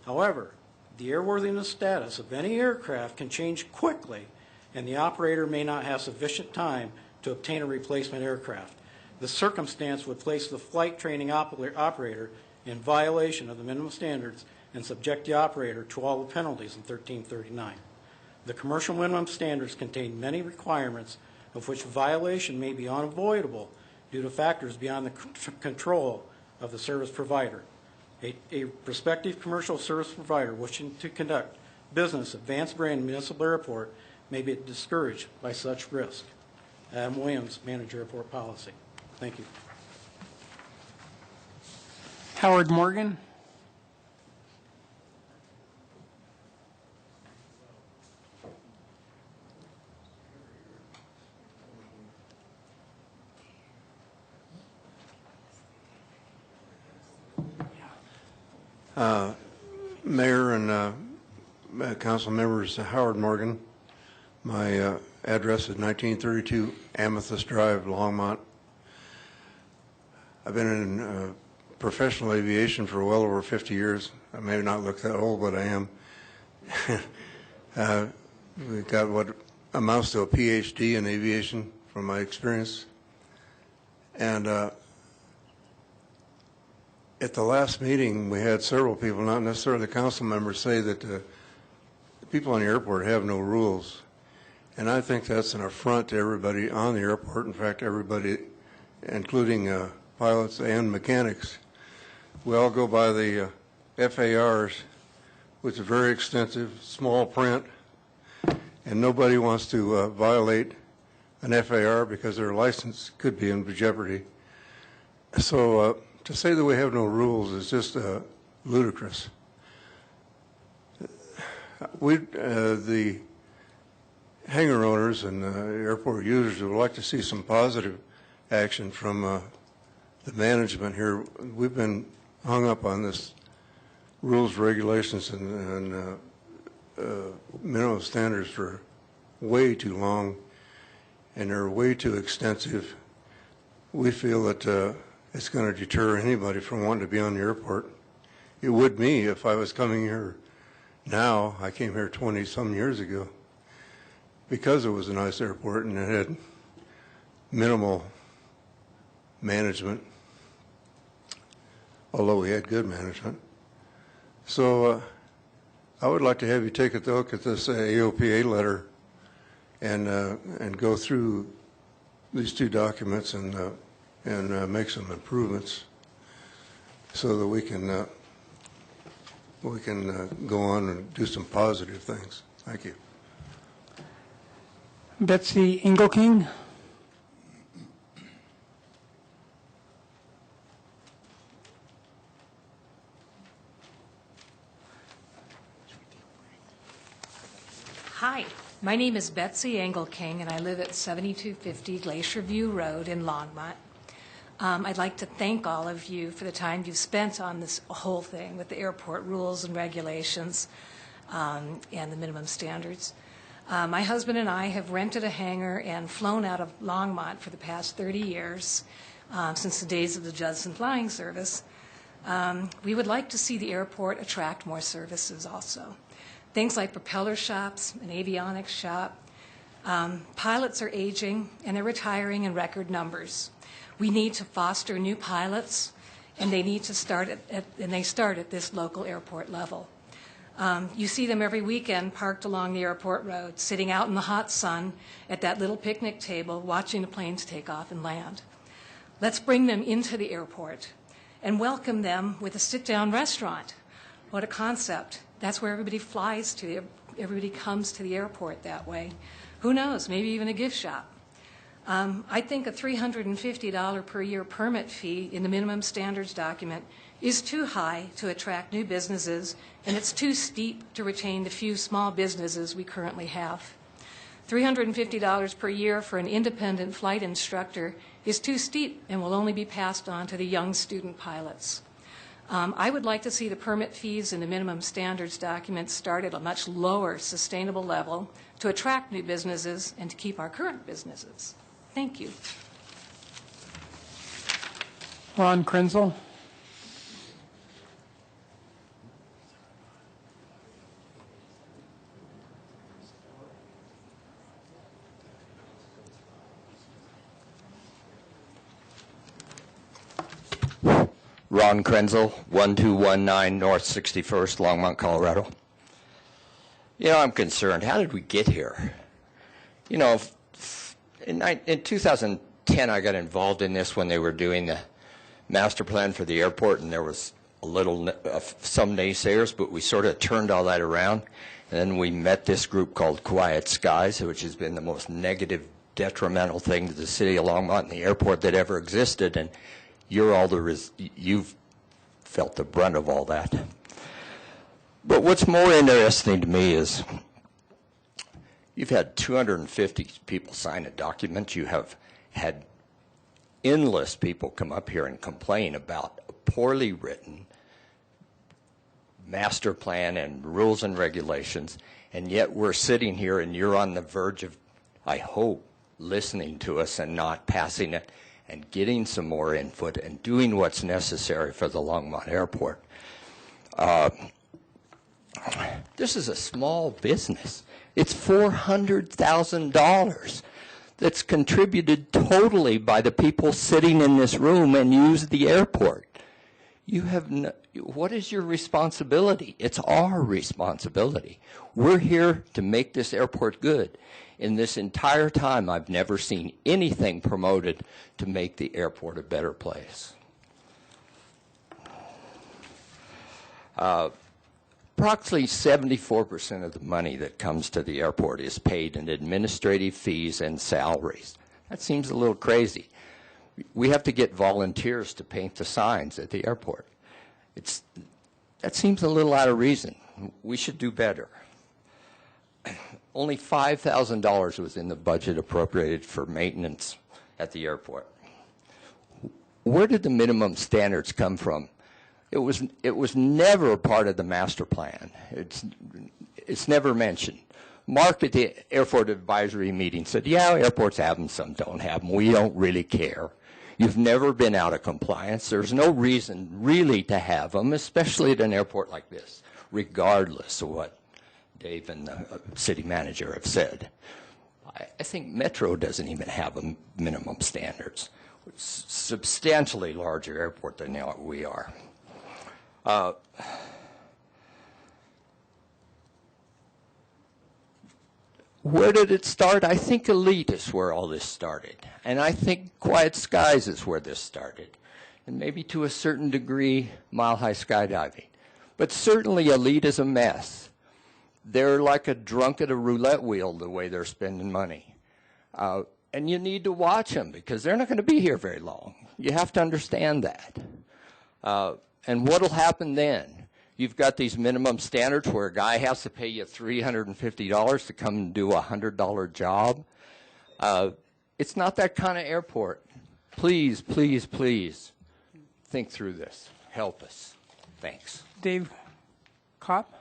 However, the airworthiness status of any aircraft can change quickly and the operator may not have sufficient time to obtain a replacement aircraft. The circumstance would place the flight training operator in violation of the minimum standards and subject the operator to all the penalties in 1339. The commercial minimum standards contain many requirements of which violation may be unavoidable due to factors beyond the control of the service provider. A prospective commercial service provider wishing to conduct business at Vance Brand Municipal Airport may be discouraged by such risk. Adam Williams, Manager Airport Policy. Thank you. Howard Morgan. Mayor and council members, Howard Morgan. My address is 1932 Amethyst Drive, Longmont. I've been in professional aviation for well over 50 years. I may not look that old, but I am. We've got what amounts to a PhD in aviation from my experience. And at the last meeting, we had several people, not necessarily the council members, say that the people on the airport have no rules. And I think that's an affront to everybody on the airport. In fact, everybody, including pilots and mechanics. We all go by the FARs, which is very extensive, small print, and nobody wants to violate an FAR because their license could be in jeopardy. So to say that we have no rules is just ludicrous. The hangar owners and airport users would like to see some positive action from the management here. We've been hung up on this rules, regulations, and minimum standards for way too long, and they're way too extensive. We feel that it's going to deter anybody from wanting to be on the airport. It would me if I was coming here now. I came here 20-some years ago because it was a nice airport and it had minimal management, although we had good management. So I would like to have you take a look at this AOPA letter and go through these two documents and make some improvements so that we can go on and do some positive things. Thank you. Betsy Engelking. Hi, my name is Betsy Engelking, and I live at 7250 Glacier View Road in Longmont. I'd like to thank all of you for the time you've spent on this whole thing with the airport rules and regulations and the minimum standards. My husband and I have rented a hangar and flown out of Longmont for the past 30 years, since the days of the Judson Flying Service. We would like to see the airport attract more services also. Things like propeller shops, an avionics shop. Pilots are aging and they're retiring in record numbers. We need to foster new pilots, and they need to start at this local airport level. You see them every weekend parked along the airport road, sitting out in the hot sun at that little picnic table, watching the planes take off and land. Let's bring them into the airport and welcome them with a sit-down restaurant. What a concept. That's where everybody flies to. Everybody comes to the airport that way. Who knows, maybe even a gift shop. I think a $350 per year permit fee in the minimum standards document is too high to attract new businesses, and it's too steep to retain the few small businesses we currently have. $350 per year for an independent flight instructor is too steep and will only be passed on to the young student pilots. I would like to see the permit fees in the minimum standards document start at a much lower sustainable level to attract new businesses and to keep our current businesses. Thank you. Ron Krenzel. Ron Krenzel, 1219 North 61st, Longmont, Colorado. You know, I'm concerned. How did we get here? You know, in 2010, I got involved in this when they were doing the master plan for the airport, and there was some naysayers, but we sort of turned all that around. And then we met this group called Quiet Skies, which has been the most negative, detrimental thing to the city of Longmont and the airport that ever existed. And you've felt the brunt of all that. But what's more interesting to me is you've had 250 people sign a document. You have had endless people come up here and complain about a poorly written master plan and rules and regulations, and yet we're sitting here and you're on the verge of, I hope, listening to us and not passing it and getting some more input and doing what's necessary for the Longmont Airport. This is a small business. It's $400,000 that's contributed totally by the people sitting in this room and use the airport. You have what is your responsibility? It's our responsibility. We're here to make this airport good. In this entire time, I've never seen anything promoted to make the airport a better place. Approximately 74% of the money that comes to the airport is paid in administrative fees and salaries. That seems a little crazy. We have to get volunteers to paint the signs at the airport. That seems a little out of reason. We should do better. Only $5,000 was in the budget appropriated for maintenance at the airport. Where did the minimum standards come from? It was never a part of the master plan. It's never mentioned. Mark at the airport advisory meeting said, yeah, airports have them, some don't have them. We don't really care. You've never been out of compliance. There's no reason really to have them, especially at an airport like this, regardless of what Dave and the city manager have said. I think Metro doesn't even have a minimum standards. It's a substantially larger airport than we are. Where did it start? I think Elite is where all this started. And I think Quiet Skies is where this started. And maybe to a certain degree, Mile High Skydiving. But certainly Elite is a mess. They're like a drunk at a roulette wheel the way they're spending money. And you need to watch them because they're not going to be here very long. You have to understand that. And what will happen then? You've got these minimum standards where a guy has to pay you $350 to come and do a $100 job. It's not that kind of airport. Please, please, please think through this. Help us. Thanks. Dave Kopp?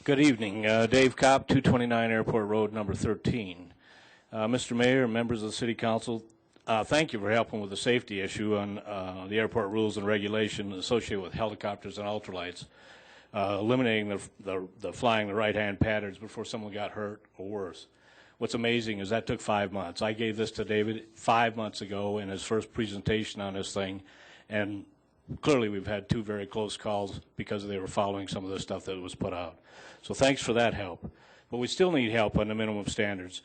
Good evening. Dave Kopp, 229 Airport Road, number 13. Mr. Mayor, members of the City Council, thank you for helping with the safety issue on the airport rules and regulations associated with helicopters and ultralights, eliminating the flying the right-hand patterns before someone got hurt or worse. What's amazing is that took 5 months. I gave this to David 5 months ago in his first presentation on this thing, and clearly we've had 2 very close calls because they were following some of the stuff that was put out. So thanks for that help. But we still need help on the minimum standards.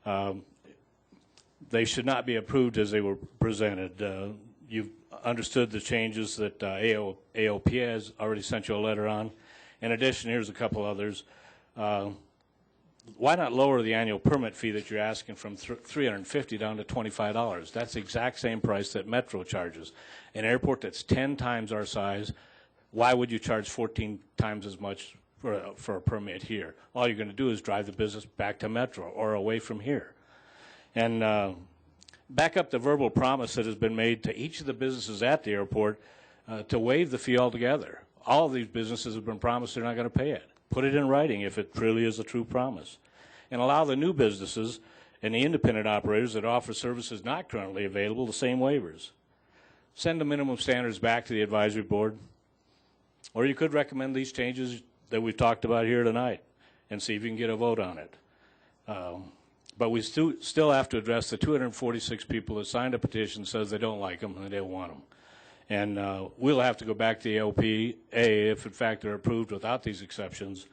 They should not be approved as they were presented. You've understood the changes that AOP has already sent you a letter on. In addition, here's a couple others. Why not lower the annual permit fee that you're asking from $350 down to $25? That's the exact same price that Metro charges. An airport that's 10 times our size, why would you charge 14 times as much for a permit here? All you're going to do is drive the business back to Metro or away from here. And back up the verbal promise that has been made to each of the businesses at the airport to waive the fee altogether. All of these businesses have been promised they're not going to pay it. Put it in writing if it truly is a true promise. And allow the new businesses and the independent operators that offer services not currently available the same waivers. Send the minimum standards back to the advisory board. Or you could recommend these changes that we've talked about here tonight and see if you can get a vote on it. But we still have to address the 246 people that signed a petition says they don't like them and they don't want them. And we'll have to go back to the AOPA if in fact they're approved without these exceptions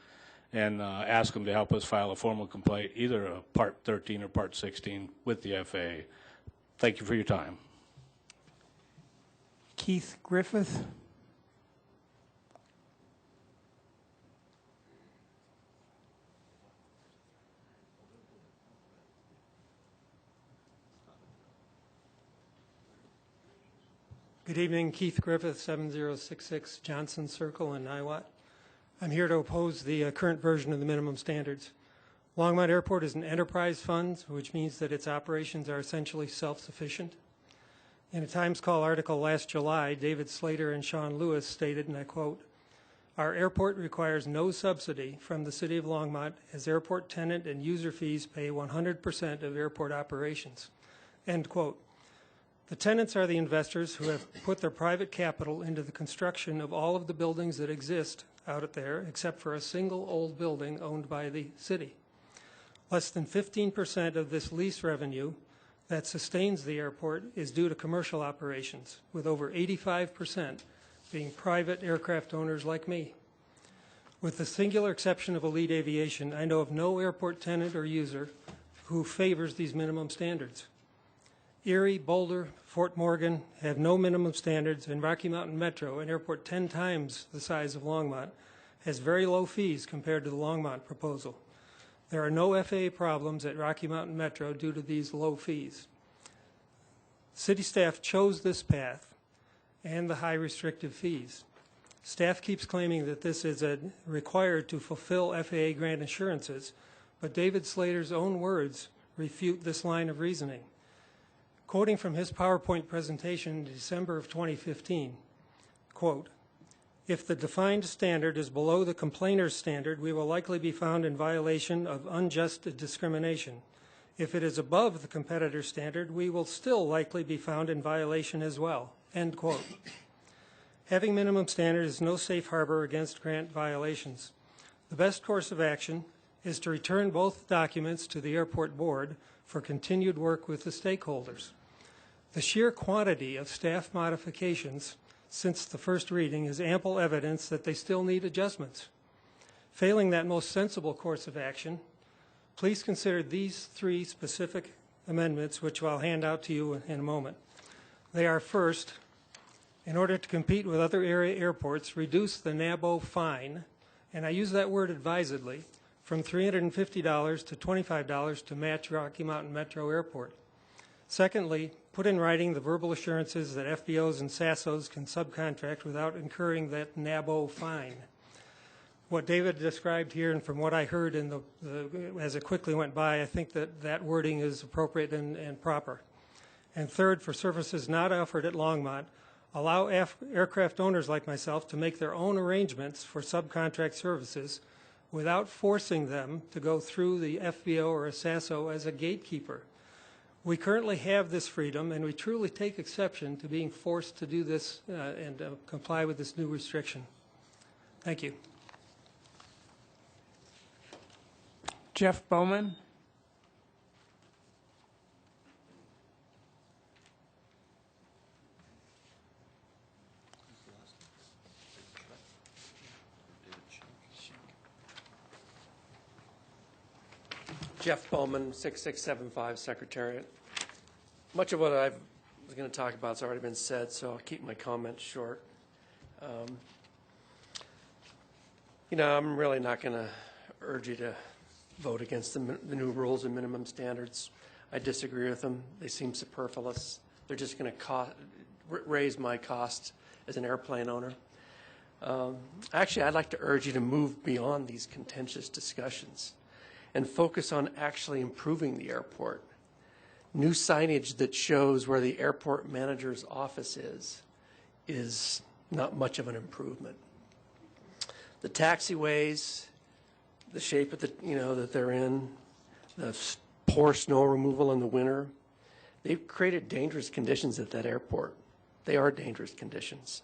and ask them to help us file a formal complaint, either a Part 13 or Part 16 with the FAA. Thank you for your time. Keith Griffith. Good evening, Keith Griffith, 7066 Johnson Circle in Niwot. I'm here to oppose the current version of the minimum standards. Longmont Airport is an enterprise fund, which means that its operations are essentially self-sufficient. In a Times Call article last July, David Slater and Sean Lewis stated, and I quote, "Our airport requires no subsidy from the City of Longmont as airport tenant and user fees pay 100% of airport operations." End quote. The tenants are the investors who have put their private capital into the construction of all of the buildings that exist out there, except for a single old building owned by the city. Less than 15% of this lease revenue that sustains the airport is due to commercial operations, with over 85% being private aircraft owners like me. With the singular exception of Elite Aviation, I know of no airport tenant or user who favors these minimum standards. Erie, Boulder, Fort Morgan have no minimum standards, and Rocky Mountain Metro, an airport 10 times the size of Longmont, has very low fees compared to the Longmont proposal. There are no FAA problems at Rocky Mountain Metro due to these low fees. City staff chose this path and the high restrictive fees. Staff keeps claiming that this is required to fulfill FAA grant assurances, but David Slater's own words refute this line of reasoning. Quoting from his PowerPoint presentation in December of 2015, quote, "If the defined standard is below the complainer's standard, we will likely be found in violation of unjust discrimination. If it is above the competitor's standard, we will still likely be found in violation as well." End quote. Having minimum standards is no safe harbor against grant violations. The best course of action is to return both documents to the airport board for continued work with the stakeholders. The sheer quantity of staff modifications since the first reading is ample evidence that they still need adjustments. Failing that most sensible course of action, please consider these 3 specific amendments, which I'll hand out to you in a moment. They are: first, in order to compete with other area airports, reduce the NABO fine, and I use that word advisedly, from $350 to $25 to match Rocky Mountain Metro Airport. Secondly, put in writing the verbal assurances that FBOs and SASOs can subcontract without incurring that NABO fine. What David described here, and from what I heard as it quickly went by, I think that wording is appropriate and proper. And third, for services not offered at Longmont, allow aircraft owners like myself to make their own arrangements for subcontract services without forcing them to go through the FBO or a SASO as a gatekeeper. We currently have this freedom, and we truly take exception to being forced to do this and comply with this new restriction. Thank you. Jeff Bowman. Jeff Bowman, 6675 Secretariat. Much of what I was going to talk about has already been said, so I'll keep my comments short. I'm really not going to urge you to vote against the new rules and minimum standards. I disagree with them. They seem superfluous. They're just going to raise my cost as an airplane owner. Actually, I'd like to urge you to move beyond these contentious discussions and focus on actually improving the airport. New signage that shows where the airport manager's office is not much of an improvement. The taxiways, the shape of that they're in, the poor snow removal in the winter, they've created dangerous conditions at that airport. They are dangerous conditions.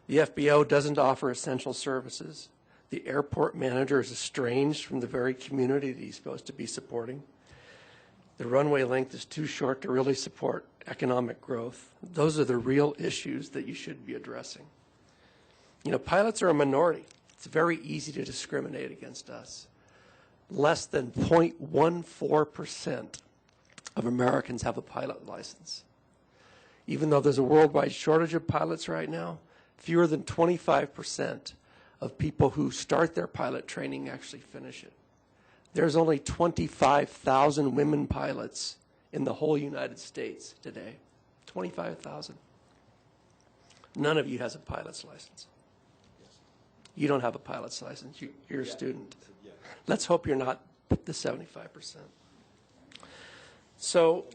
The FBO doesn't offer essential services. The airport manager is estranged from the very community that he's supposed to be supporting. The runway length is too short to really support economic growth. Those are the real issues that you should be addressing. You know, pilots are a minority. It's very easy to discriminate against us. Less than 0.14% of Americans have a pilot license. Even though there's a worldwide shortage of pilots right now, fewer than 25% of people who start their pilot training actually finish it. There's only 25,000 women pilots in the whole United States today. 25,000. None of you has a pilot's license. You don't have a pilot's license. You're a student. Let's hope you're not the 75%. So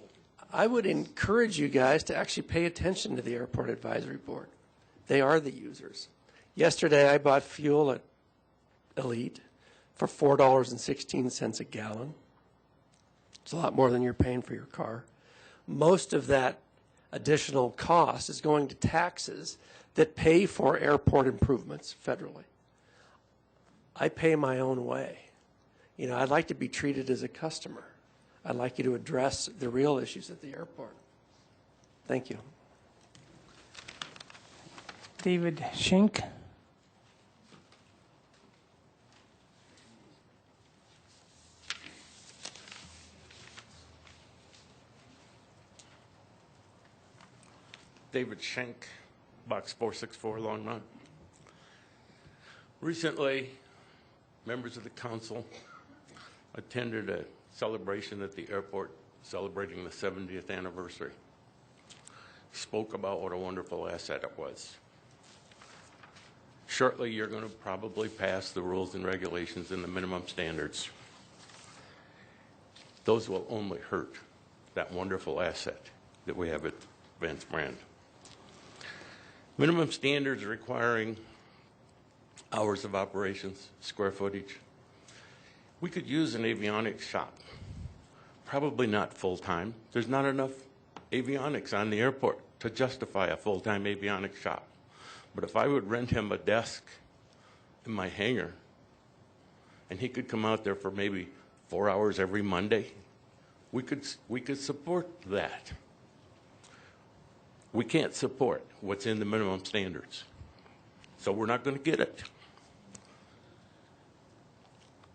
I would encourage you guys to actually pay attention to the Airport Advisory Board. They are the users. Yesterday I bought fuel at Elite for $4.16 a gallon. It's a lot more than you're paying for your car. Most of that additional cost is going to taxes that pay for airport improvements federally. I pay my own way. You know, I'd like to be treated as a customer. I'd like you to address the real issues at the airport. Thank you. David Schenk. David Schenk, Box 464, Longmont. Recently, members of the council attended a celebration at the airport celebrating the 70th anniversary. Spoke about what a wonderful asset it was. Shortly, you're going to probably pass the rules and regulations and the minimum standards. Those will only hurt that wonderful asset that we have at Vance Brand. Minimum standards requiring hours of operations, square footage. We could use an avionics shop. Probably not full-time. There's not enough avionics on the airport to justify a full-time avionics shop. But if I would rent him a desk in my hangar, and he could come out there for maybe 4 hours every Monday, we could support that. We can't support what's in the minimum standards, so we're not going to get it.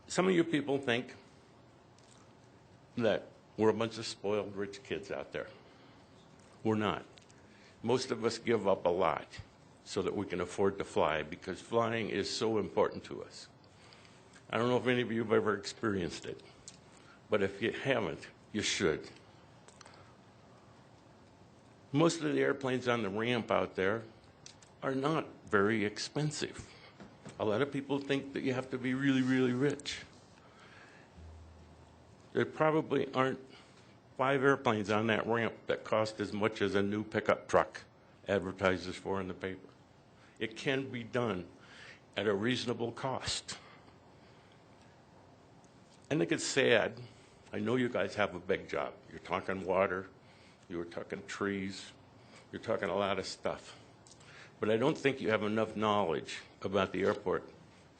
Some of you people think that we're a bunch of spoiled rich kids out there. We're not. Most of us give up a lot so that we can afford to fly, because flying is so important to us. I don't know if any of you have ever experienced it, but if you haven't, you should. Most of the airplanes on the ramp out there are not very expensive. A lot of people think that you have to be really, really rich. There probably aren't 5 airplanes on that ramp that cost as much as a new pickup truck advertises for in the paper. It can be done at a reasonable cost. I think it's sad. I know you guys have a big job. You're talking water, you were talking trees, you're talking a lot of stuff. But I don't think you have enough knowledge about the airport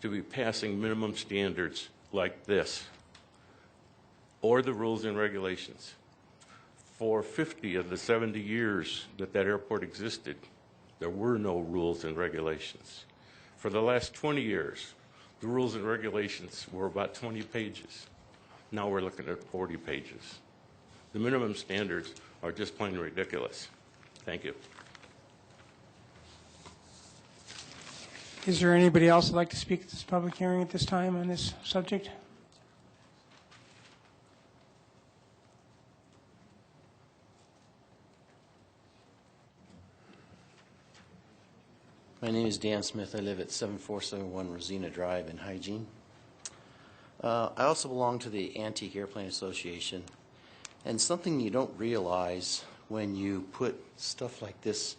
to be passing minimum standards like this, or the rules and regulations. For 50 of the 70 years that that airport existed, there were no rules and regulations. For the last 20 years, the rules and regulations were about 20 pages. Now we're looking at 40 pages. The minimum standards are just plain ridiculous. Thank you. Is there anybody else who'd like to speak at this public hearing at this time on this subject? My name is Dan Smith. I live at 7471 Rosina Drive in Hygiene. I also belong to the Antique Airplane Association. And something you don't realize when you put stuff like this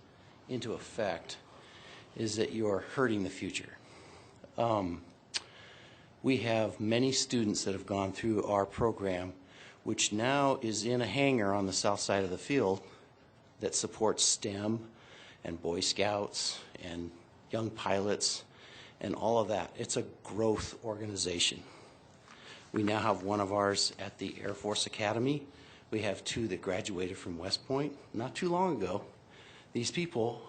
into effect is that you are hurting the future. We have many students that have gone through our program, which now is in a hangar on the south side of the field that supports STEM and Boy Scouts and young pilots and all of that. It's a growth organization. We now have one of ours at the Air Force Academy. We have 2 that graduated from West Point not too long ago. These people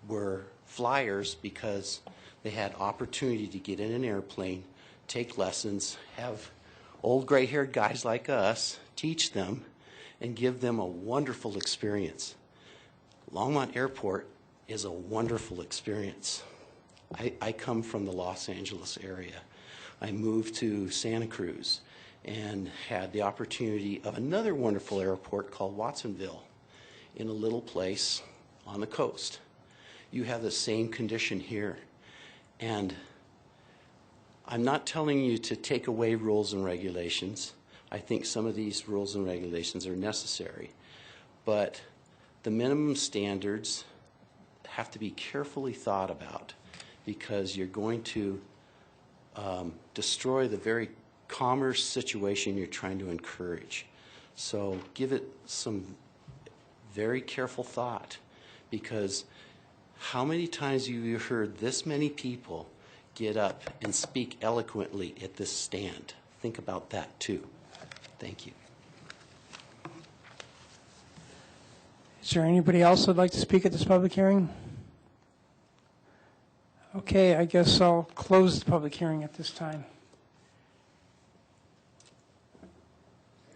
were flyers because they had opportunity to get in an airplane, take lessons, have old gray-haired guys like us teach them and give them a wonderful experience. Longmont Airport is a wonderful experience. I come from the Los Angeles area. I moved to Santa Cruz and had the opportunity of another wonderful airport called Watsonville in a little place on the coast. You have the same condition here. And I'm not telling you to take away rules and regulations. I think some of these rules and regulations are necessary. But the minimum standards have to be carefully thought about because you're going to destroy the very commerce situation you're trying to encourage. So give it some very careful thought because how many times have you heard this many people get up and speak eloquently at this stand? Think about that too. Thank you. Is there anybody else who would like to speak at this public hearing? Okay, I guess I'll close the public hearing at this time.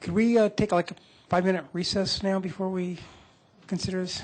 Could we take like a 5-minute recess now before we consider this?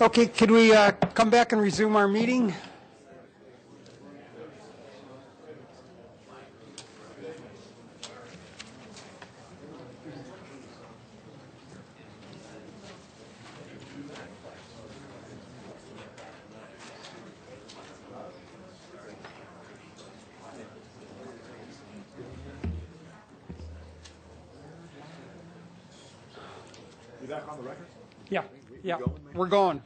Okay, could we come back and resume our meeting? You back on the record? Yeah, yeah, we're going.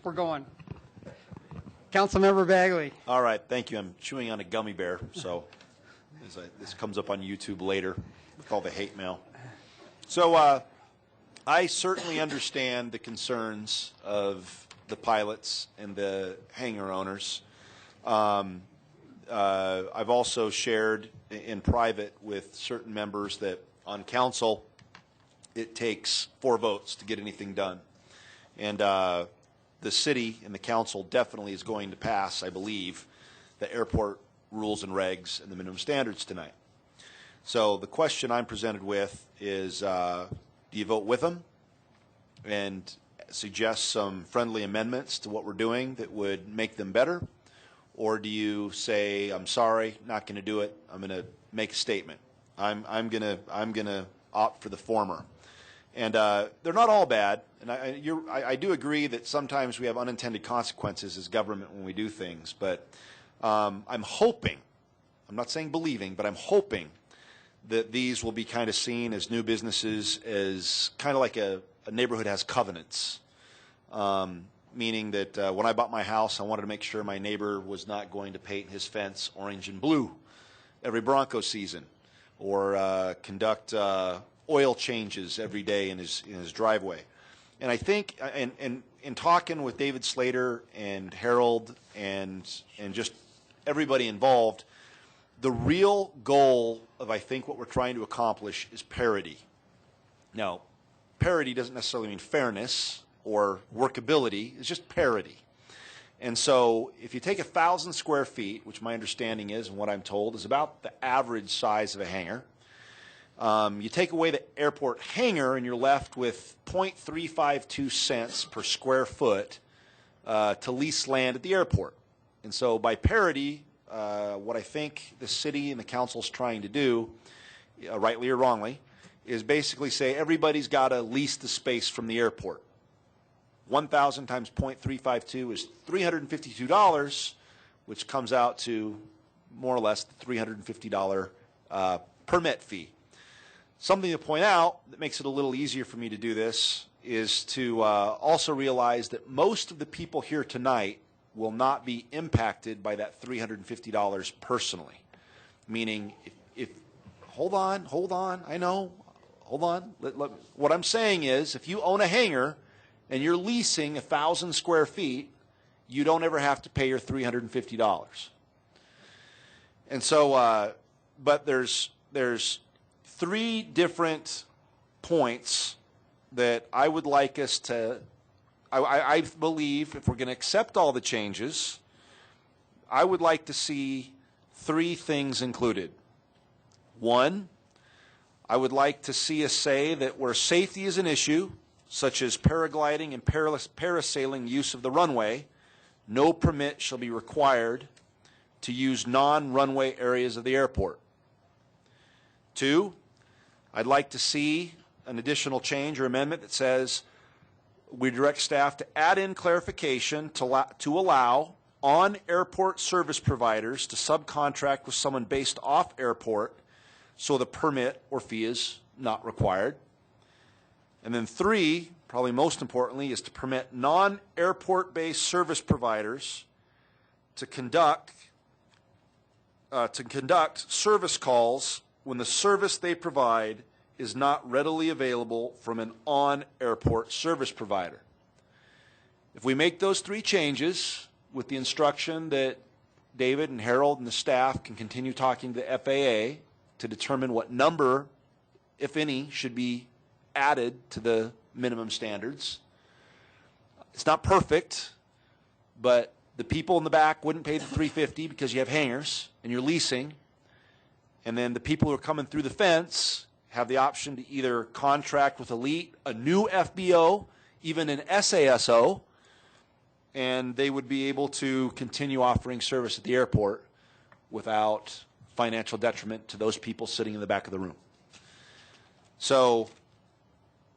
Councilmember Bagley. All right, thank you. I'm chewing on a gummy bear, so this comes up on YouTube later with all the hate mail. So I certainly understand the concerns of the pilots and the hangar owners. I've also shared in private with certain members that on council it takes 4 votes to get anything done. And the city and the council definitely is going to pass, I believe, the airport rules and regs and the minimum standards tonight. So the question I'm presented with is, do you vote with them and suggest some friendly amendments to what we're doing that would make them better? Or do you say, I'm sorry, not going to do it, I'm going to make a statement. I'm going to opt for the former. And they're not all bad, and I do agree that sometimes we have unintended consequences as government when we do things, but I'm hoping, I'm not saying believing, but I'm hoping that these will be kind of seen as new businesses, as kind of like a neighborhood has covenants, meaning that when I bought my house, I wanted to make sure my neighbor was not going to paint his fence orange and blue every Bronco season, or conduct oil changes every day in his driveway. And I think, and in talking with David Slater and Harold and just everybody involved, the real goal of, I think, what we're trying to accomplish is parity. Now, parity doesn't necessarily mean fairness or workability, it's just parity. And so if you take 1,000 square feet, which my understanding is, and what I'm told, is about the average size of a hangar, you take away the airport hangar and you're left with 0.352 cents per square foot to lease land at the airport. And so by parity, what I think the city and the council is trying to do, rightly or wrongly, is basically say everybody's got to lease the space from the airport. 1,000 times 0.352 is $352, which comes out to more or less the $350 permit fee. Something to point out that makes it a little easier for me to do this is to also realize that most of the people here tonight will not be impacted by that $350 personally. Meaning, if hold on, I know, hold on. What I'm saying is, if you own a hangar and you're leasing 1,000 square feet, you don't ever have to pay your $350. And so, but there's 3 different points that I would like us to, I believe if we're going to accept all the changes, I would like to see 3 things included. 1, I would like to see us say that where safety is an issue, such as paragliding and parasailing use of the runway, no permit shall be required to use non-runway areas of the airport. 2, I'd like to see an additional change or amendment that says we direct staff to add in clarification to allow on-airport service providers to subcontract with someone based off airport so the permit or fee is not required. And then 3, probably most importantly, is to permit non-airport based service providers to conduct service calls when the service they provide is not readily available from an on-airport service provider. If we make those 3 changes with the instruction that David and Harold and the staff can continue talking to the FAA to determine what number, if any, should be added to the minimum standards. It's not perfect, but the people in the back wouldn't pay the $350 because you have hangars and you're leasing. And then the people who are coming through the fence have the option to either contract with Elite, a new FBO, even an SASO, and they would be able to continue offering service at the airport without financial detriment to those people sitting in the back of the room. So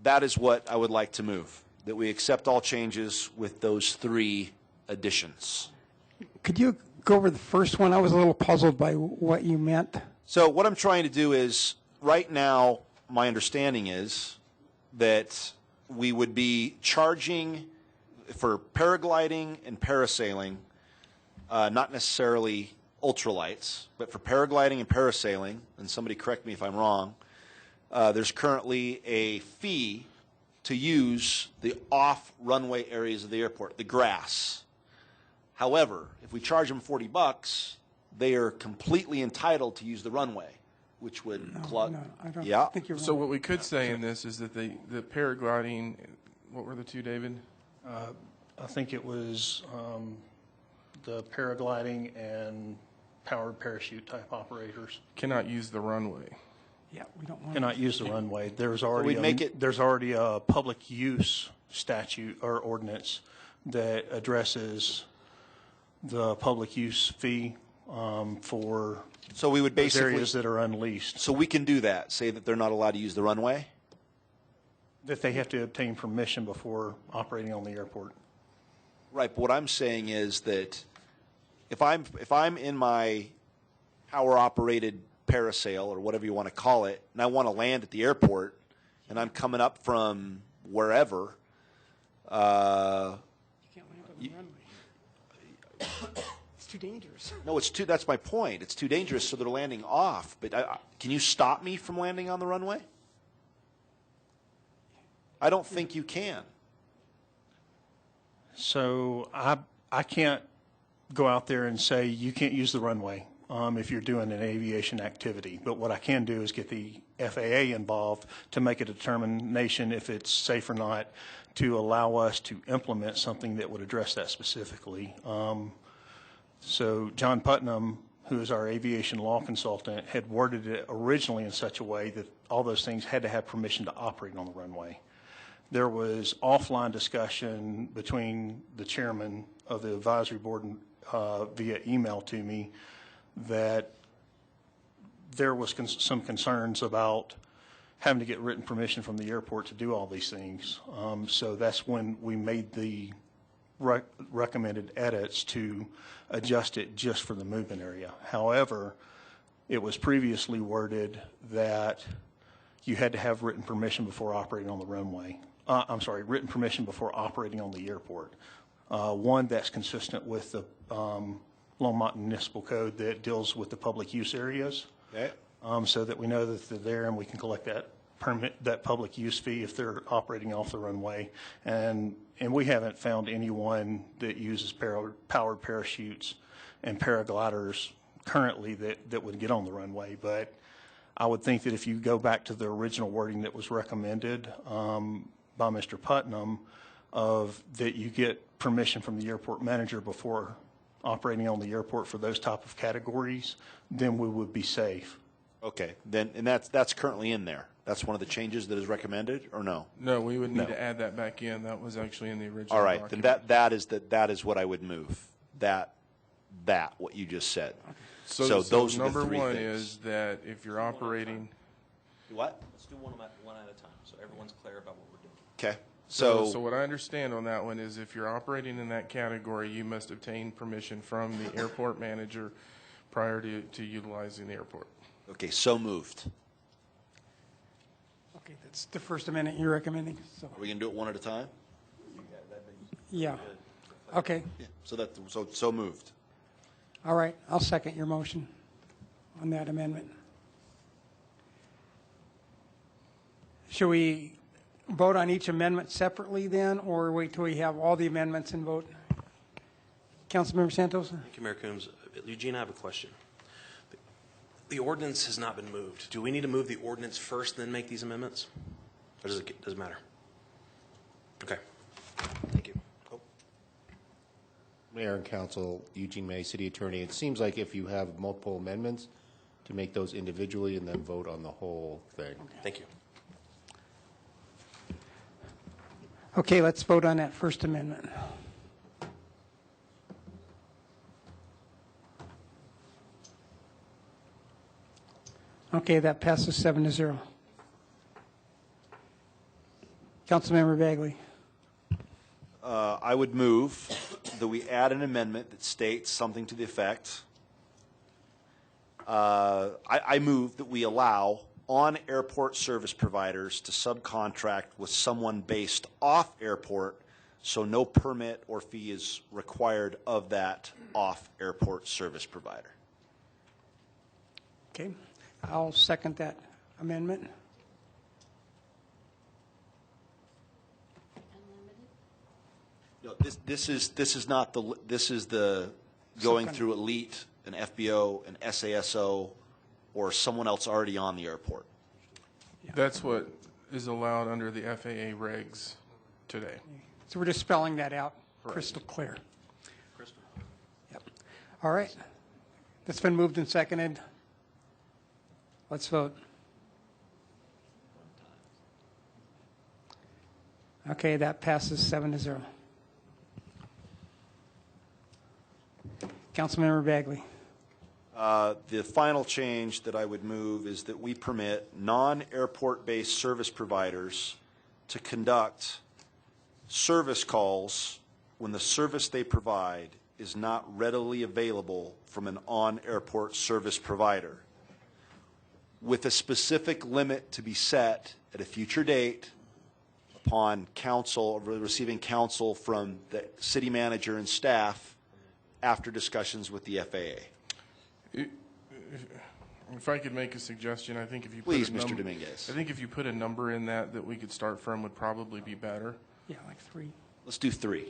that is what I would like to move, that we accept all changes with those 3 additions. Could you go over the first one? I was a little puzzled by what you meant. So what I'm trying to do is, right now, my understanding is that we would be charging for paragliding and parasailing, not necessarily ultralights, but for paragliding and parasailing, and somebody correct me if I'm wrong, there's currently a fee to use the off-runway areas of the airport, the grass. However, if we charge them $40, they are completely entitled to use the runway, which would plug. No, I don't Yeah. think you're wrong. So what we could say in this is that the paragliding, what were the 2, David? I think it was the paragliding and powered parachute type operators. Cannot use the runway. Yeah, we don't want Cannot use the runway. There's already there's already a public use statute or ordinance that addresses the public use fee for So we would those basically areas that are unleased. So we can do that. Say that they're not allowed to use the runway. That they have to obtain permission before operating on the airport. Right. But what I'm saying is that if I'm in my power operated parasail or whatever you want to call it, and I want to land at the airport, and I'm coming up from wherever. You can't land on the runway. It's too dangerous. No, it's too. That's my point. It's too dangerous, so they're landing off. But can you stop me from landing on the runway? I don't think you can. So I can't go out there and say you can't use the runway if you're doing an aviation activity. But what I can do is get the FAA involved to make a determination if it's safe or not to allow us to implement something that would address that specifically. So John Putnam, who is our aviation law consultant, had worded it originally in such a way that all those things had to have permission to operate on the runway. There was offline discussion between the chairman of the advisory board via email to me that there was some concerns about having to get written permission from the airport to do all these things. So that's when we made the recommended edits to adjust it just for the movement area. However, it was previously worded that you had to have written permission before operating on the runway. Written permission before operating on the airport. One that's consistent with the Longmont Municipal Code that deals with the public use areas. Okay. So that we know that they're there and we can collect that public use fee if they're operating off the runway. And we haven't found anyone that uses powered parachutes and paragliders currently that would get on the runway. But I would think that if you go back to the original wording that was recommended by Mr. Putnam, that you get permission from the airport manager before operating on the airport for those type of categories, then we would be safe. Okay. Then, and that's currently in there. That's one of the changes that is recommended, or no? No, we would need to add that back in. That was actually in the original All right. document. Then that is what I would move. That what you just said. So those are number the 3 one things. is that if you're operating. What? Let's do one at a time, so everyone's clear about what we're doing. Okay. So what I understand on that one is if you're operating in that category, you must obtain permission from the airport manager prior to utilizing the airport. Okay, so moved. Okay, that's the First Amendment you're recommending. So Are we going to do it one at a time? yeah. Okay. Yeah. So moved. All right. I'll second your motion on that amendment. Should we vote on each amendment separately then, or wait till we have all the amendments and vote? Councilmember Santos? Thank you, Mayor Coombs. Eugene, I have a question. The ordinance has not been moved. Do we need to move the ordinance first, then make these amendments? Or does it matter? Okay. Thank you. Oh. Mayor and Council, Eugene May, City Attorney. It seems like if you have multiple amendments, to make those individually and then vote on the whole thing. Thank you. Okay, let's vote on that First Amendment. Okay, that passes 7-0. Councilmember Bagley. I would move that we add an amendment that states something to the effect. I move that we allow on-airport service providers to subcontract with someone based off airport, so no permit or fee is required of that off-airport service provider. Okay, I'll second that amendment. No, this is not the, this is the going through Elite, an FBO, an SASO, or someone else already on the airport. That's what is allowed under the FAA regs today. So we're just spelling that out crystal clear. Yep. All right. That's been moved and seconded. Let's vote. Okay, that passes 7-0. Councilmember Bagley. The final change that I would move is that we permit non-airport based service providers to conduct service calls when the service they provide is not readily available from an on-airport service provider, with a specific limit to be set at a future date upon counsel, receiving counsel from the city manager and staff after discussions with the FAA. If I could make a suggestion, I think if you Please, put a Mr. Dominguez. I think if you put a number in that we could start from would probably be better. Yeah, like 3. Let's do 3.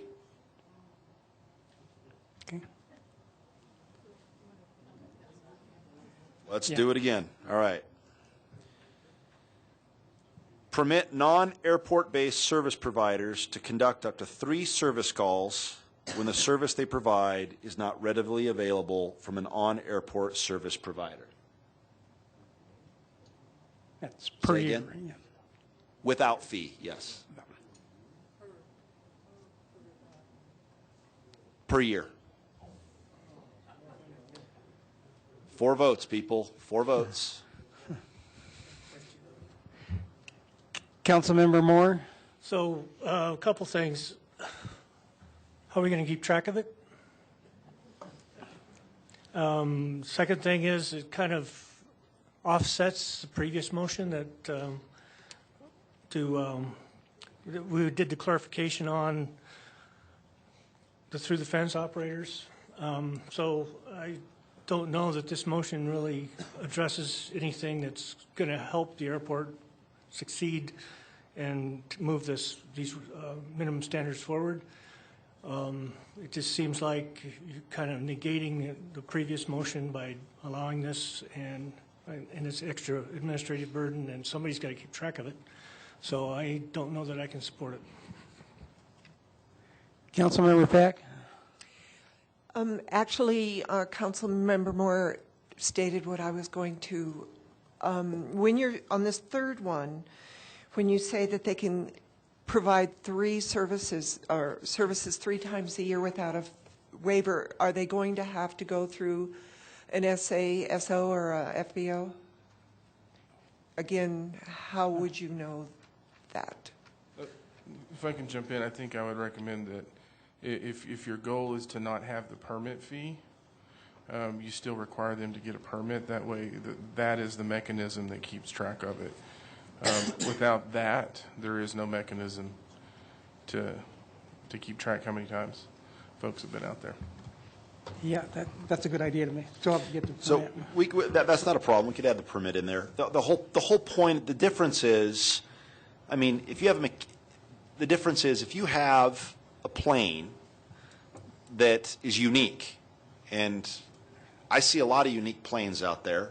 Okay. Let's do it again. All right. Permit non-airport based service providers to conduct up to 3 service calls when the service they provide is not readily available from an on-airport service provider. That's per Say year. again? Yeah. Without fee, yes. Per year. 4 votes, people. 4 votes. Councilmember Moore. So a couple things. How are we going to keep track of it? Second thing is it kind of offsets the previous motion that we did the clarification on the through the fence operators. So I don't know that this motion really addresses anything that's going to help the airport succeed and move these minimum standards forward. It just seems like you're kind of negating the previous motion by allowing this, and it's extra administrative burden, and somebody's got to keep track of it. So I don't know that I can support it. Councilmember Peck. Actually, Councilmember Moore stated what I was going to. When you're on this third one, when you say that they can provide 3 services or services 3 times a year without a waiver, are they going to have to go through an SASO or a FBO? Again, how would you know that? If I can jump in, I think I would recommend that if your goal is to not have the permit fee, you still require them to get a permit. That way, that is the mechanism that keeps track of it. Without that, there is no mechanism to keep track how many times folks have been out there. Yeah, that's a good idea to me. Still have to get the So that's not a problem. We could add the permit in there. The whole point, the difference is, I mean, if you have the difference is if you have a plane that is unique, and I see a lot of unique planes out there,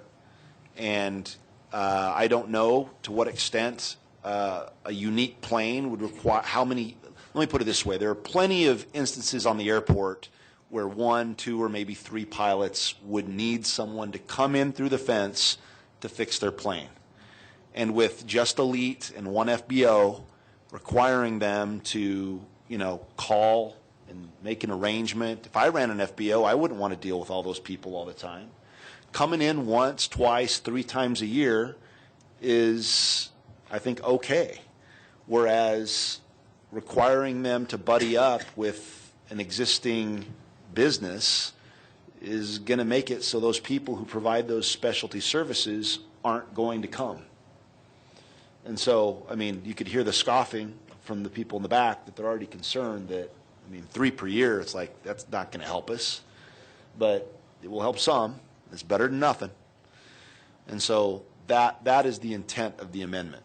and I don't know to what extent a unique plane would require, how many, let me put it this way, there are plenty of instances on the airport where 1, 2, or maybe 3 pilots would need someone to come in through the fence to fix their plane. And with just Elite and 1 FBO requiring them to, call and make an arrangement. If I ran an FBO, I wouldn't want to deal with all those people all the time. coming in once, twice, 3 times a year is, I think, okay. Whereas requiring them to buddy up with an existing business is going to make it so those people who provide those specialty services aren't going to come. And so, I mean, you could hear the scoffing from the people in the back that they're already concerned that, I mean, 3 per year, it's like, that's not going to help us. But it will help some. It's better than nothing. And so that is the intent of the amendment,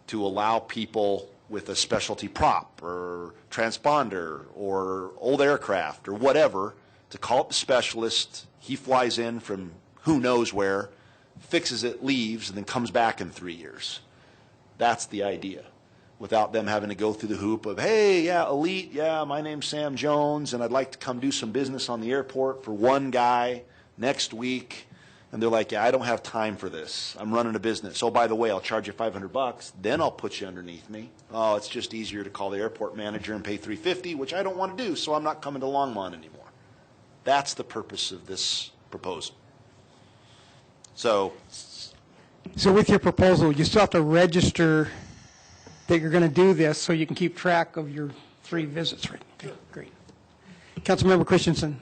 to allow people with a specialty prop or transponder or old aircraft or whatever to call up the specialist. He flies in from who knows where, fixes it, leaves, and then comes back in 3 years. That's the idea, without them having to go through the hoop of, hey, yeah, Elite, yeah, my name's Sam Jones, and I'd like to come do some business on the airport for one guy next week. And they're like, yeah, I don't have time for this. I'm running a business. Oh, by the way, I'll charge you $500. Then I'll put you underneath me. Oh, it's just easier to call the airport manager and pay $350, which I don't want to do, so I'm not coming to Longmont anymore. That's the purpose of this proposal. So with your proposal, you still have to register that you're going to do this so you can keep track of your 3 visits, right? Okay, great. Councilmember Christensen.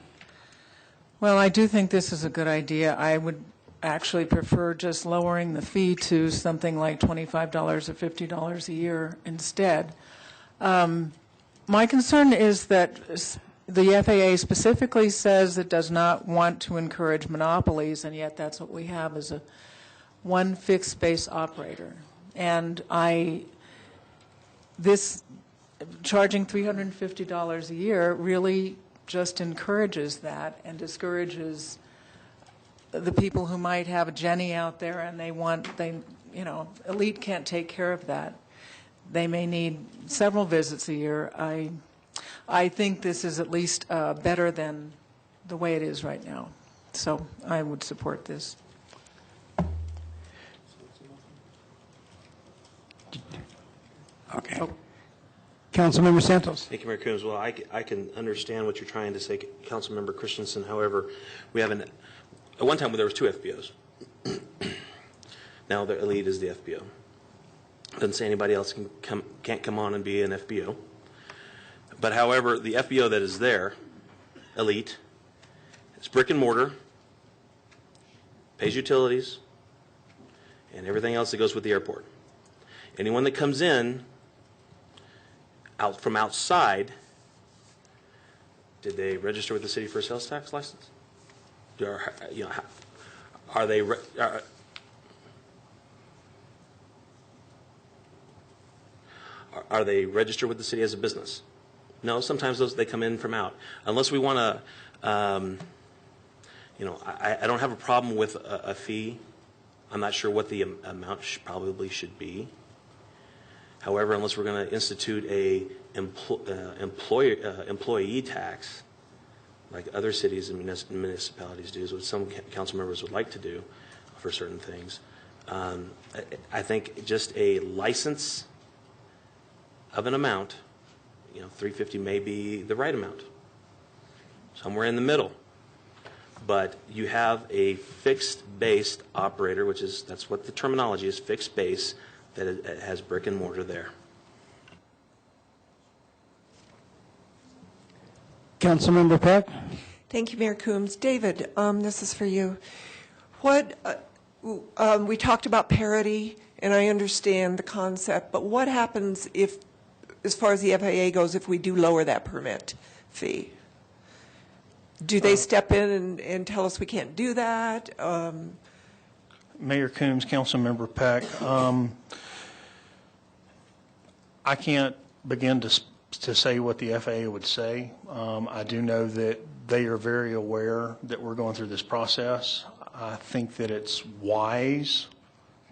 Well, I do think this is a good idea. I would actually prefer just lowering the fee to something like $25 or $50 a year instead. My concern is that the FAA specifically says it does not want to encourage monopolies, and yet that's what we have as a one fixed base operator. And this charging $350 a year really just encourages that and discourages the people who might have a Jenny out there and Elite can't take care of that. They may need several visits a year. I think this is at least better than the way it is right now. So I would support this. Okay. Councilmember Santos. Thank you, Mayor Coombs. Well, I can understand what you're trying to say, Councilmember Christensen. However, we have at one time there was 2 FBOs. Now the Elite is the FBO. Doesn't say anybody else can't come on and be an FBO. But however, the FBO that is there, Elite, it's brick and mortar, pays utilities, and everything else that goes with the airport. Anyone that comes in out from outside, did they register with the city for a sales tax license? Are they registered with the city as a business? No, sometimes they come in from out. Unless we want to, I don't have a problem with a fee. I'm not sure what the amount probably should be. However, unless we're going to institute a employee tax, like other cities and municipalities do, what some council members would like to do for certain things, I think just a license of an amount, $350 may be the right amount, somewhere in the middle. But you have a fixed-based operator, that's what the terminology is, fixed base, that it has brick and mortar there. Councilmember Peck. Thank you, Mayor Coombs. David, this is for you. We talked about parity, and I understand the concept, but what happens if, as far as the FAA goes, if we do lower that permit fee? Do they step in and tell us we can't do that? Mayor Coombs, Councilmember Peck, I can't begin to say what the FAA would say. I do know that they are very aware that we're going through this process. I think that it's wise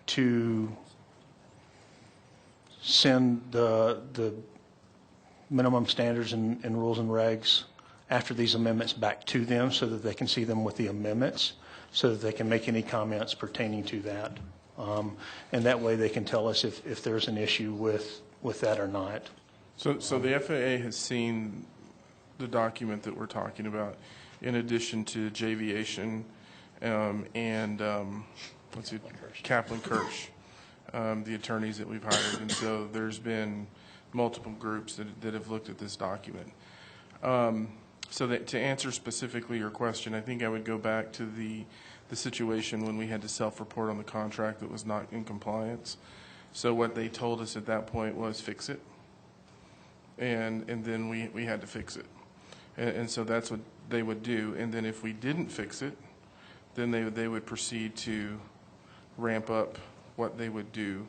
to send the minimum standards and rules and regs after these amendments back to them so that they can see them with the amendments, so that they can make any comments pertaining to that. And that way they can tell us if there's an issue with that or not. So the FAA has seen the document that we're talking about, in addition to Javiation and let's see, Kaplan Kirsch, the attorneys that we've hired. And so there's been multiple groups that have looked at this document. So that to answer specifically your question, I think I would go back to the situation when we had to self-report on the contract that was not in compliance. So what they told us at that point was fix it, and then we had to fix it. And so that's what they would do. And then if we didn't fix it, then they would proceed to ramp up what they would do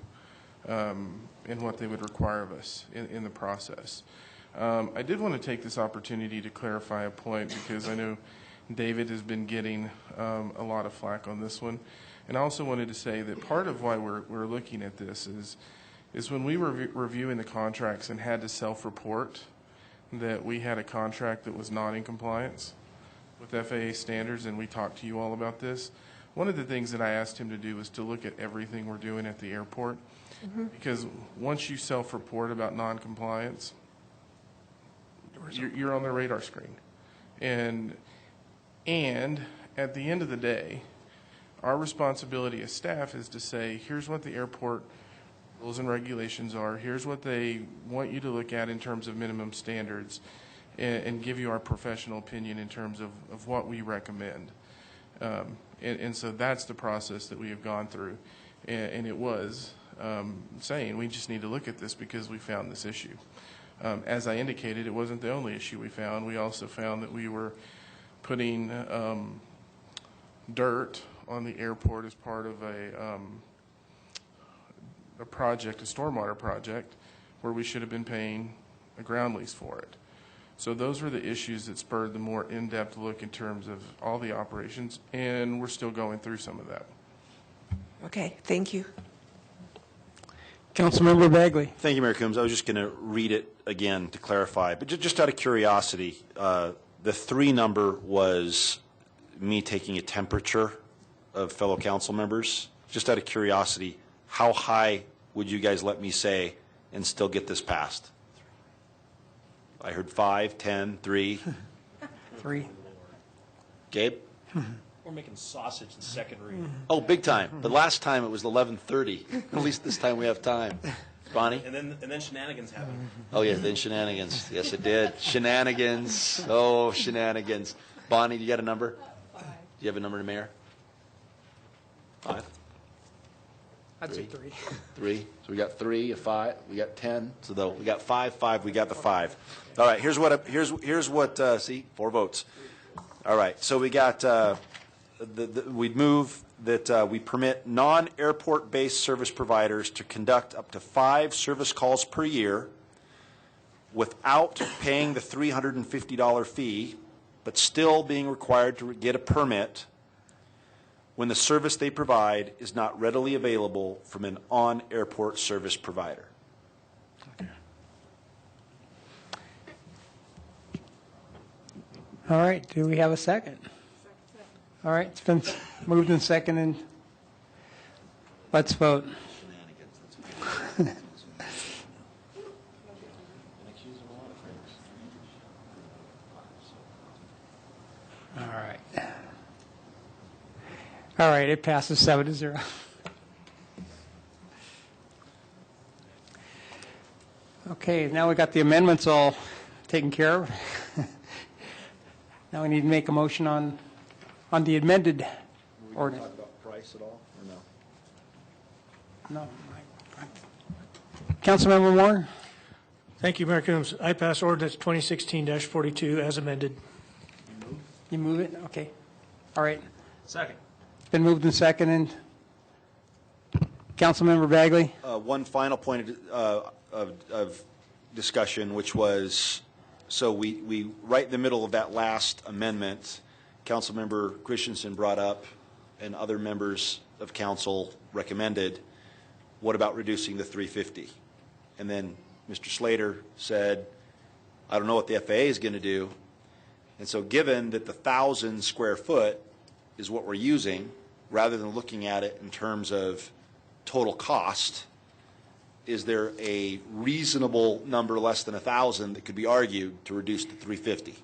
and what they would require of us in the process. I did want to take this opportunity to clarify a point, because I know David has been getting a lot of flack on this one. And I also wanted to say that part of why we're looking at this is when we were reviewing the contracts and had to self-report that we had a contract that was not in compliance with FAA standards, and we talked to you all about this. One of the things that I asked him to do was to look at everything we're doing at the airport, because once you self-report about non-compliance, you're on the radar screen. And at the end of the day, our responsibility as staff is to say, here's what the airport rules and regulations are, here's what they want you to look at in terms of minimum standards, and give you our professional opinion in terms of what we recommend. And so that's the process that we have gone through. And it was saying we just need to look at this because we found this issue. As I indicated, it wasn't the only issue we found. We also found that we were putting dirt on the airport as part of a project, a stormwater project, where we should have been paying a ground lease for it. So those were the issues that spurred the more in-depth look in terms of all the operations, and we're still going through some of that. Okay, thank you. Councilmember Bagley. Thank you, Mayor Coombs. I was just going to read it again to clarify, but just out of curiosity, the 3 number was me taking a temperature of fellow council members. Just out of curiosity, how high would you guys let me say and still get this passed? I heard 5, 10, 3. 3. Gabe? We're making sausage in second read. Oh, big time. But last time it was 11:30. At least this time we have time. Bonnie? And then shenanigans happen. Oh, yeah, then shenanigans. Yes, it did. Shenanigans. Oh, shenanigans. Bonnie, do you got a number? 5. Do you have a number to Mayor? 5? I'd say 3. 3. So we got 3, a 5. We got 10. So we got 5, 5. We got the 5. All right. Here's what. See, 4 votes. All right. So we got. We'd move that we permit non-airport-based service providers to conduct up to 5 service calls per year without paying the $350 fee, but still being required to get a permit when the service they provide is not readily available from an on-airport service provider. All right, do we have a second? All right, it's been moved and seconded. Let's vote. All right. All right, it passes 7-0. Okay, now we got the amendments all taken care of. Now we need to make a motion on the amended ordinance. Talk about price at all, or no? No. Councilmember Moore? Thank you, Mayor Coombs. I pass ordinance 2016-42 as amended. You move it? Okay. All right. Second. It's been moved and seconded. Councilmember Bagley? One final point of discussion, which was, so we right in the middle of that last amendment, Councilmember Christensen brought up, and other members of council recommended, what about reducing the $350? And then Mr. Slater said, I don't know what the FAA is going to do. And so given that the 1,000 square foot is what we're using, rather than looking at it in terms of total cost, is there a reasonable number less than 1,000 that could be argued to reduce to $350?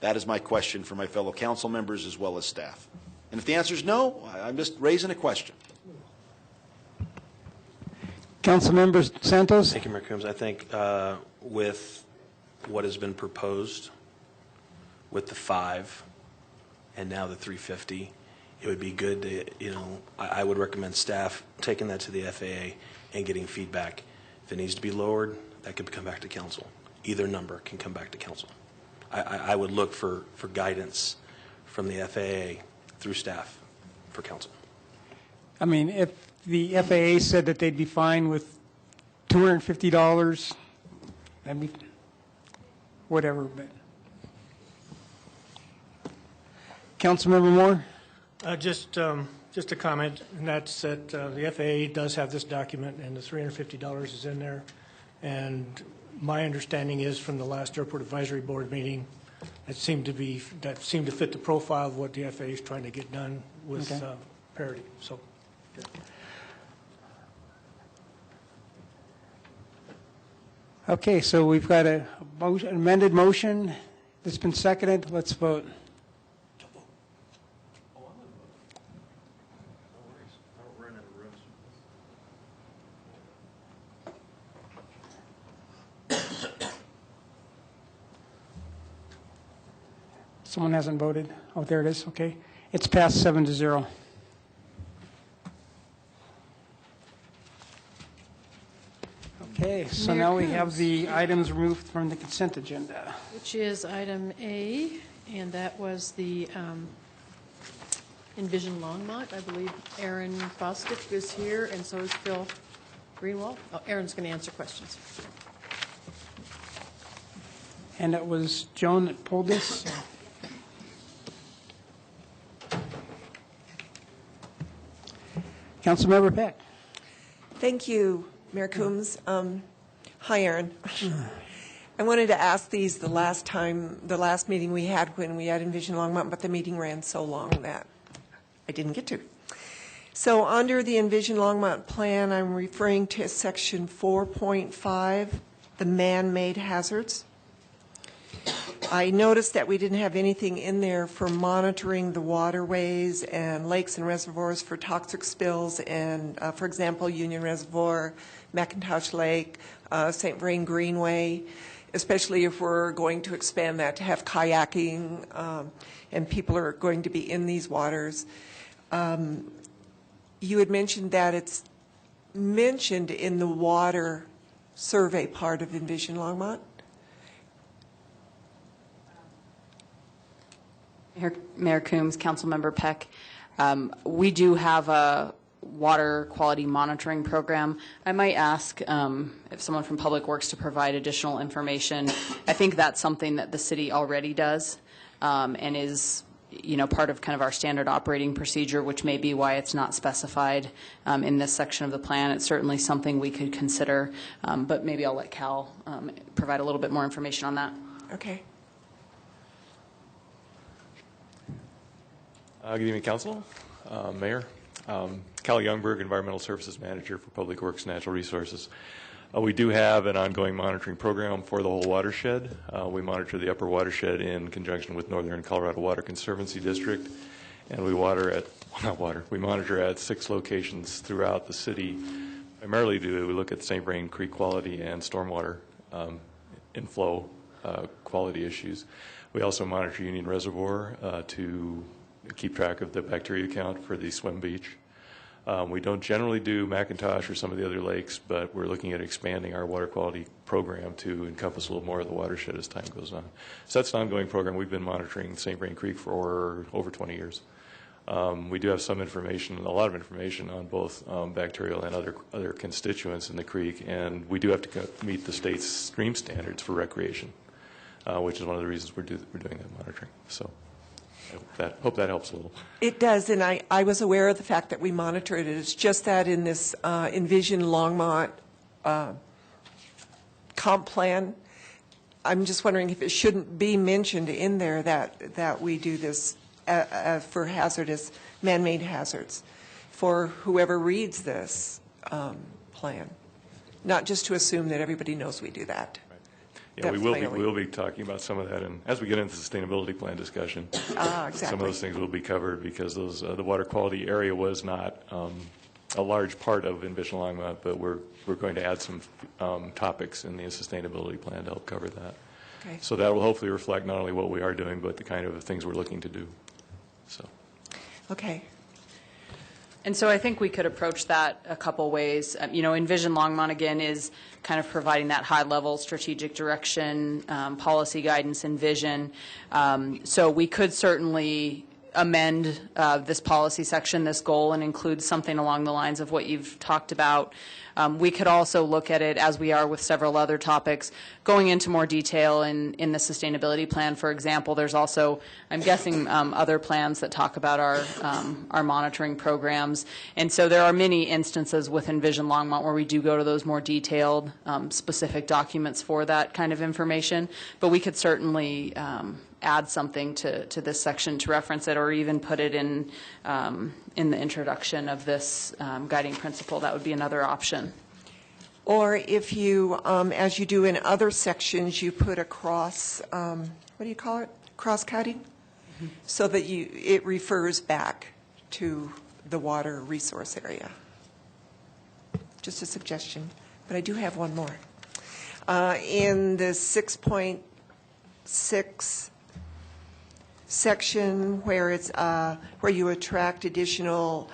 That is my question for my fellow council members as well as staff. And if the answer is no, I'm just raising a question. Councilmember Santos? Thank you, Mayor Coombs. I think with what has been proposed, with the 5 and now the 350, it would be good to, I would recommend staff taking that to the FAA and getting feedback. If it needs to be lowered, that could come back to council. Either number can come back to council. I would look for guidance from the FAA through staff for council. I mean, if the FAA said that they'd be fine with $250, that'd be whatever. But Councilmember Moore? Just a comment, and that's that the FAA does have this document, and the $350 is in there. And my understanding is from the last Airport Advisory Board meeting, that seemed to fit the profile of what the FAA is trying to get done with parity. So. Okay, so we've got an amended motion that's been seconded. Let's vote. Someone hasn't voted? Oh, there it is. Okay. It's passed 7-0. Okay, so Mayor now we Coombs. have the items removed from the consent agenda. Which is item A, and that was the Envision Longmont. I believe Aaron Bostic is here, and so is Phil Greenwald. Oh, Aaron's going to answer questions. And it was Joan that pulled this. Councilmember Peck. Thank you, Mayor Coombs. Hi, Aaron. I wanted to ask these the last meeting we had when we had Envision Longmont, but the meeting ran so long that I didn't get to. So under the Envision Longmont plan, I'm referring to section 4.5, the man-made hazards. I noticed that we didn't have anything in there for monitoring the waterways and lakes and reservoirs for toxic spills and, for example, Union Reservoir, McIntosh Lake, St. Vrain Greenway, especially if we're going to expand that to have kayaking and people are going to be in these waters. You had mentioned that it's mentioned in the water survey part of Envision Longmont. Mayor Coombs, Councilmember Peck, we do have a water quality monitoring program. I might ask if someone from Public Works to provide additional information. I think that's something that the city already does and is, part of kind of our standard operating procedure, which may be why it's not specified in this section of the plan. It's certainly something we could consider, but maybe I'll let Cal provide a little bit more information on that. Okay. Good evening, Council, Mayor. Cal Youngberg, Environmental Services Manager for Public Works Natural Resources. We do have an ongoing monitoring program for the whole watershed. We monitor the upper watershed in conjunction with Northern Colorado Water Conservancy District, and we monitor at 6 locations throughout the city. Primarily we look at St. Vrain Creek quality and stormwater inflow quality issues. We also monitor Union Reservoir to keep track of the bacteria count for the swim beach. We don't generally do McIntosh or some of the other lakes, but we're looking at expanding our water quality program to encompass a little more of the watershed as time goes on. So that's an ongoing program. We've been monitoring St. Vrain Creek for over 20 years. We do have some information, a lot of information on both bacterial and other constituents in the creek, and we do have to meet the state's stream standards for recreation, which is one of the reasons we're doing that monitoring. So. I hope that helps a little. It does, and I was aware of the fact that we monitor it. It's just that in this Envision Longmont comp plan, I'm just wondering if it shouldn't be mentioned in there that we do this for hazardous, man-made hazards for whoever reads this plan, not just to assume that everybody knows we do that. Yeah, we will be talking about some of that, and as we get into the sustainability plan discussion, exactly. some of those things will be covered because those the water quality area was not a large part of Envision Longmont, but we're going to add some topics in the sustainability plan to help cover that. Okay. So that will hopefully reflect not only what we are doing, but the kind of things we're looking to do. So. Okay. And so I think we could approach that a couple ways. Envision Longmont, again, is kind of providing that high-level strategic direction, policy guidance, and vision. So we could certainly amend this policy section, this goal, and include something along the lines of what you've talked about. We could also look at it, as we are with several other topics, going into more detail in the sustainability plan. For example, there's also, I'm guessing, other plans that talk about our monitoring programs. And so there are many instances with Envision Longmont where we do go to those more detailed, specific documents for that kind of information. But we could certainly add something to this section to reference it, or even put it in the introduction of this guiding principle. That would be another option. Or if you, as you do in other sections, you put a cross, what do you call it? Cross-cutting? Mm-hmm. So that it refers back to the water resource area. Just a suggestion. But I do have one more. In the 6.6 section where it's where you attract additional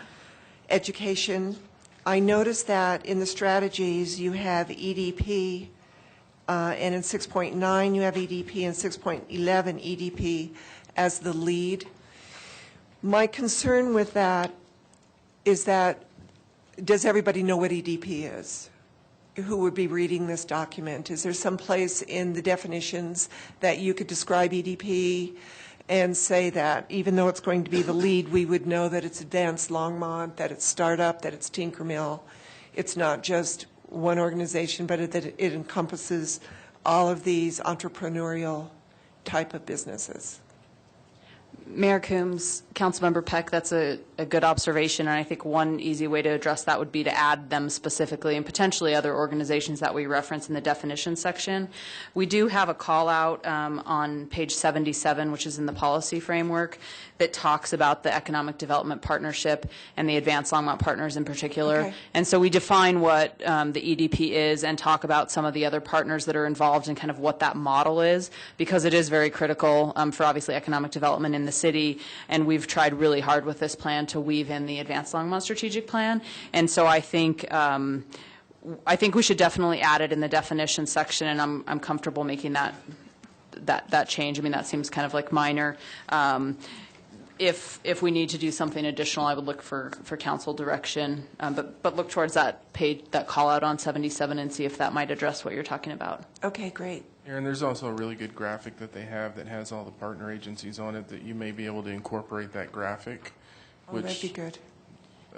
education, I noticed that in the strategies you have EDP, and in 6.9 you have EDP, and 6.11 EDP as the lead. My concern with that is that, does everybody know what EDP is? Who would be reading this document? Is there some place in the definitions that you could describe EDP and say that even though it's going to be the lead, we would know that it's Advanced Longmont, that it's Startup, that it's Tinkermill? It's not just one organization, but that it encompasses all of these entrepreneurial type of businesses. Mayor Coombs, Councilmember Peck, that's a good observation, and I think one easy way to address that would be to add them specifically, and potentially other organizations that we reference in the definition section. We do have a call out on page 77, which is in the policy framework, that talks about the Economic Development Partnership and the Advanced Longmont Partners in particular. Okay. And so we define what the EDP is and talk about some of the other partners that are involved and kind of what that model is, because it is very critical for obviously economic development in the city, and we've tried really hard with this plan to weave in the Advanced Longmont Strategic Plan. And so I think we should definitely add it in the definition section, and I'm comfortable making that change. I mean, that seems kind of like minor. If we need to do something additional, I would look for council direction, but look towards that page, that call out on 77, and see if that might address what you're talking about. Okay, great. Aaron, there's also a really good graphic that they have that has all the partner agencies on it that you may be able to incorporate that graphic. Oh, that'd be good.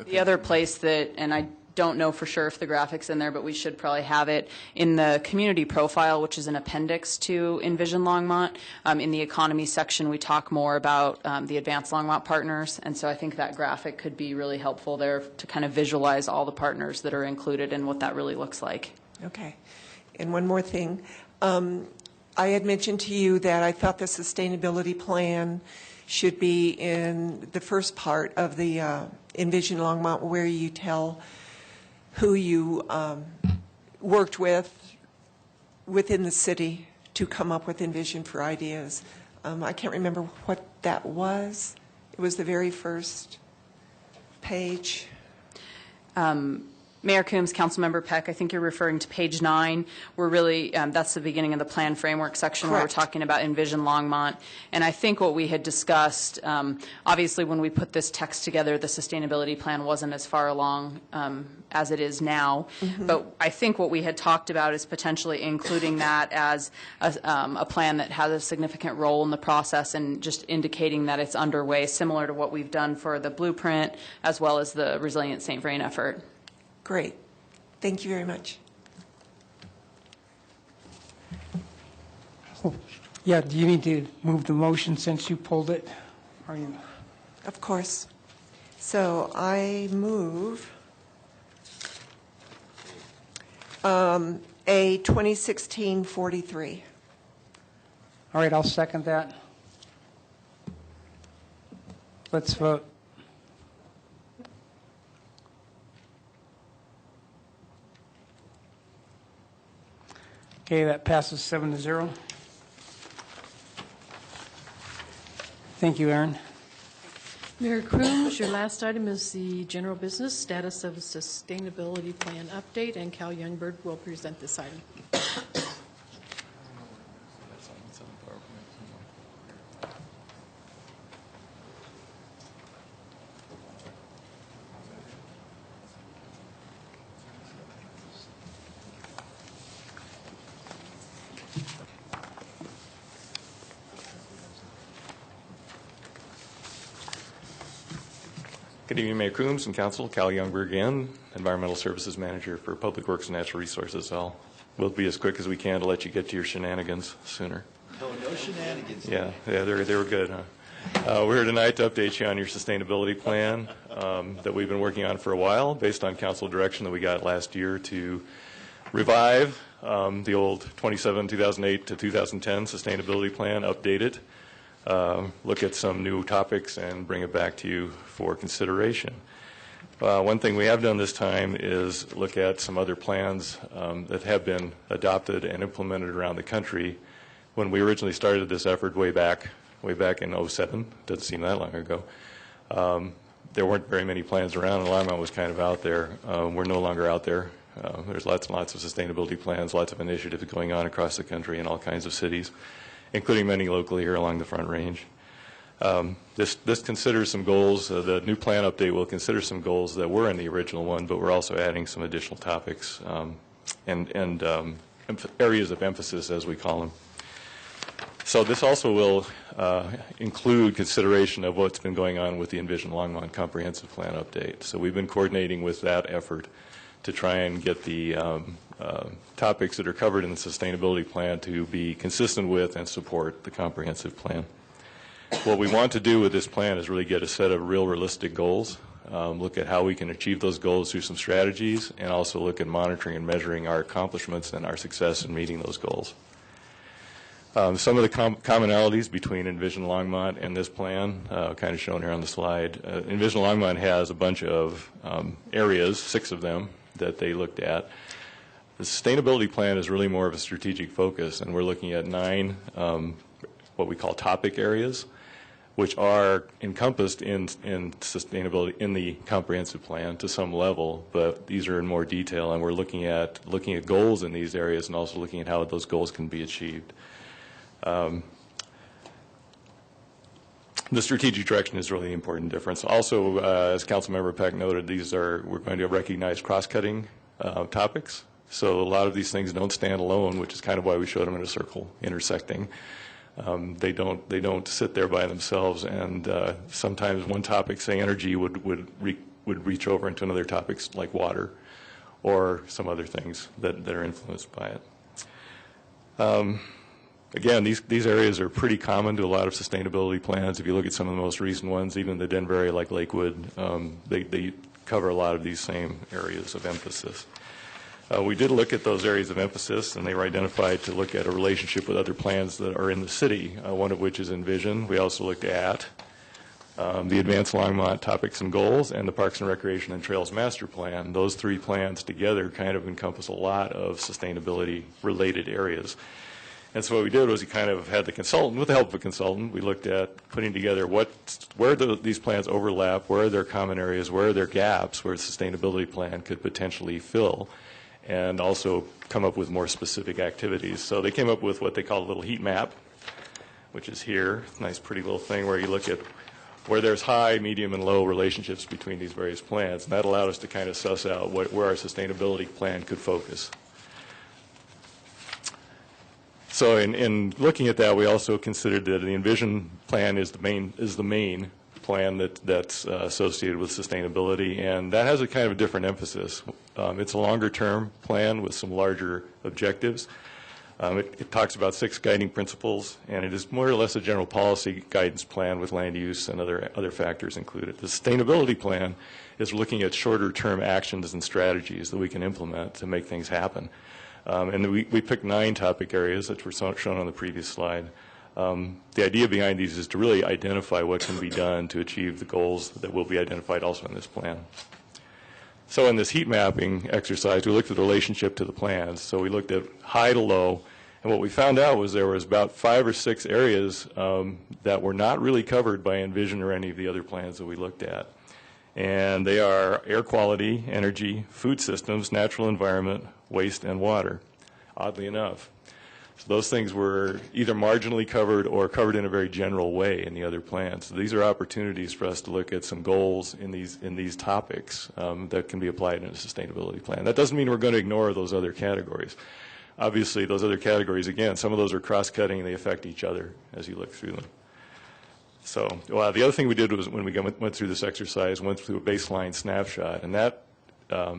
The other place that, and I don't know for sure if the graphic's in there, but we should probably have it in the community profile, which is an appendix to Envision Longmont. In the economy section, we talk more about the Advanced Longmont partners, and so I think that graphic could be really helpful there to kind of visualize all the partners that are included and what that really looks like. Okay. And one more thing. I had mentioned to you that I thought the sustainability plan should be in the first part of the Envision Longmont, where you tell who you worked with within the city to come up with Envision for ideas. I can't remember what that was. It was the very first page. Mayor Coombs, Councilmember Peck, I think you're referring to page 9. We're really, that's the beginning of the plan framework section. Correct. Where we're talking about Envision Longmont. And I think what we had discussed, obviously when we put this text together, the sustainability plan wasn't as far along as it is now. Mm-hmm. But I think what we had talked about is potentially including that as a plan that has a significant role in the process, and just indicating that it's underway, similar to what we've done for the blueprint as well as the Resilient St. Vrain effort. Great. Thank you very much. Yeah, do you need to move the motion since you pulled it? Are you? Of course. So I move A 2016-43. All right, I'll second that. Let's vote. Okay, that passes 7-0. Thank you, Aaron. Mayor Crooms, your last item is the general business status of sustainability plan update, and Cal Youngberg will present this item. Good evening, Mayor Coombs and Council. Cal Youngberg again, Environmental Services Manager for Public Works and Natural Resources. We'll be as quick as we can to let you get to your shenanigans sooner. No shenanigans. Yeah, they were good, huh? We're here tonight to update you on your sustainability plan that we've been working on for a while, based on council direction that we got last year to revive the old 2008 to 2010 sustainability plan, update it, look at some new topics, and bring it back to you for consideration. One thing we have done this time is look at some other plans that have been adopted and implemented around the country. When we originally started this effort way back in 07, doesn't seem that long ago, there weren't very many plans around, and Longmont was kind of out there. We're no longer out there. There's lots and lots of sustainability plans, lots of initiatives going on across the country in all kinds of cities, including many locally here along the Front Range. This considers some goals. The new plan update will consider some goals that were in the original one, but we're also adding some additional topics and areas of emphasis, as we call them. So this also will include consideration of what's been going on with the Envision Longmont Comprehensive Plan update. So we've been coordinating with that effort to try and get the topics that are covered in the sustainability plan to be consistent with and support the comprehensive plan. What we want to do with this plan is really get a set of real realistic goals, look at how we can achieve those goals through some strategies, and also look at monitoring and measuring our accomplishments and our success in meeting those goals. Some of the commonalities between Envision Longmont and this plan, kind of shown here on the slide. Envision Longmont has a bunch of areas, 6 of them, that they looked at. The sustainability plan is really more of a strategic focus, and we're looking at 9 what we call topic areas, which are encompassed in sustainability in the comprehensive plan to some level, but these are in more detail, and we're looking at goals in these areas and also looking at how those goals can be achieved. The strategic direction is really the important difference. Also, as Councilmember Peck noted, we're going to recognize cross-cutting topics. So a lot of these things don't stand alone, which is kind of why we showed them in a circle intersecting. They don't sit there by themselves, and sometimes one topic, say energy, would reach over into another topics like water or some other things that are influenced by it. Again, these areas are pretty common to a lot of sustainability plans. If you look at some of the most recent ones, even the Denver area like Lakewood, they cover a lot of these same areas of emphasis. We did look at those areas of emphasis, and they were identified to look at a relationship with other plans that are in the city, one of which is Envision. We also looked at the Advanced Longmont Topics and Goals and the Parks and Recreation and Trails Master Plan. Those 3 plans together kind of encompass a lot of sustainability-related areas. And so what we did was we kind of had the consultant, with the help of a consultant, we looked at putting together where these plans overlap, where are their common areas, where are their gaps, where a sustainability plan could potentially fill, and also come up with more specific activities. So they came up with what they call a little heat map, which is here. Nice, pretty little thing where you look at where there's high, medium, and low relationships between these various plans. And that allowed us to kind of suss out where our sustainability plan could focus. So in looking at that, we also considered that the Envision plan is the main plan that's associated with sustainability, and that has a kind of a different emphasis. It's a longer-term plan with some larger objectives. It talks about 6 guiding principles, and it is more or less a general policy guidance plan with land use and other factors included. The sustainability plan is looking at shorter-term actions and strategies that we can implement to make things happen. And we picked 9 topic areas that were shown on the previous slide. The idea behind these is to really identify what can be done to achieve the goals that will be identified also in this plan. So in this heat mapping exercise, we looked at the relationship to the plans. So we looked at high to low, and what we found out was there was about 5 or 6 areas that were not really covered by Envision or any of the other plans that we looked at. And they are air quality, energy, food systems, natural environment, waste, and water, oddly enough. So those things were either marginally covered or covered in a very general way in the other plans. So these are opportunities for us to look at some goals in these topics that can be applied in a sustainability plan. That doesn't mean we're going to ignore those other categories. Obviously, those other categories, again, some of those are cross-cutting and they affect each other as you look through them. So the other thing we did was when we went through this exercise, went through a baseline snapshot, and that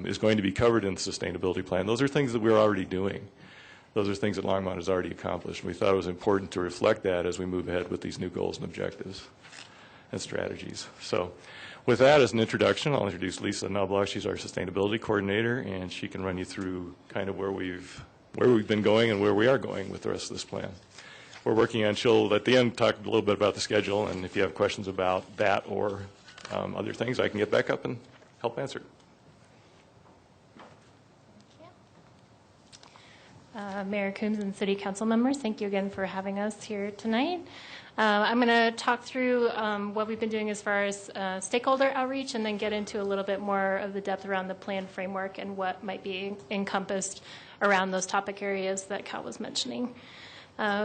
is going to be covered in the sustainability plan. Those are things that we're already doing. Those are things that Longmont has already accomplished. And we thought it was important to reflect that as we move ahead with these new goals and objectives and strategies. So with that as an introduction, I'll introduce Lisa Knobloch. She's our sustainability coordinator, and she can run you through kind of where we've been going and where we are going with the rest of this plan. We're working on, she'll at the end talk a little bit about the schedule, and if you have questions about that or other things, I can get back up and help answer. Mayor Coombs and City Council members, thank you again for having us here tonight. I'm going to talk through what we've been doing as far as stakeholder outreach and then get into a little bit more of the depth around the plan framework and what might be encompassed around those topic areas that Cal was mentioning.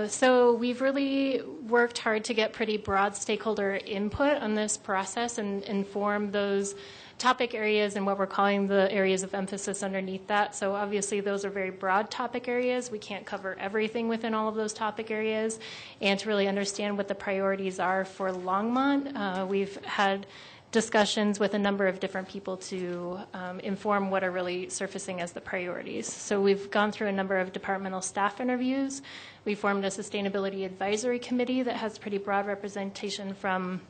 So we've really worked hard to get pretty broad stakeholder input on this process and inform those topic areas and what we're calling the areas of emphasis underneath that. So obviously those are very broad topic areas. We can't cover everything within all of those topic areas. And to really understand what the priorities are for Longmont, we've had discussions with a number of different people to inform what are really surfacing as the priorities. So we've gone through a number of departmental staff interviews. We formed a sustainability advisory committee that has pretty broad representation from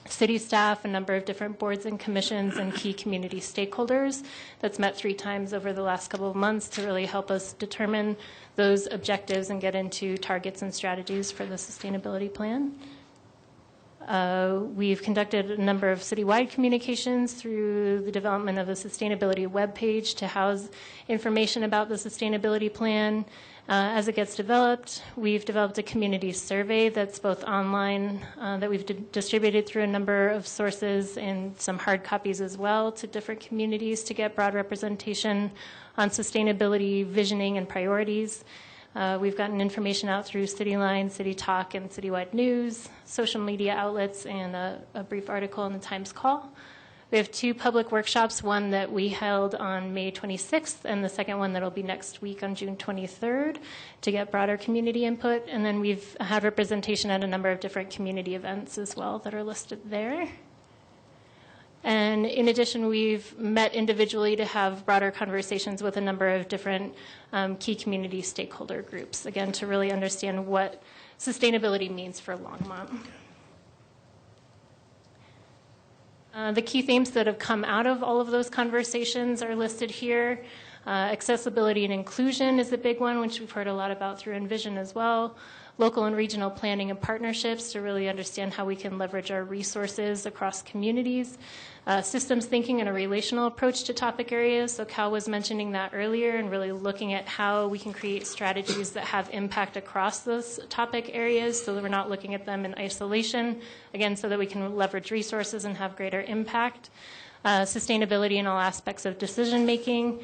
city staff, a number of different boards and commissions, and key community stakeholders that's met 3 times over the last couple of months to really help us determine those objectives and get into targets and strategies for the sustainability plan. We've conducted a number of citywide communications through the development of a sustainability webpage to house information about the sustainability plan. As it gets developed, we've developed a community survey that's both online that we've distributed through a number of sources and some hard copies as well to different communities to get broad representation on sustainability, visioning, and priorities. We've gotten information out through CityLine, City Talk, and Citywide News, social media outlets, and a brief article in the Times Call. We have 2 public workshops, one that we held on May 26th, and the second one that will be next week on June 23rd to get broader community input. And then we've had representation at a number of different community events as well that are listed there. And in addition, we've met individually to have broader conversations with a number of different key community stakeholder groups, again, to really understand what sustainability means for Longmont. The key themes that have come out of all of those conversations are listed here. Accessibility and inclusion is a big one, which we've heard a lot about through Envision as well. Local and regional planning and partnerships to really understand how we can leverage our resources across communities. Systems thinking and a relational approach to topic areas. So Cal was mentioning that earlier and really looking at how we can create strategies that have impact across those topic areas so that we're not looking at them in isolation, again, so that we can leverage resources and have greater impact. Sustainability in all aspects of decision making.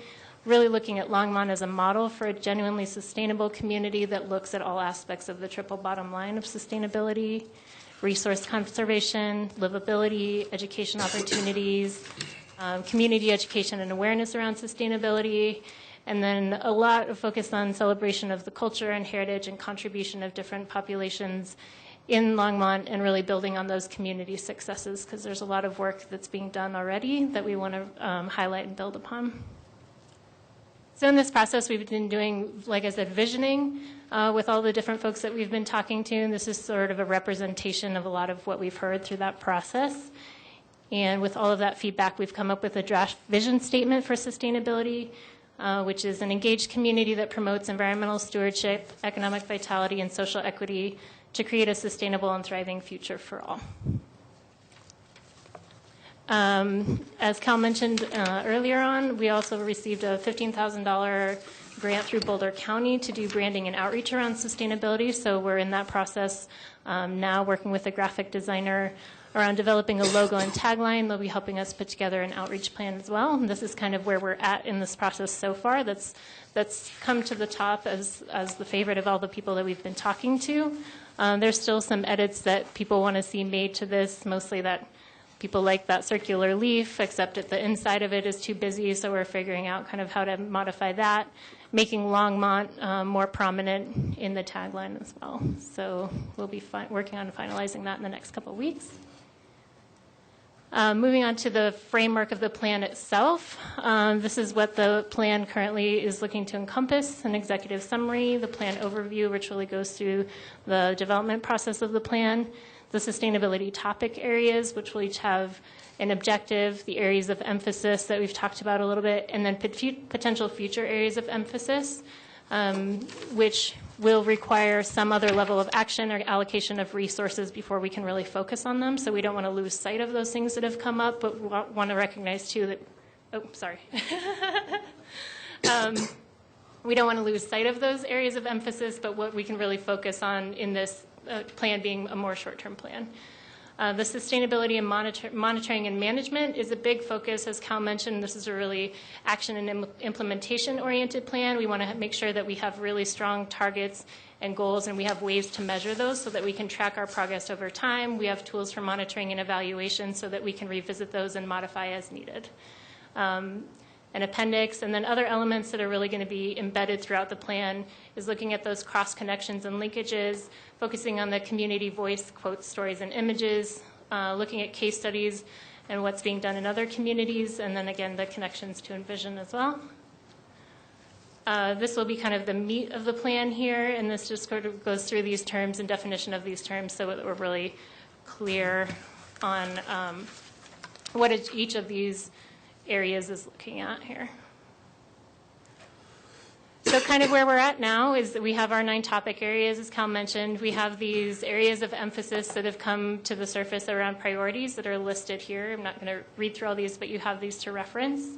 Really looking at Longmont as a model for a genuinely sustainable community that looks at all aspects of the triple bottom line of sustainability, resource conservation, livability, education opportunities, community education and awareness around sustainability, and then a lot of focus on celebration of the culture and heritage and contribution of different populations in Longmont and really building on those community successes because there's a lot of work that's being done already that we want to highlight and build upon. So in this process, we've been doing, like I said, visioning with all the different folks that we've been talking to, and this is sort of a representation of a lot of what we've heard through that process. And with all of that feedback, we've come up with a draft vision statement for sustainability, which is an engaged community that promotes environmental stewardship, economic vitality, and social equity to create a sustainable and thriving future for all. As Cal mentioned earlier on, we also received a $15,000 grant through Boulder County to do branding and outreach around sustainability. So we're in that process now, working with a graphic designer around developing a logo and tagline. They'll be helping us put together an outreach plan as well. And this is kind of where we're at in this process so far. That's come to the top as the favorite of all the people that we've been talking to. There's still some edits that people want to see made to this, mostly that people like that circular leaf, except that the inside of it is too busy, so we're figuring out kind of how to modify that, making Longmont more prominent in the tagline as well. So we'll be working on finalizing that in the next couple of weeks. Moving on to the framework of the plan itself. This is what the plan currently is looking to encompass: an executive summary, the plan overview, which really goes through the development process of the plan, the sustainability topic areas, which will each have an objective, the areas of emphasis that we've talked about a little bit, and then potential future areas of emphasis, which will require some other level of action or allocation of resources before we can really focus on them. So we don't want to lose sight of those things that have come up, but we want to recognize too that, we don't want to lose sight of those areas of emphasis, but what we can really focus on in this plan being a more short-term plan. The sustainability and monitoring and management is a big focus. As Cal mentioned, this is a really action and implementation-oriented plan. We want to make sure that we have really strong targets and goals, and we have ways to measure those so that we can track our progress over time. We have tools for monitoring and evaluation so that we can revisit those and modify as needed. An appendix, and then other elements that are really going to be embedded throughout the plan is looking at those cross connections and linkages, focusing on the community voice, quotes, stories, and images, looking at case studies and what's being done in other communities, and then again the connections to Envision as well. This will be kind of the meat of the plan here, and this just sort of goes through these terms and definition of these terms so that we're really clear on what each of these areas is looking at here. So kind of where we're at now is that we have our 9 topic areas, as Cal mentioned. We have these areas of emphasis that have come to the surface around priorities that are listed here. I'm not going to read through all these, but you have these to reference.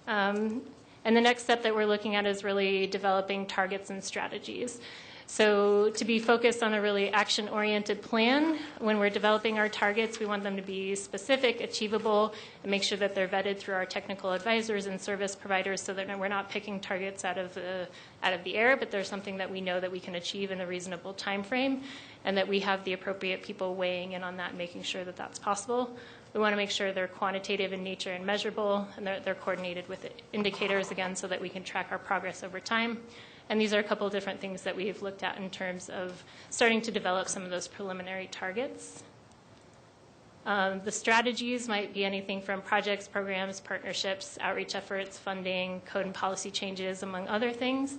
And the next step that we're looking at is really developing targets and strategies. So to be focused on a really action-oriented plan, when we're developing our targets, we want them to be specific, achievable, and make sure that they're vetted through our technical advisors and service providers so that we're not picking targets out of the air, but there's something that we know that we can achieve in a reasonable time frame, and that we have the appropriate people weighing in on that, making sure that that's possible. We want to make sure they're quantitative in nature and measurable, and they're coordinated with indicators, again, so that we can track our progress over time. And these are a couple of different things that we've looked at in terms of starting to develop some of those preliminary targets. The strategies might be anything from projects, programs, partnerships, outreach efforts, funding, code and policy changes, among other things.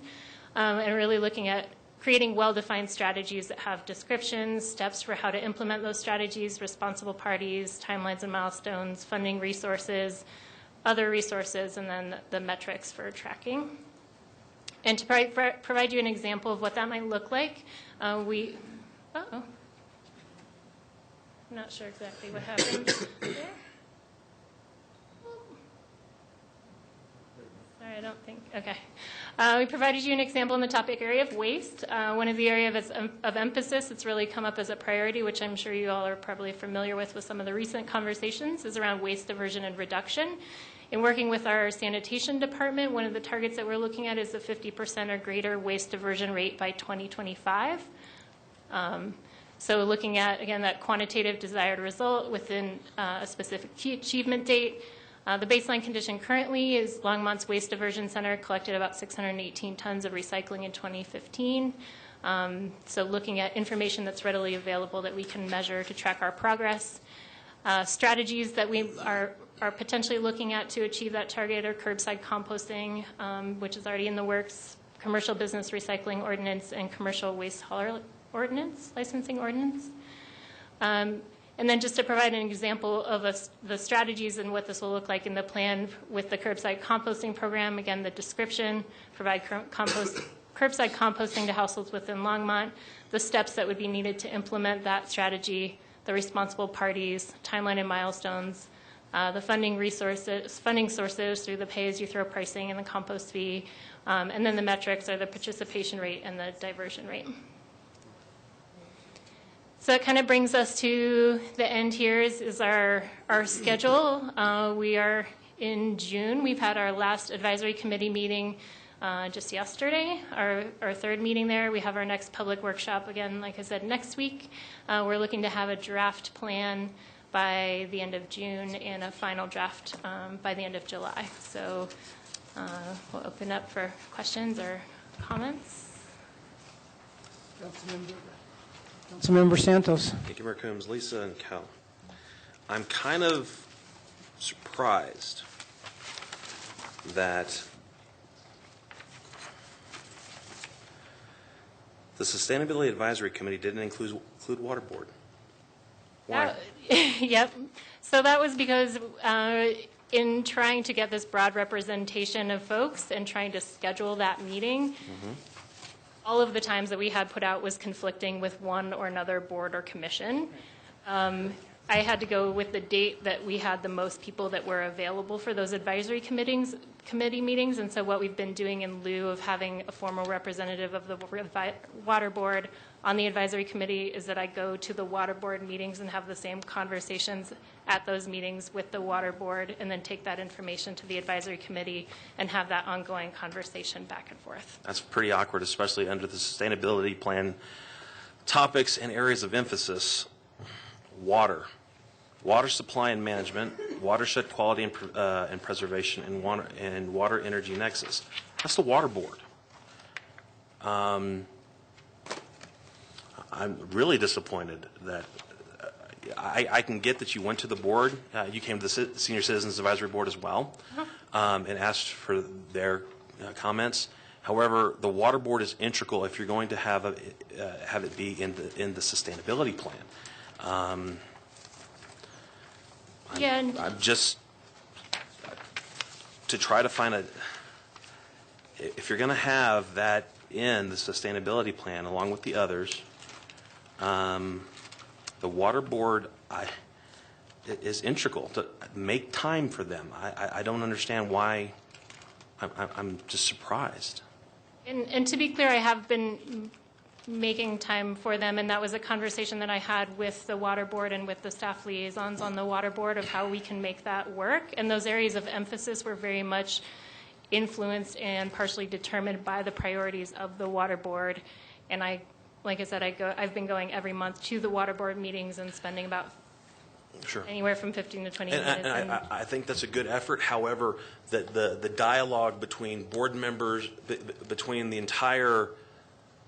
And really looking at creating well-defined strategies that have descriptions, steps for how to implement those strategies, responsible parties, timelines and milestones, funding resources, other resources, and then the metrics for tracking. And to provide you an example of what that might look like, I'm not sure exactly what happened there. Sorry, I don't think, okay. We provided you an example in the topic area of waste. One of the areas of emphasis that's really come up as a priority, which I'm sure you all are probably familiar with some of the recent conversations, is around waste diversion and reduction. In working with our sanitation department, one of the targets that we're looking at is a 50% or greater waste diversion rate by 2025. So looking at, again, that quantitative desired result within a specific achievement date. The baseline condition currently is Longmont's Waste Diversion Center collected about 618 tons of recycling in 2015. So looking at information that's readily available that we can measure to track our progress. Strategies that we are potentially looking at to achieve that target are curbside composting, which is already in the works, commercial business recycling ordinance, and commercial waste hauler ordinance, licensing ordinance. And then just to provide an example of the strategies and what this will look like in the plan with the curbside composting program, again, the description, provide curbside composting to households within Longmont, the steps that would be needed to implement that strategy, the responsible parties, timeline and milestones, the funding sources through the pay-as-you-throw pricing and the compost fee, and then the metrics are the participation rate and the diversion rate. So it kind of brings us to the end here is our schedule. We are in June. We've had our last advisory committee meeting just yesterday, our third meeting there. We have our next public workshop again, like I said, next week. We're looking to have a draft plan by the end of June and a final draft by the end of July. So we'll open up for questions or comments. Councilmember Santos. Thank you, Mayor Coombs, Lisa, and Cal. I'm kind of surprised that the Sustainability Advisory Committee didn't include Water Board. Why? Yep. So that was because in trying to get this broad representation of folks and trying to schedule that meeting, all of the times that we had put out was conflicting with one or another board or commission. I had to go with the date that we had the most people that were available for those advisory committee meetings, and so what we've been doing in lieu of having a formal representative of the water board on the advisory committee is that I go to the water board meetings and have the same conversations at those meetings with the water board, and then take that information to the advisory committee and have that ongoing conversation back and forth. That's pretty awkward, especially under the sustainability plan topics and areas of emphasis. Water supply and management, watershed quality and preservation, and water energy nexus. That's the water board. I'm really disappointed that I can get that you went to the board. You came to the Senior Citizens Advisory Board as well, and asked for their comments. However, the water board is integral if you're going to have it be in the sustainability plan. I'm just to try to find if you're going to have that in the sustainability plan along with the others, the water board is integral to make time for them. I don't understand why. I'm just surprised. And to be clear, I have been making time for them, and that was a conversation that I had with the water board and with the staff liaisons on the water board of how we can make that work. And those areas of emphasis were very much influenced and partially determined by the priorities of the water board. And like I said, I've been going every month to the water board meetings and spending about anywhere from 15 to 20 minutes. And I think that's a good effort. However, the dialogue between board members, between the entire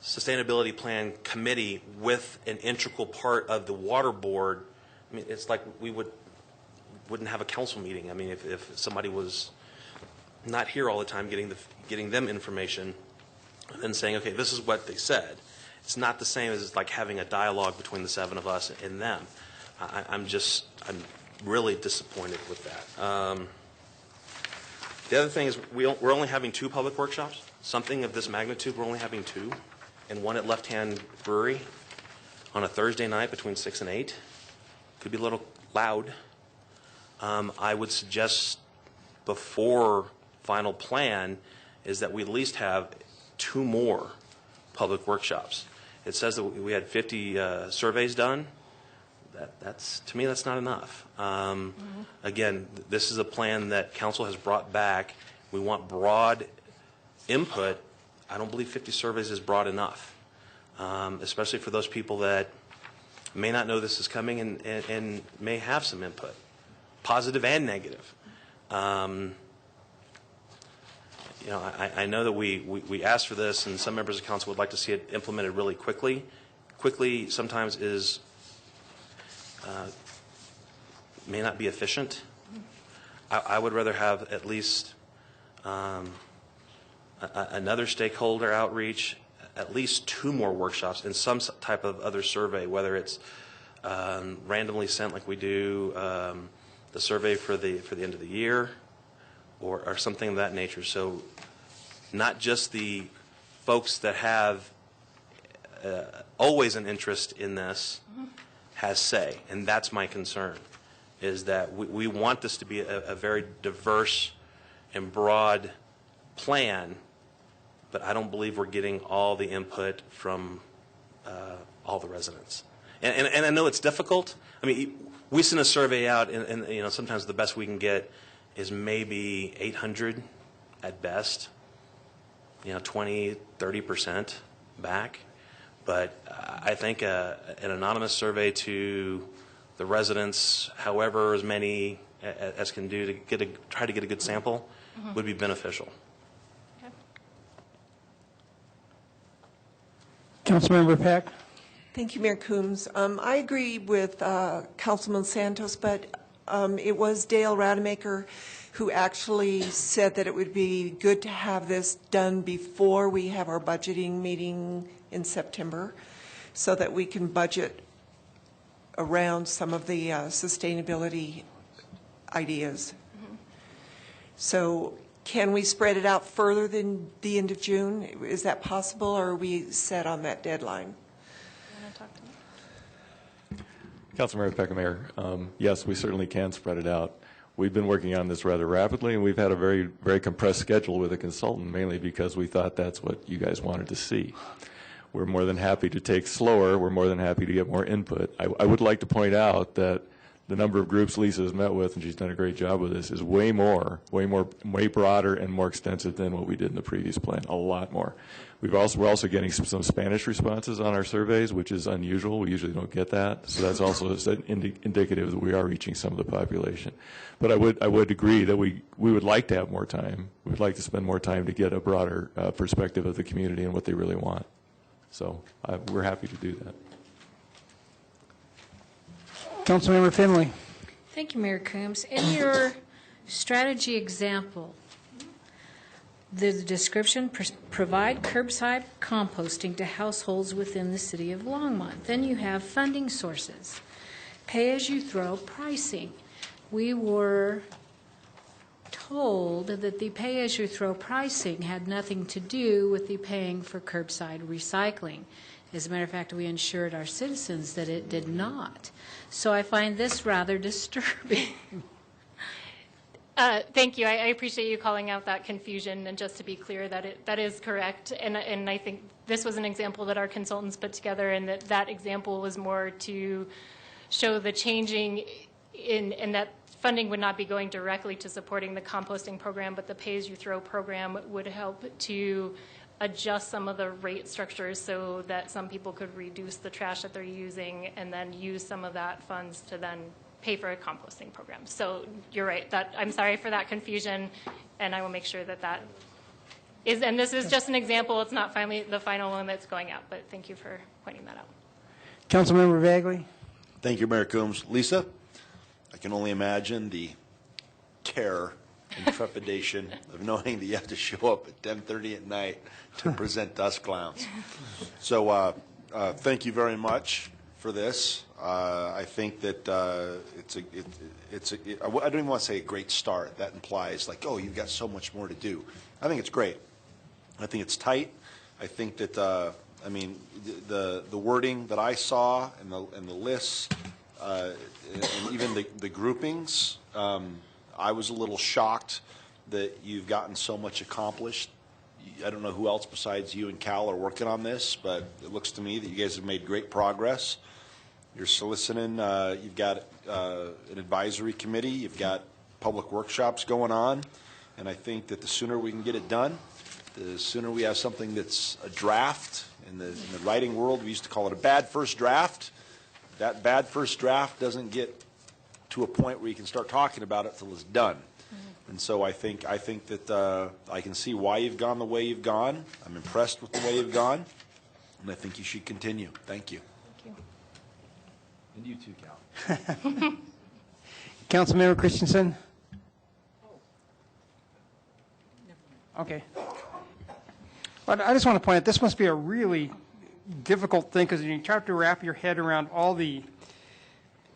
sustainability plan committee with an integral part of the water board, I mean, it's like we wouldn't have a council meeting. I mean, if somebody was not here all the time getting them information and saying, okay, this is what they said. It's not the same as like having a dialogue between the seven of us and them. I'm really disappointed with that. The other thing is we're only having 2 public workshops. Something of this magnitude, we're only having 2. And one at Left Hand Brewery on a Thursday night between 6 and 8. Could be a little loud. I would suggest before final plan is that we at least have 2 more public workshops. It says that we had 50 surveys done. That's to me, that's not enough. Again, this is a plan that council has brought back. We want broad input. I don't believe 50 surveys is broad enough, especially for those people that may not know this is coming and may have some input, positive and negative. You know, I know that we asked for this, and some members of council would like to see it implemented really quickly. Quickly sometimes is may not be efficient. I would rather have at least another stakeholder outreach, at least 2 more workshops, and some type of other survey, whether it's randomly sent like we do the survey for the end of the year, or something of that nature. So not just the folks that have always an interest in this has say, and that's my concern, is that we want this to be a very diverse and broad plan, but I don't believe we're getting all the input from all the residents. And I know it's difficult. I mean, we send a survey out, and you know, sometimes the best we can get is maybe 800 at best, you know, 20, 30% back. But I think an anonymous survey to the residents, however as many as can do, to try to get a good sample would be beneficial. Councilmember Peck. Thank you, Mayor Coombs. I agree with Councilman Santos, but it was Dale Rademacher who actually said that it would be good to have this done before we have our budgeting meeting in September, so that we can budget around some of the sustainability ideas. So can we spread it out further than the end of June? Is that possible, or are we set on that deadline? Councilmember Peck, Mayor, yes, we certainly can spread it out. We've been working on this rather rapidly, and we've had a very, very compressed schedule with a consultant, mainly because we thought that's what you guys wanted to see. We're more than happy to take slower. We're more than happy to get more input. I would like to point out that the number of groups Lisa has met with, and she's done a great job with this, is way broader and more extensive than what we did in the previous plan, a lot more. We're also getting some Spanish responses on our surveys, which is unusual. We usually don't get that. So that's also indicative that we are reaching some of the population. But I would agree that we would like to have more time. We'd like to spend more time to get a broader perspective of the community and what they really want. So we're happy to do that. Councilmember Finley. Thank you, Mayor Coombs. In your strategy example, the description, provide curbside composting to households within the city of Longmont. Then you have funding sources, pay-as-you-throw pricing. We were told that the pay-as-you-throw pricing had nothing to do with the paying for curbside recycling. As a matter of fact, we assured our citizens that it did not. So I find this rather disturbing. Thank you. I appreciate you calling out that confusion, and just to be clear, that is correct. And I think this was an example that our consultants put together, and that example was more to show the changing in that funding would not be going directly to supporting the composting program, but the pay-as-you-throw program would help to adjust some of the rate structures so that some people could reduce the trash that they're using and then use some of that funds to then pay for a composting program. So you're right. I'm sorry for that confusion, and I will make sure that is, and this is just an example. It's not the final one that's going out, but thank you for pointing that out. Councilmember Bagley. Thank you, Mayor Coombs. Lisa, I can only imagine the terror and trepidation of knowing that you have to show up at 10:30 at night to present to us clowns. So thank you very much for this. I think that I don't even want to say a great start. That implies like, oh, you've got so much more to do. I think it's great. I think it's tight. I think that I mean the wording that I saw and the lists and even the groupings. I was a little shocked that you've gotten so much accomplished. I don't know who else besides you and Cal are working on this, but it looks to me that you guys have made great progress. You're soliciting, you've got an advisory committee, you've got public workshops going on, and I think that the sooner we can get it done, the sooner we have something that's a draft. In the writing world, we used to call it a bad first draft. That bad first draft doesn't get to a point where you can start talking about it until it's done. And so I think that I can see why you've gone the way you've gone. I'm impressed with the way you've gone, and I think you should continue. Thank you. Thank you. And you too, Cal. Councilmember Christensen. Okay. But I just want to point out, this must be a really difficult thing, because you try to wrap your head around all the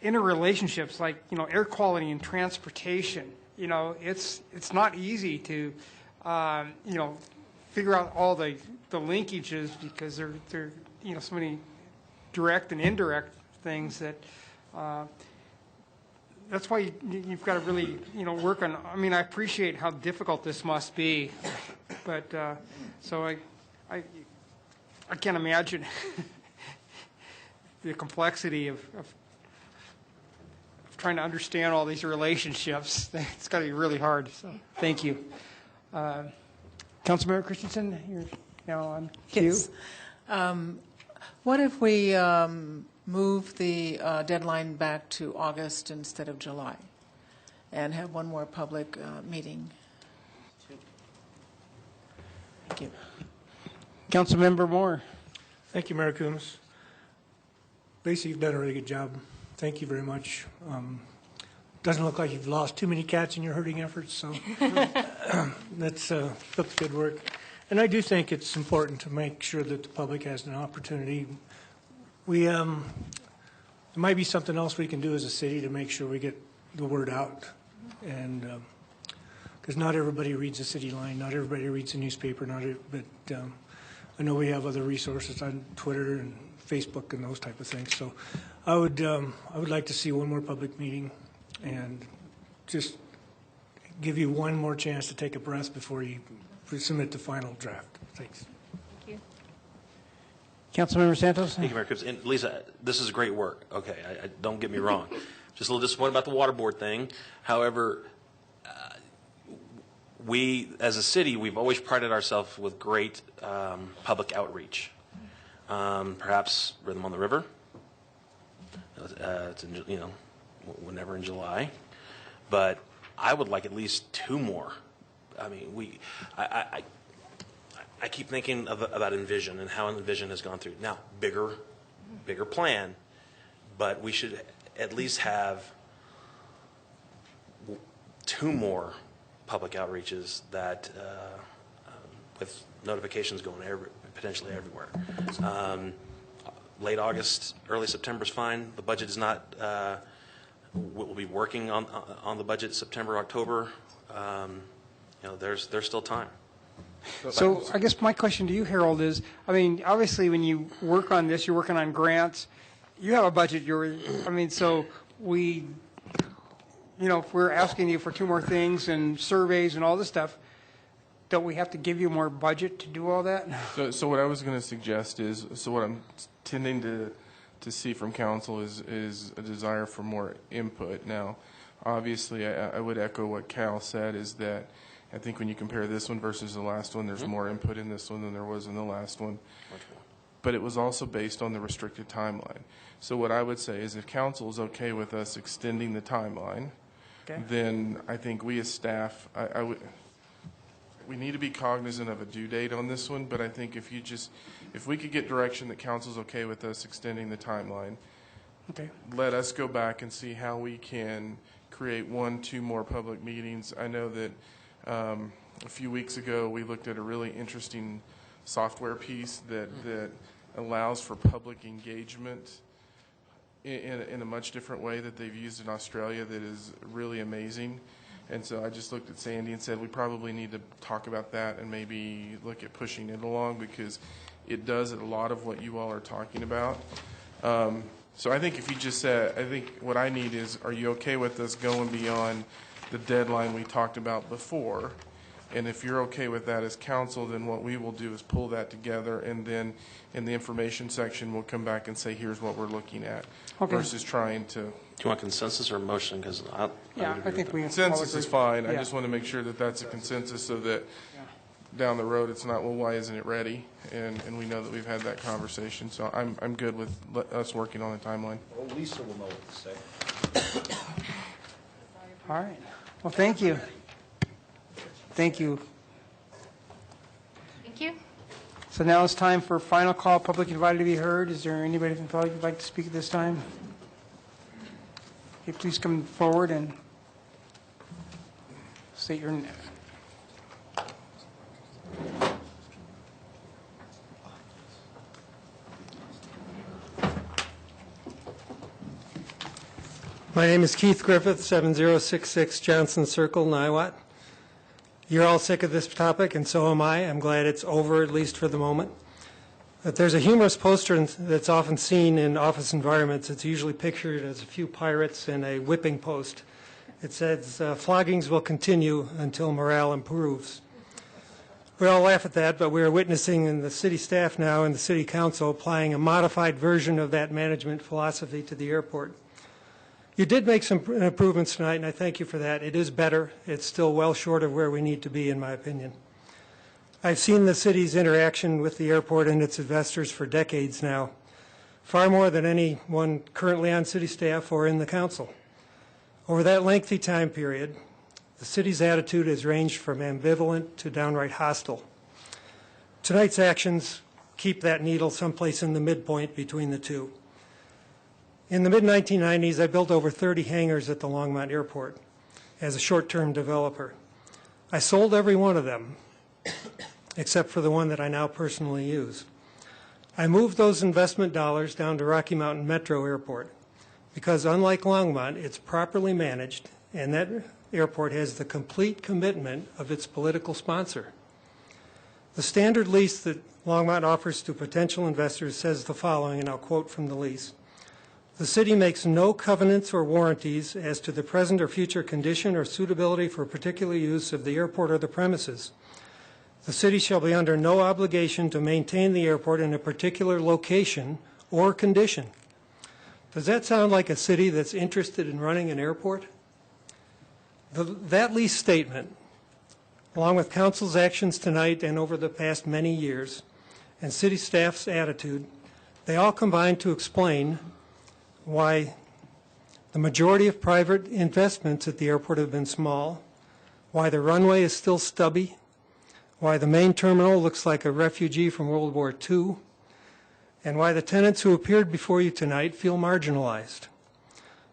interrelationships, like, air quality and transportation. It's not easy to, figure out all the linkages because they're so many direct and indirect things that that's why you've got to really work on. I mean, I appreciate how difficult this must be, but so I can't imagine the complexity of trying to understand all these relationships. It's got to be really hard. So thank you. Councilmember Christensen, you're now on cue. Yes. What if we move the deadline back to August instead of July and have one more public meeting? Thank you. Councilmember Moore. Thank you, Mayor Coombs. Lacey, you've done a really good job. Thank you very much. Doesn't look like you've lost too many cats in your herding efforts, so that's good work. And I do think it's important to make sure that the public has an opportunity. There might be something else we can do as a city to make sure we get the word out, and because not everybody reads the city line, not everybody reads the newspaper, but I know we have other resources on Twitter and Facebook and those type of things. So I would like to see one more public meeting and just give you one more chance to take a breath before you submit the final draft. Thanks. Thank you. Councilmember Santos. Thank you, Mayor Coombs. And Lisa, this is great work. Okay, don't get me wrong. Just a little disappointed about the water board thing. However, we, as a city, we've always prided ourselves with great public outreach. Perhaps Rhythm on the River. It's whenever in July, but I would like at least 2 more. I mean, I keep thinking about Envision and how Envision has gone through. Now, bigger plan, but we should at least have 2 more public outreaches that with notifications going potentially everywhere. Late August, early September is fine. The budget is not. We'll be working on the budget September, October. There's still time. So I guess my question to you, Harold, is, I mean, obviously when you work on this, you're working on grants. You have a budget. So we, if we're asking you for 2 more things and surveys and all this stuff, don't we have to give you more budget to do all that? So what I was going to suggest is, what I'm tending to see from council is a desire for more input. Now, obviously, I would echo what Cal said, is that I think when you compare this one versus the last one, there's more input in this one than there was in the last one. But it was also based on the restricted timeline. So what I would say is, if council is okay with us extending the timeline, then I think we as staff, we need to be cognizant of a due date on this one, but I think if we could get direction that council's okay with us extending the timeline, let us go back and see how we can create 1, 2 more public meetings. I know that a few weeks ago we looked at a really interesting software piece that allows for public engagement in a much different way that they've used in Australia that is really amazing. And so I just looked at Sandy and said, we probably need to talk about that and maybe look at pushing it along, because it does a lot of what you all are talking about. So I think if you just said, I think what I need is, are you okay with us going beyond the deadline we talked about before? And if you're okay with that as council, then what we will do is pull that together, and then in the information section, we'll come back and say, here's what we're looking at, versus trying to. Do you want consensus or motion? Because I think we consensus is fine. I just want to make sure that that's a consensus, so that down the road it's not, well, why isn't it ready? And we know that we've had that conversation. So I'm good with us working on the timeline. Well, Lisa will know what to say. All right. Well, thank you. Thank you. Thank you. So now it's time for final call, public invited to be heard. Is there anybody from the public who'd like to speak at this time? Okay, please come forward and state your name. My name is Keith Griffith, 7066 Johnson Circle, Niwot. You're all sick of this topic, and so am I. I'm glad it's over, at least for the moment. But there's a humorous poster that's often seen in office environments. It's usually pictured as a few pirates and a whipping post. It says, floggings will continue until morale improves. We all laugh at that, but we are witnessing in the city staff now and the city council applying a modified version of that management philosophy to the airport. You did make some improvements tonight, and I thank you for that. It is better. It's still well short of where we need to be, in my opinion. I've seen the city's interaction with the airport and its investors for decades now, far more than anyone currently on city staff or in the council. Over that lengthy time period, the city's attitude has ranged from ambivalent to downright hostile. Tonight's actions keep that needle someplace in the midpoint between the two. In the mid-1990s, I built over 30 hangars at the Longmont Airport as a short-term developer. I sold every one of them, except for the one that I now personally use. I moved those investment dollars down to Rocky Mountain Metro Airport because, unlike Longmont, it's properly managed, and that airport has the complete commitment of its political sponsor. The standard lease that Longmont offers to potential investors says the following, and I'll quote from the lease. The city makes no covenants or warranties as to the present or future condition or suitability for particular use of the airport or the premises. The city shall be under no obligation to maintain the airport in a particular location or condition. Does that sound like a city that's interested in running an airport? That lease statement, along with council's actions tonight and over the past many years, and city staff's attitude, they all combine to explain why the majority of private investments at the airport have been small, why the runway is still stubby, why the main terminal looks like a refugee from World War II, and why the tenants who appeared before you tonight feel marginalized.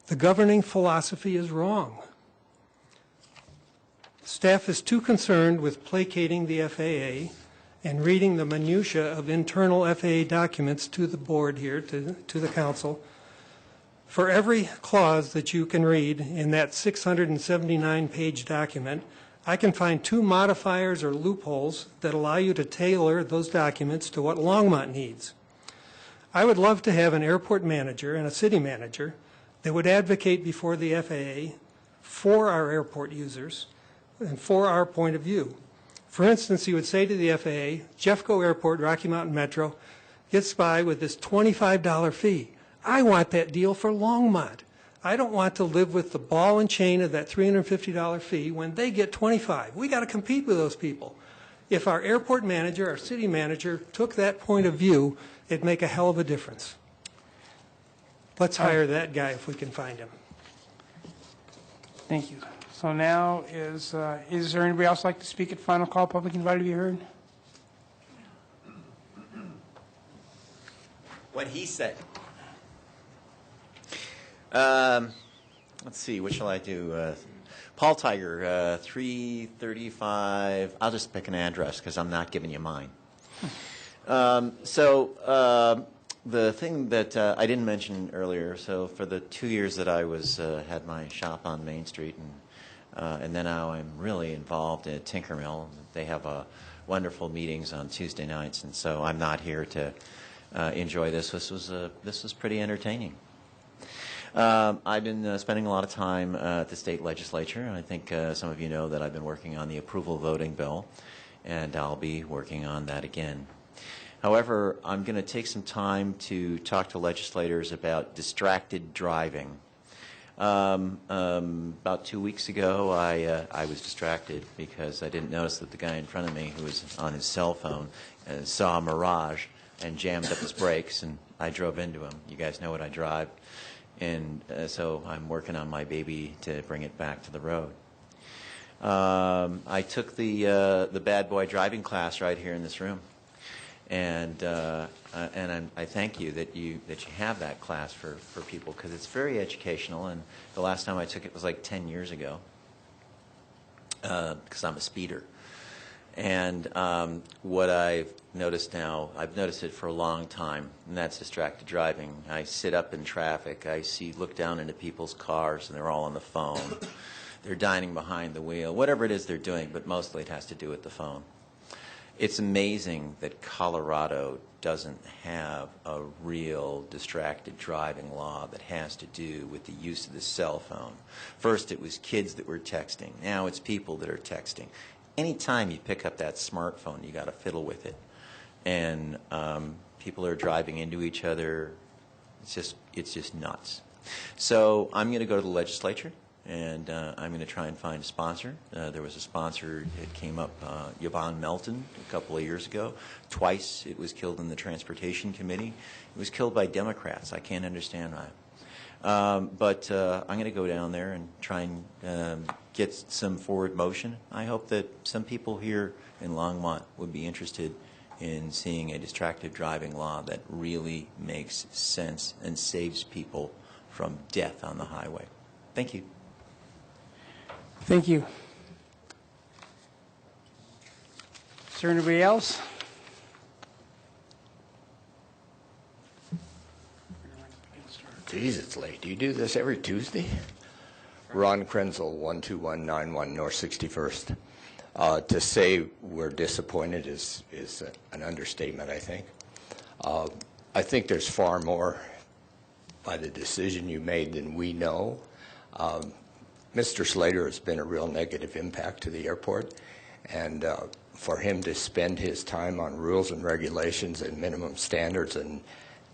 The governing philosophy is wrong. Staff is too concerned with placating the FAA and reading the minutia of internal FAA documents to the board here, to the council. For every clause that you can read in that 679-page document, I can find 2 modifiers or loopholes that allow you to tailor those documents to what Longmont needs. I would love to have an airport manager and a city manager that would advocate before the FAA for our airport users and for our point of view. For instance, he would say to the FAA, Jeffco Airport, Rocky Mountain Metro, gets by with this $25 fee. I want that deal for Longmont. I don't want to live with the ball and chain of that $350 fee when they get $25. We got to compete with those people. If our airport manager, our city manager, took that point of view, it'd make a hell of a difference. Let's hire that guy if we can find him. Thank you. So now is there anybody else like to speak at final call, public invited to be heard? What he said. Let's see, what shall I do? Paul Tiger, 335. I'll just pick an address because I'm not giving you mine. The thing that I didn't mention earlier, so for the 2 years that I was had my shop on Main Street, and then now I'm really involved at Tinkermill. They have wonderful meetings on Tuesday nights, and so I'm not here to enjoy this. This was pretty entertaining. I've been spending a lot of time at the state legislature. I think some of you know that I've been working on the approval voting bill, and I'll be working on that again. However, I'm going to take some time to talk to legislators about distracted driving. About 2 weeks ago, I was distracted because I didn't notice that the guy in front of me who was on his cell phone saw a mirage and jammed up his brakes, and I drove into him. You guys know what I drive. And so I'm working on my baby to bring it back to the road. I took the bad boy driving class right here in this room, and I thank you that you have that class for people because it's very educational. And the last time I took it was like 10 years ago because I'm a speeder. And what I've noticed now, I've noticed it for a long time, and that's distracted driving. I sit up in traffic. I look down into people's cars, and they're all on the phone. they're dining behind the wheel, whatever it is they're doing, but mostly it has to do with the phone. It's amazing that Colorado doesn't have a real distracted driving law that has to do with the use of the cell phone. First it was kids that were texting. Now it's people that are texting. Anytime you pick up that smartphone, you got to fiddle with it. And people are driving into each other. It's just nuts. So I'm going to go to the legislature, and I'm going to try and find a sponsor. There was a sponsor that came up, Yvonne Melton, a couple of years ago. Twice it was killed in the Transportation Committee. It was killed by Democrats. I can't understand why. But I'm going to go down there and try and get some forward motion. I hope that some people here in Longmont would be interested in seeing a distracted driving law that really makes sense and saves people from death on the highway. Thank you. Thank you. Is there anybody else? Geez, it's late. Do you do this every Tuesday? Ron Krenzel, 12191 North 61st. To say we're disappointed is an understatement, I think. I think there's far more by the decision you made than we know. Mr. Slater has been a real negative impact to the airport, and for him to spend his time on rules and regulations and minimum standards and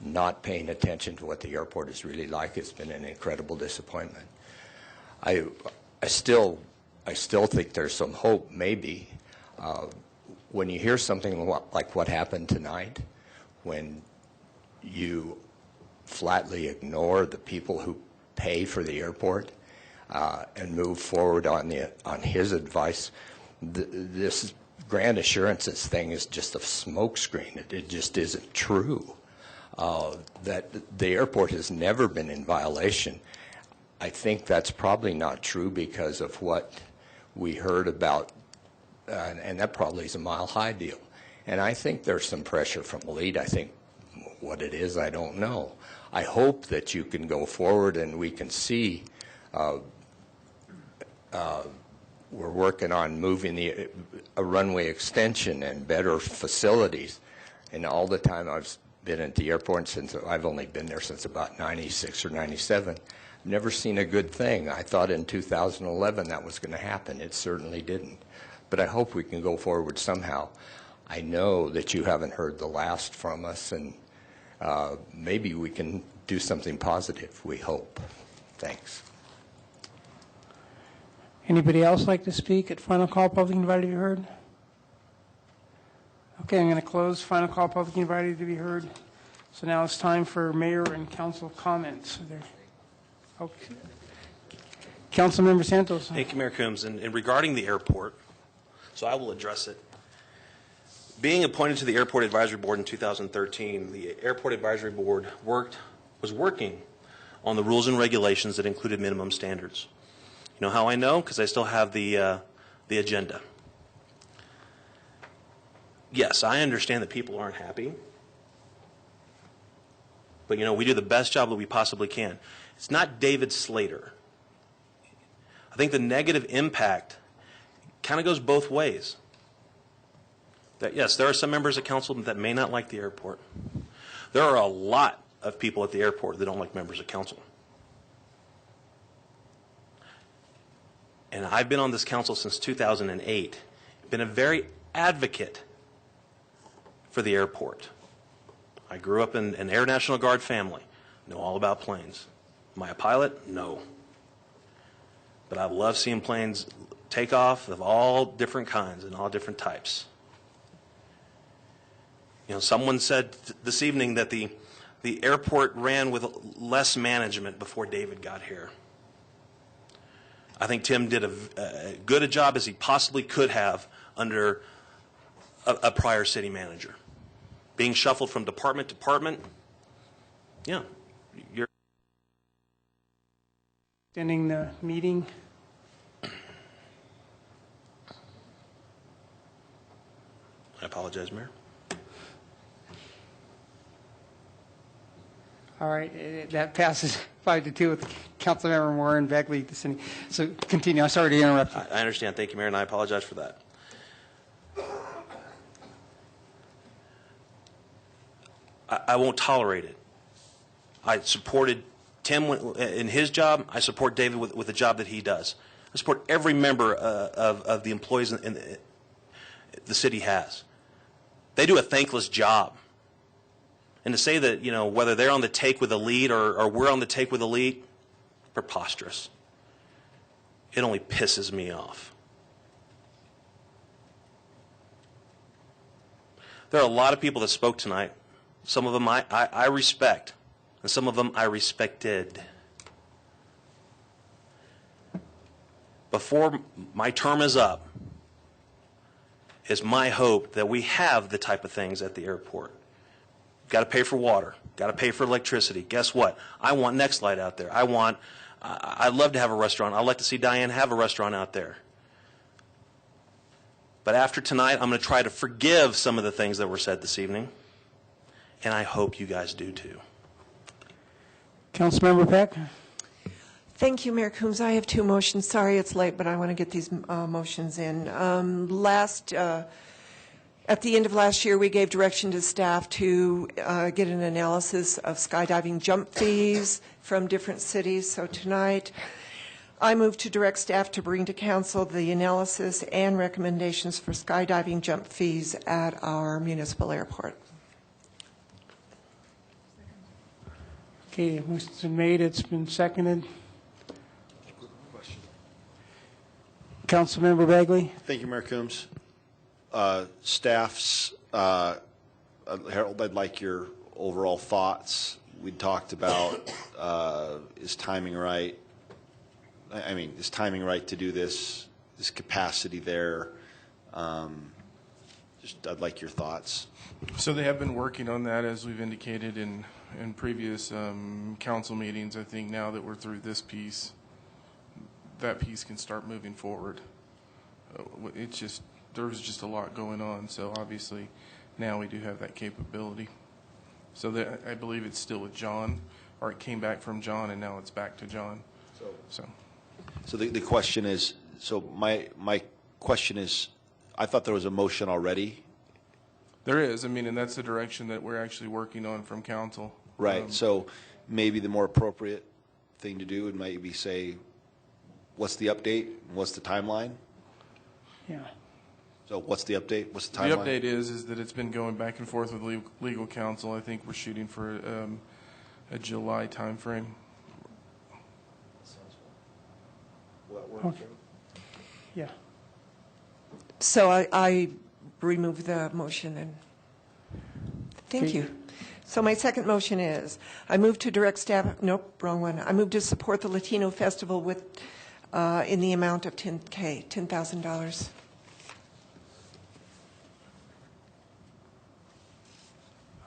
not paying attention to what the airport is really like has been an incredible disappointment. I still think there's some hope, maybe. When you hear something like what happened tonight, when you flatly ignore the people who pay for the airport and move forward on his advice, this grand assurances thing is just a smokescreen. It just isn't true. That the airport has never been in violation. I think that's probably not true because of what we heard about, and that probably is a mile-high deal. And I think there's some pressure from the lead. I think what it is, I don't know. I hope that you can go forward and we can see we're working on moving a runway extension and better facilities. And all the time I've been at the airport since, I've only been there since about 96 or 97. I've never seen a good thing. I thought in 2011 that was going to happen. It certainly didn't. But I hope we can go forward somehow. I know that you haven't heard the last from us, and maybe we can do something positive, we hope. Thanks. Anybody else like to speak at final call, public invited to be heard? Okay, I'm going to close final call, public invited to be heard. So now it's time for mayor and council comments. Okay. Councilmember Santos. Thank you, Mayor Coombs. And regarding the airport, so I will address it. Being appointed to the Airport Advisory Board in 2013, the Airport Advisory Board was working on the rules and regulations that included minimum standards. You know how I know? Because I still have the agenda. Yes, I understand that people aren't happy. But, you know, we do the best job that we possibly can. It's not David Slater. I think the negative impact kind of goes both ways. That, yes, there are some members of council that may not like the airport. There are a lot of people at the airport that don't like members of council. And I've been on this council since 2008. Been a very advocate for the airport. I grew up in an Air National Guard family. Know all about planes. Am I a pilot? No. But I love seeing planes take off of all different kinds and all different types. You know, someone said this evening that the airport ran with less management before David got here. I think Tim did as good a job as he possibly could have under a prior city manager. Being shuffled from department to department, yeah, you're extending the meeting. I apologize, Mayor. All right, that passes 5-2 with Councilmember Moore and Bagley dissenting. So continue. I'm sorry to interrupt you. I understand. Thank you, Mayor, and I apologize for that. I won't tolerate it. I supported Tim in his job. I support David with the job that he does. I support every member of the employees in the city has. They do a thankless job. And to say that, you know, whether they're on the take with a lead or we're on the take with a lead, preposterous. It only pisses me off. There are a lot of people that spoke tonight. Some of them I respect, and some of them I respected. Before my term is up, it's my hope that we have the type of things at the airport. Got to pay for water. Got to pay for electricity. Guess what? I want Next Light out there. I'd love to have a restaurant. I'd like to see Diane have a restaurant out there. But after tonight, I'm going to try to forgive some of the things that were said this evening. And I hope you guys do too. Councilmember Peck? Thank you, Mayor Coombs. I have two motions. Sorry it's late, but I want to get these motions in. At the end of last year, we gave direction to staff to get an analysis of skydiving jump fees from different cities. So tonight, I move to direct staff to bring to council the analysis and recommendations for skydiving jump fees at our municipal airport. Okay, motion's been made. It's been seconded. Councilmember Bagley? Thank you, Mayor Coombs. Staff's, Harold, I'd like your overall thoughts. We talked about is timing right? I mean, is timing right to do this? Is capacity there? Just, I'd like your thoughts. So they have been working on that, as we've indicated in previous council meetings. I think now that we're through this piece, that piece can start moving forward. It's just, there's just a lot going on. So obviously now we do have that capability. So that, I believe it's still with John, or it came back from John and now it's back to John. So the question is, so my question is, I thought there was a motion already. There is. I mean, and that's the direction that we're actually working on from council. Right. So maybe the more appropriate thing to do would maybe say, what's the update and what's the timeline? Yeah. So what's the update? What's the timeline? The update is that it's been going back and forth with legal counsel. I think we're shooting for a July time frame. Okay. Yeah. So I remove the motion and thank you. So my second motion is I move to direct staff. Nope, wrong one. I move to support the Latino Festival with in the amount of $10,000.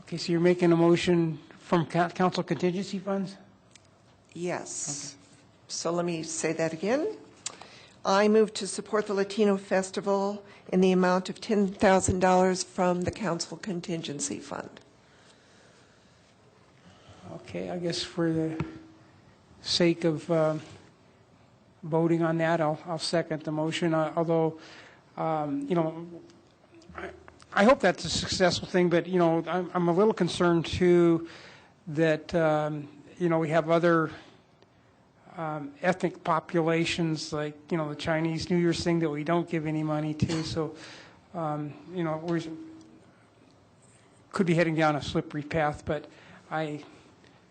Okay, so you're making a motion from council contingency funds? Yes. Okay. So let me say that again. I move to support the Latino Festival in the amount of $10,000 from the council contingency fund. Okay, I guess for the sake of voting on that, I'll second the motion. Although, you know, I hope that's a successful thing, but, you know, I'm a little concerned, too, that, you know, we have other ethnic populations, like, you know, the Chinese New Year's thing that we don't give any money to. So, you know, we could be heading down a slippery path, but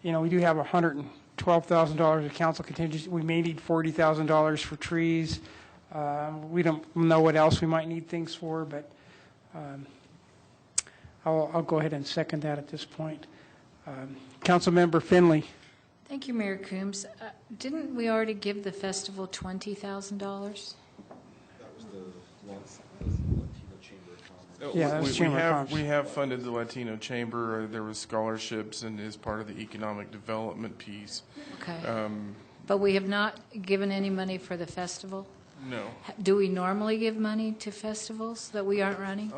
you know, we do have $112,000 of council contingency. We may need $40,000 for trees. We don't know what else we might need things for, but I'll go ahead and second that at this point. Councilmember Finley. Thank you, Mayor Coombs. Didn't we already give the festival $20,000? That was the Latino Chamber. Yeah, we have funded the Latino Chamber. There was scholarships and is part of the economic development piece. Okay. But we have not given any money for the festival? No. Do we normally give money to festivals that we aren't running?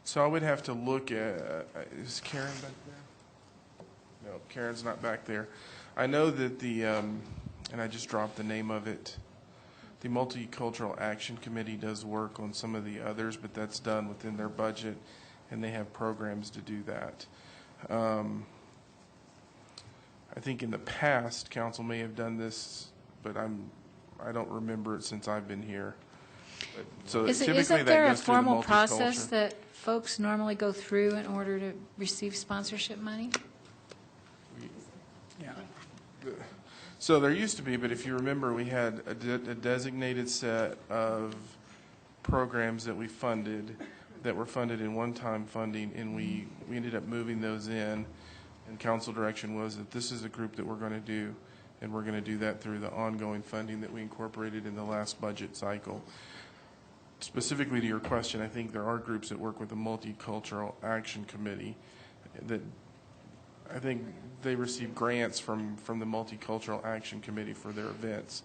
So I would have to look at, is Karen back there? No, Karen's not back there. I know that the, and I just dropped the name of it, the Multicultural Action Committee does work on some of the others, but that's done within their budget, and they have programs to do that. I think in the past, council may have done this, but I don't remember it since I've been here. But, so typically Isn't that there a goes through the formal process multicultural. that folks normally go through in order to receive sponsorship money? So there used to be, but if you remember, we had a designated set of programs that we funded that were funded in one-time funding, and we ended up moving those in, and council direction was that this is a group that we're going to do, and we're going to do that through the ongoing funding that we incorporated in the last budget cycle. Specifically to your question, I think there are groups that work with the Multicultural Action Committee that I think they receive grants from the Multicultural Action Committee for their events.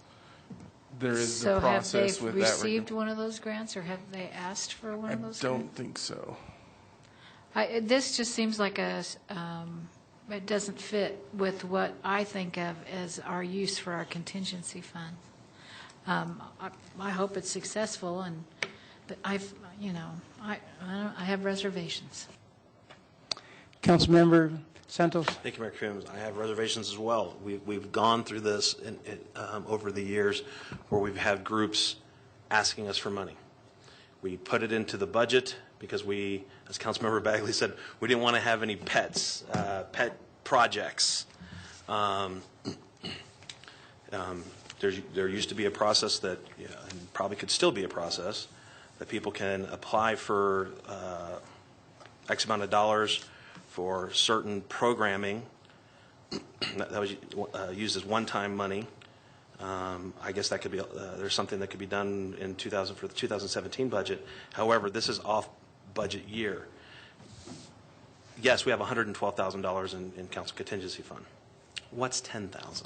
There is the process with that. So have they received one of those grants, or have they asked for one of those grants? I don't think so. This just seems like it doesn't fit with what I think of as our use for our contingency fund. I hope it's successful, but I have reservations. Councilmember Santos. Thank you, Mayor Coombs. I have reservations as well. We've gone through this over the years where we've had groups asking us for money. We put it into the budget because we, as Councilmember Bagley said, we didn't want to have any pet projects. There used to be a process that, and probably could still be a process, that people can apply for X amount of dollars for certain programming that was used as one-time money. I guess that could be, there's something that could be done in for the 2017 budget. However, this is off budget year. Yes, we have $112,000 in council contingency fund. What's $10,000?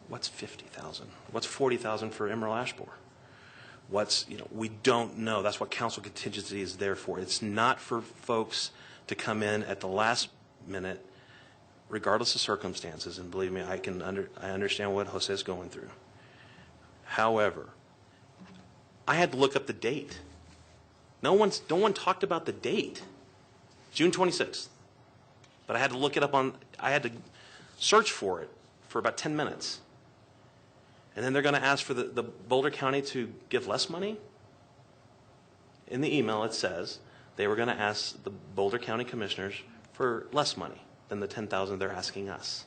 What's $50,000? What's $40,000 for Emerald Ash Borer? We don't know. That's what council contingency is there for. It's not for folks to come in at the last minute, regardless of circumstances. And believe me, I understand what Jose is going through. However, I had to look up the date. No one talked about the date, June 26th. But I had to look it up I had to search for it for about 10 minutes. And then they're going to ask for the Boulder County to give less money? In the email it says they were going to ask the Boulder County Commissioners for less money than the $10,000 they're asking us.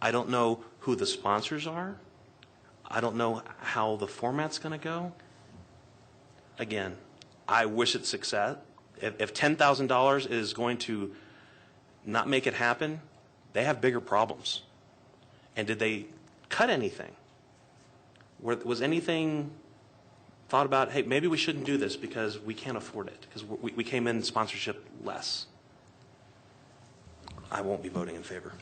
I don't know who the sponsors are. I don't know how the format's going to go. Again, I wish it success. If $10,000 is going to not make it happen, they have bigger problems. And did they cut anything? Was anything thought about, hey, maybe we shouldn't do this because we can't afford it, because we came in sponsorship less? I won't be voting in favor.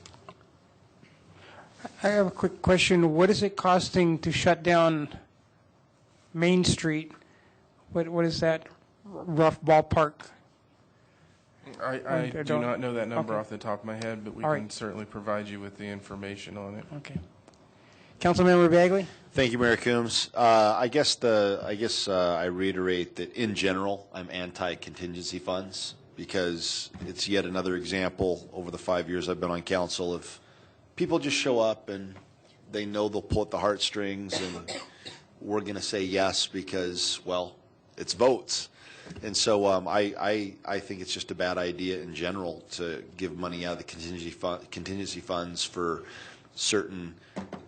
I have a quick question. What is it costing to shut down Main Street? What is that rough ballpark? I do not know that number Okay. off the top of my head, but we All can right. certainly provide you with the information on it. Okay. Councilmember Bagley? Thank you, Mayor Coombs. I guess I reiterate that in general, I'm anti-contingency funds because it's yet another example over the 5 years I've been on council of people just show up and they know they'll pull at the heartstrings and we're going to say yes because, well, it's votes. And so I think it's just a bad idea in general to give money out of the contingency funds for certain,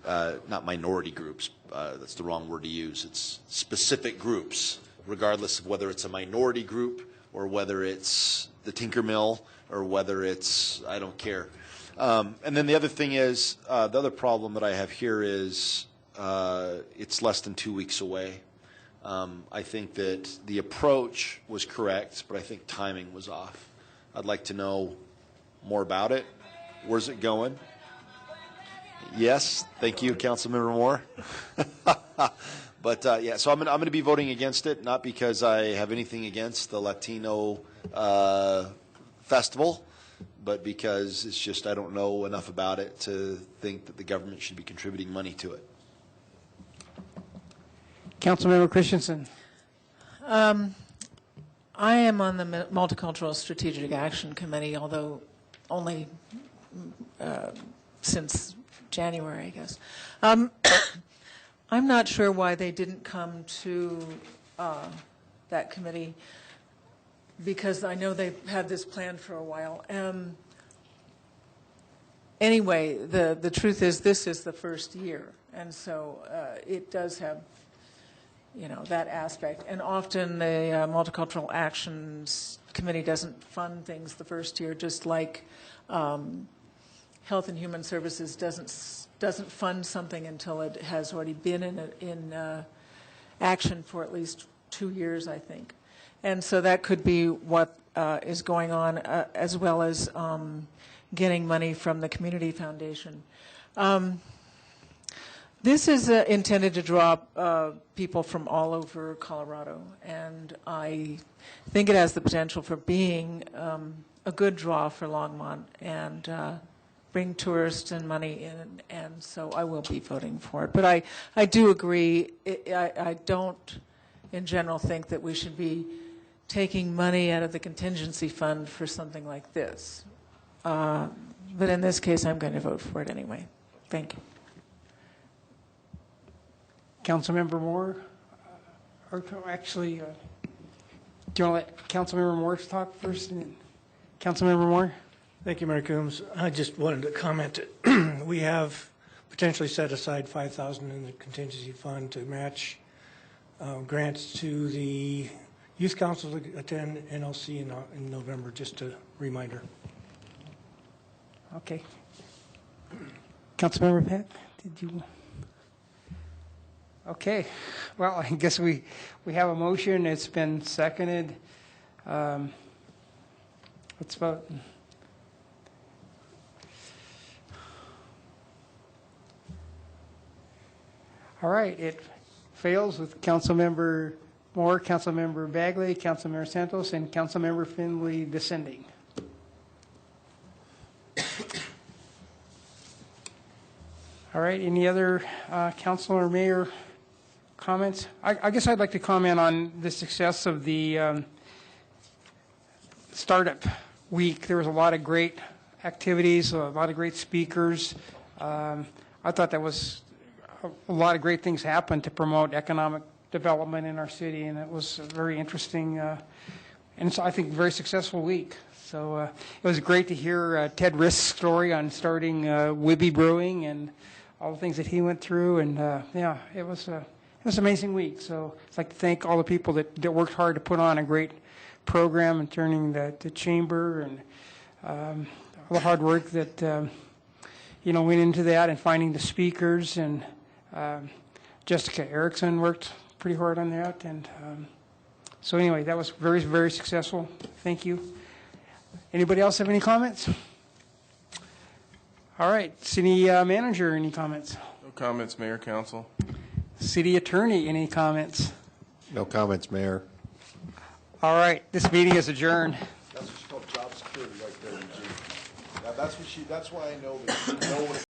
not minority groups, that's the wrong word to use, it's specific groups, regardless of whether it's a minority group or whether it's the Tinker Mill or whether it's, I don't care. And then the other thing is, the other problem that I have here is it's less than 2 weeks away. I think that the approach was correct, but I think timing was off. I'd like to know more about it. Where's it going? Yes, thank you, Councilmember Moore. But yeah, so I'm going to be voting against it, not because I have anything against the Latino festival, but because it's just I don't know enough about it to think that the government should be contributing money to it. Councilmember Christensen. I am on the Multicultural Strategic Action Committee, although only since January, I guess. I'm not sure why they didn't come to that committee, because I know they've had this plan for a while. Anyway, the truth is this is the first year, and so it does have, you know, that aspect. And often the Multicultural Actions Committee doesn't fund things the first year, just like Health and Human Services doesn't fund something until it has already been in action for at least 2 years, I think. And so that could be what is going on, as well as getting money from the Community Foundation. This is intended to draw people from all over Colorado, and I think it has the potential for being a good draw for Longmont and bring tourists and money in, and so I will be voting for it. But I do agree, I don't in general think that we should be taking money out of the contingency fund for something like this. But in this case, I'm going to vote for it anyway. Thank you. Councilmember Moore, or actually, do you want to let Councilmember Moore talk first? Councilmember Moore? Thank you, Mayor Coombs. I just wanted to comment that we have potentially set aside $5,000 in the contingency fund to match grants to the youth council to attend NLC in November, just a reminder. Okay. Councilmember Peck, did you? Okay. Well, I guess we have a motion. It's been seconded. Let's vote. All right. It fails with Councilmember Moore, Councilmember Bagley, Councilmember Santos, and Councilmember Finley dissenting. All right. Any other council or mayor comments? I guess I'd like to comment on the success of the startup week. There was a lot of great activities, a lot of great speakers. I thought that was a lot of great things happened to promote economic development in our city, and it was a very interesting and so I think very successful week. So it was great to hear Ted Risk's story on starting Wibby Brewing and all the things that he went through, and yeah, it was an amazing week. So I'd like to thank all the people that worked hard to put on a great program and turning the chamber and all the hard work that went into that and finding the speakers, and Jessica Erickson worked pretty hard on that, and so anyway, that was very, very successful. Thank you. Anybody else have any comments? All right, city manager, any comments? No comments, Mayor, Council. City attorney, any comments? No comments, Mayor. All right, this meeting is adjourned. That's what's called job security right there, Eugene. Now, that's why I know that you know what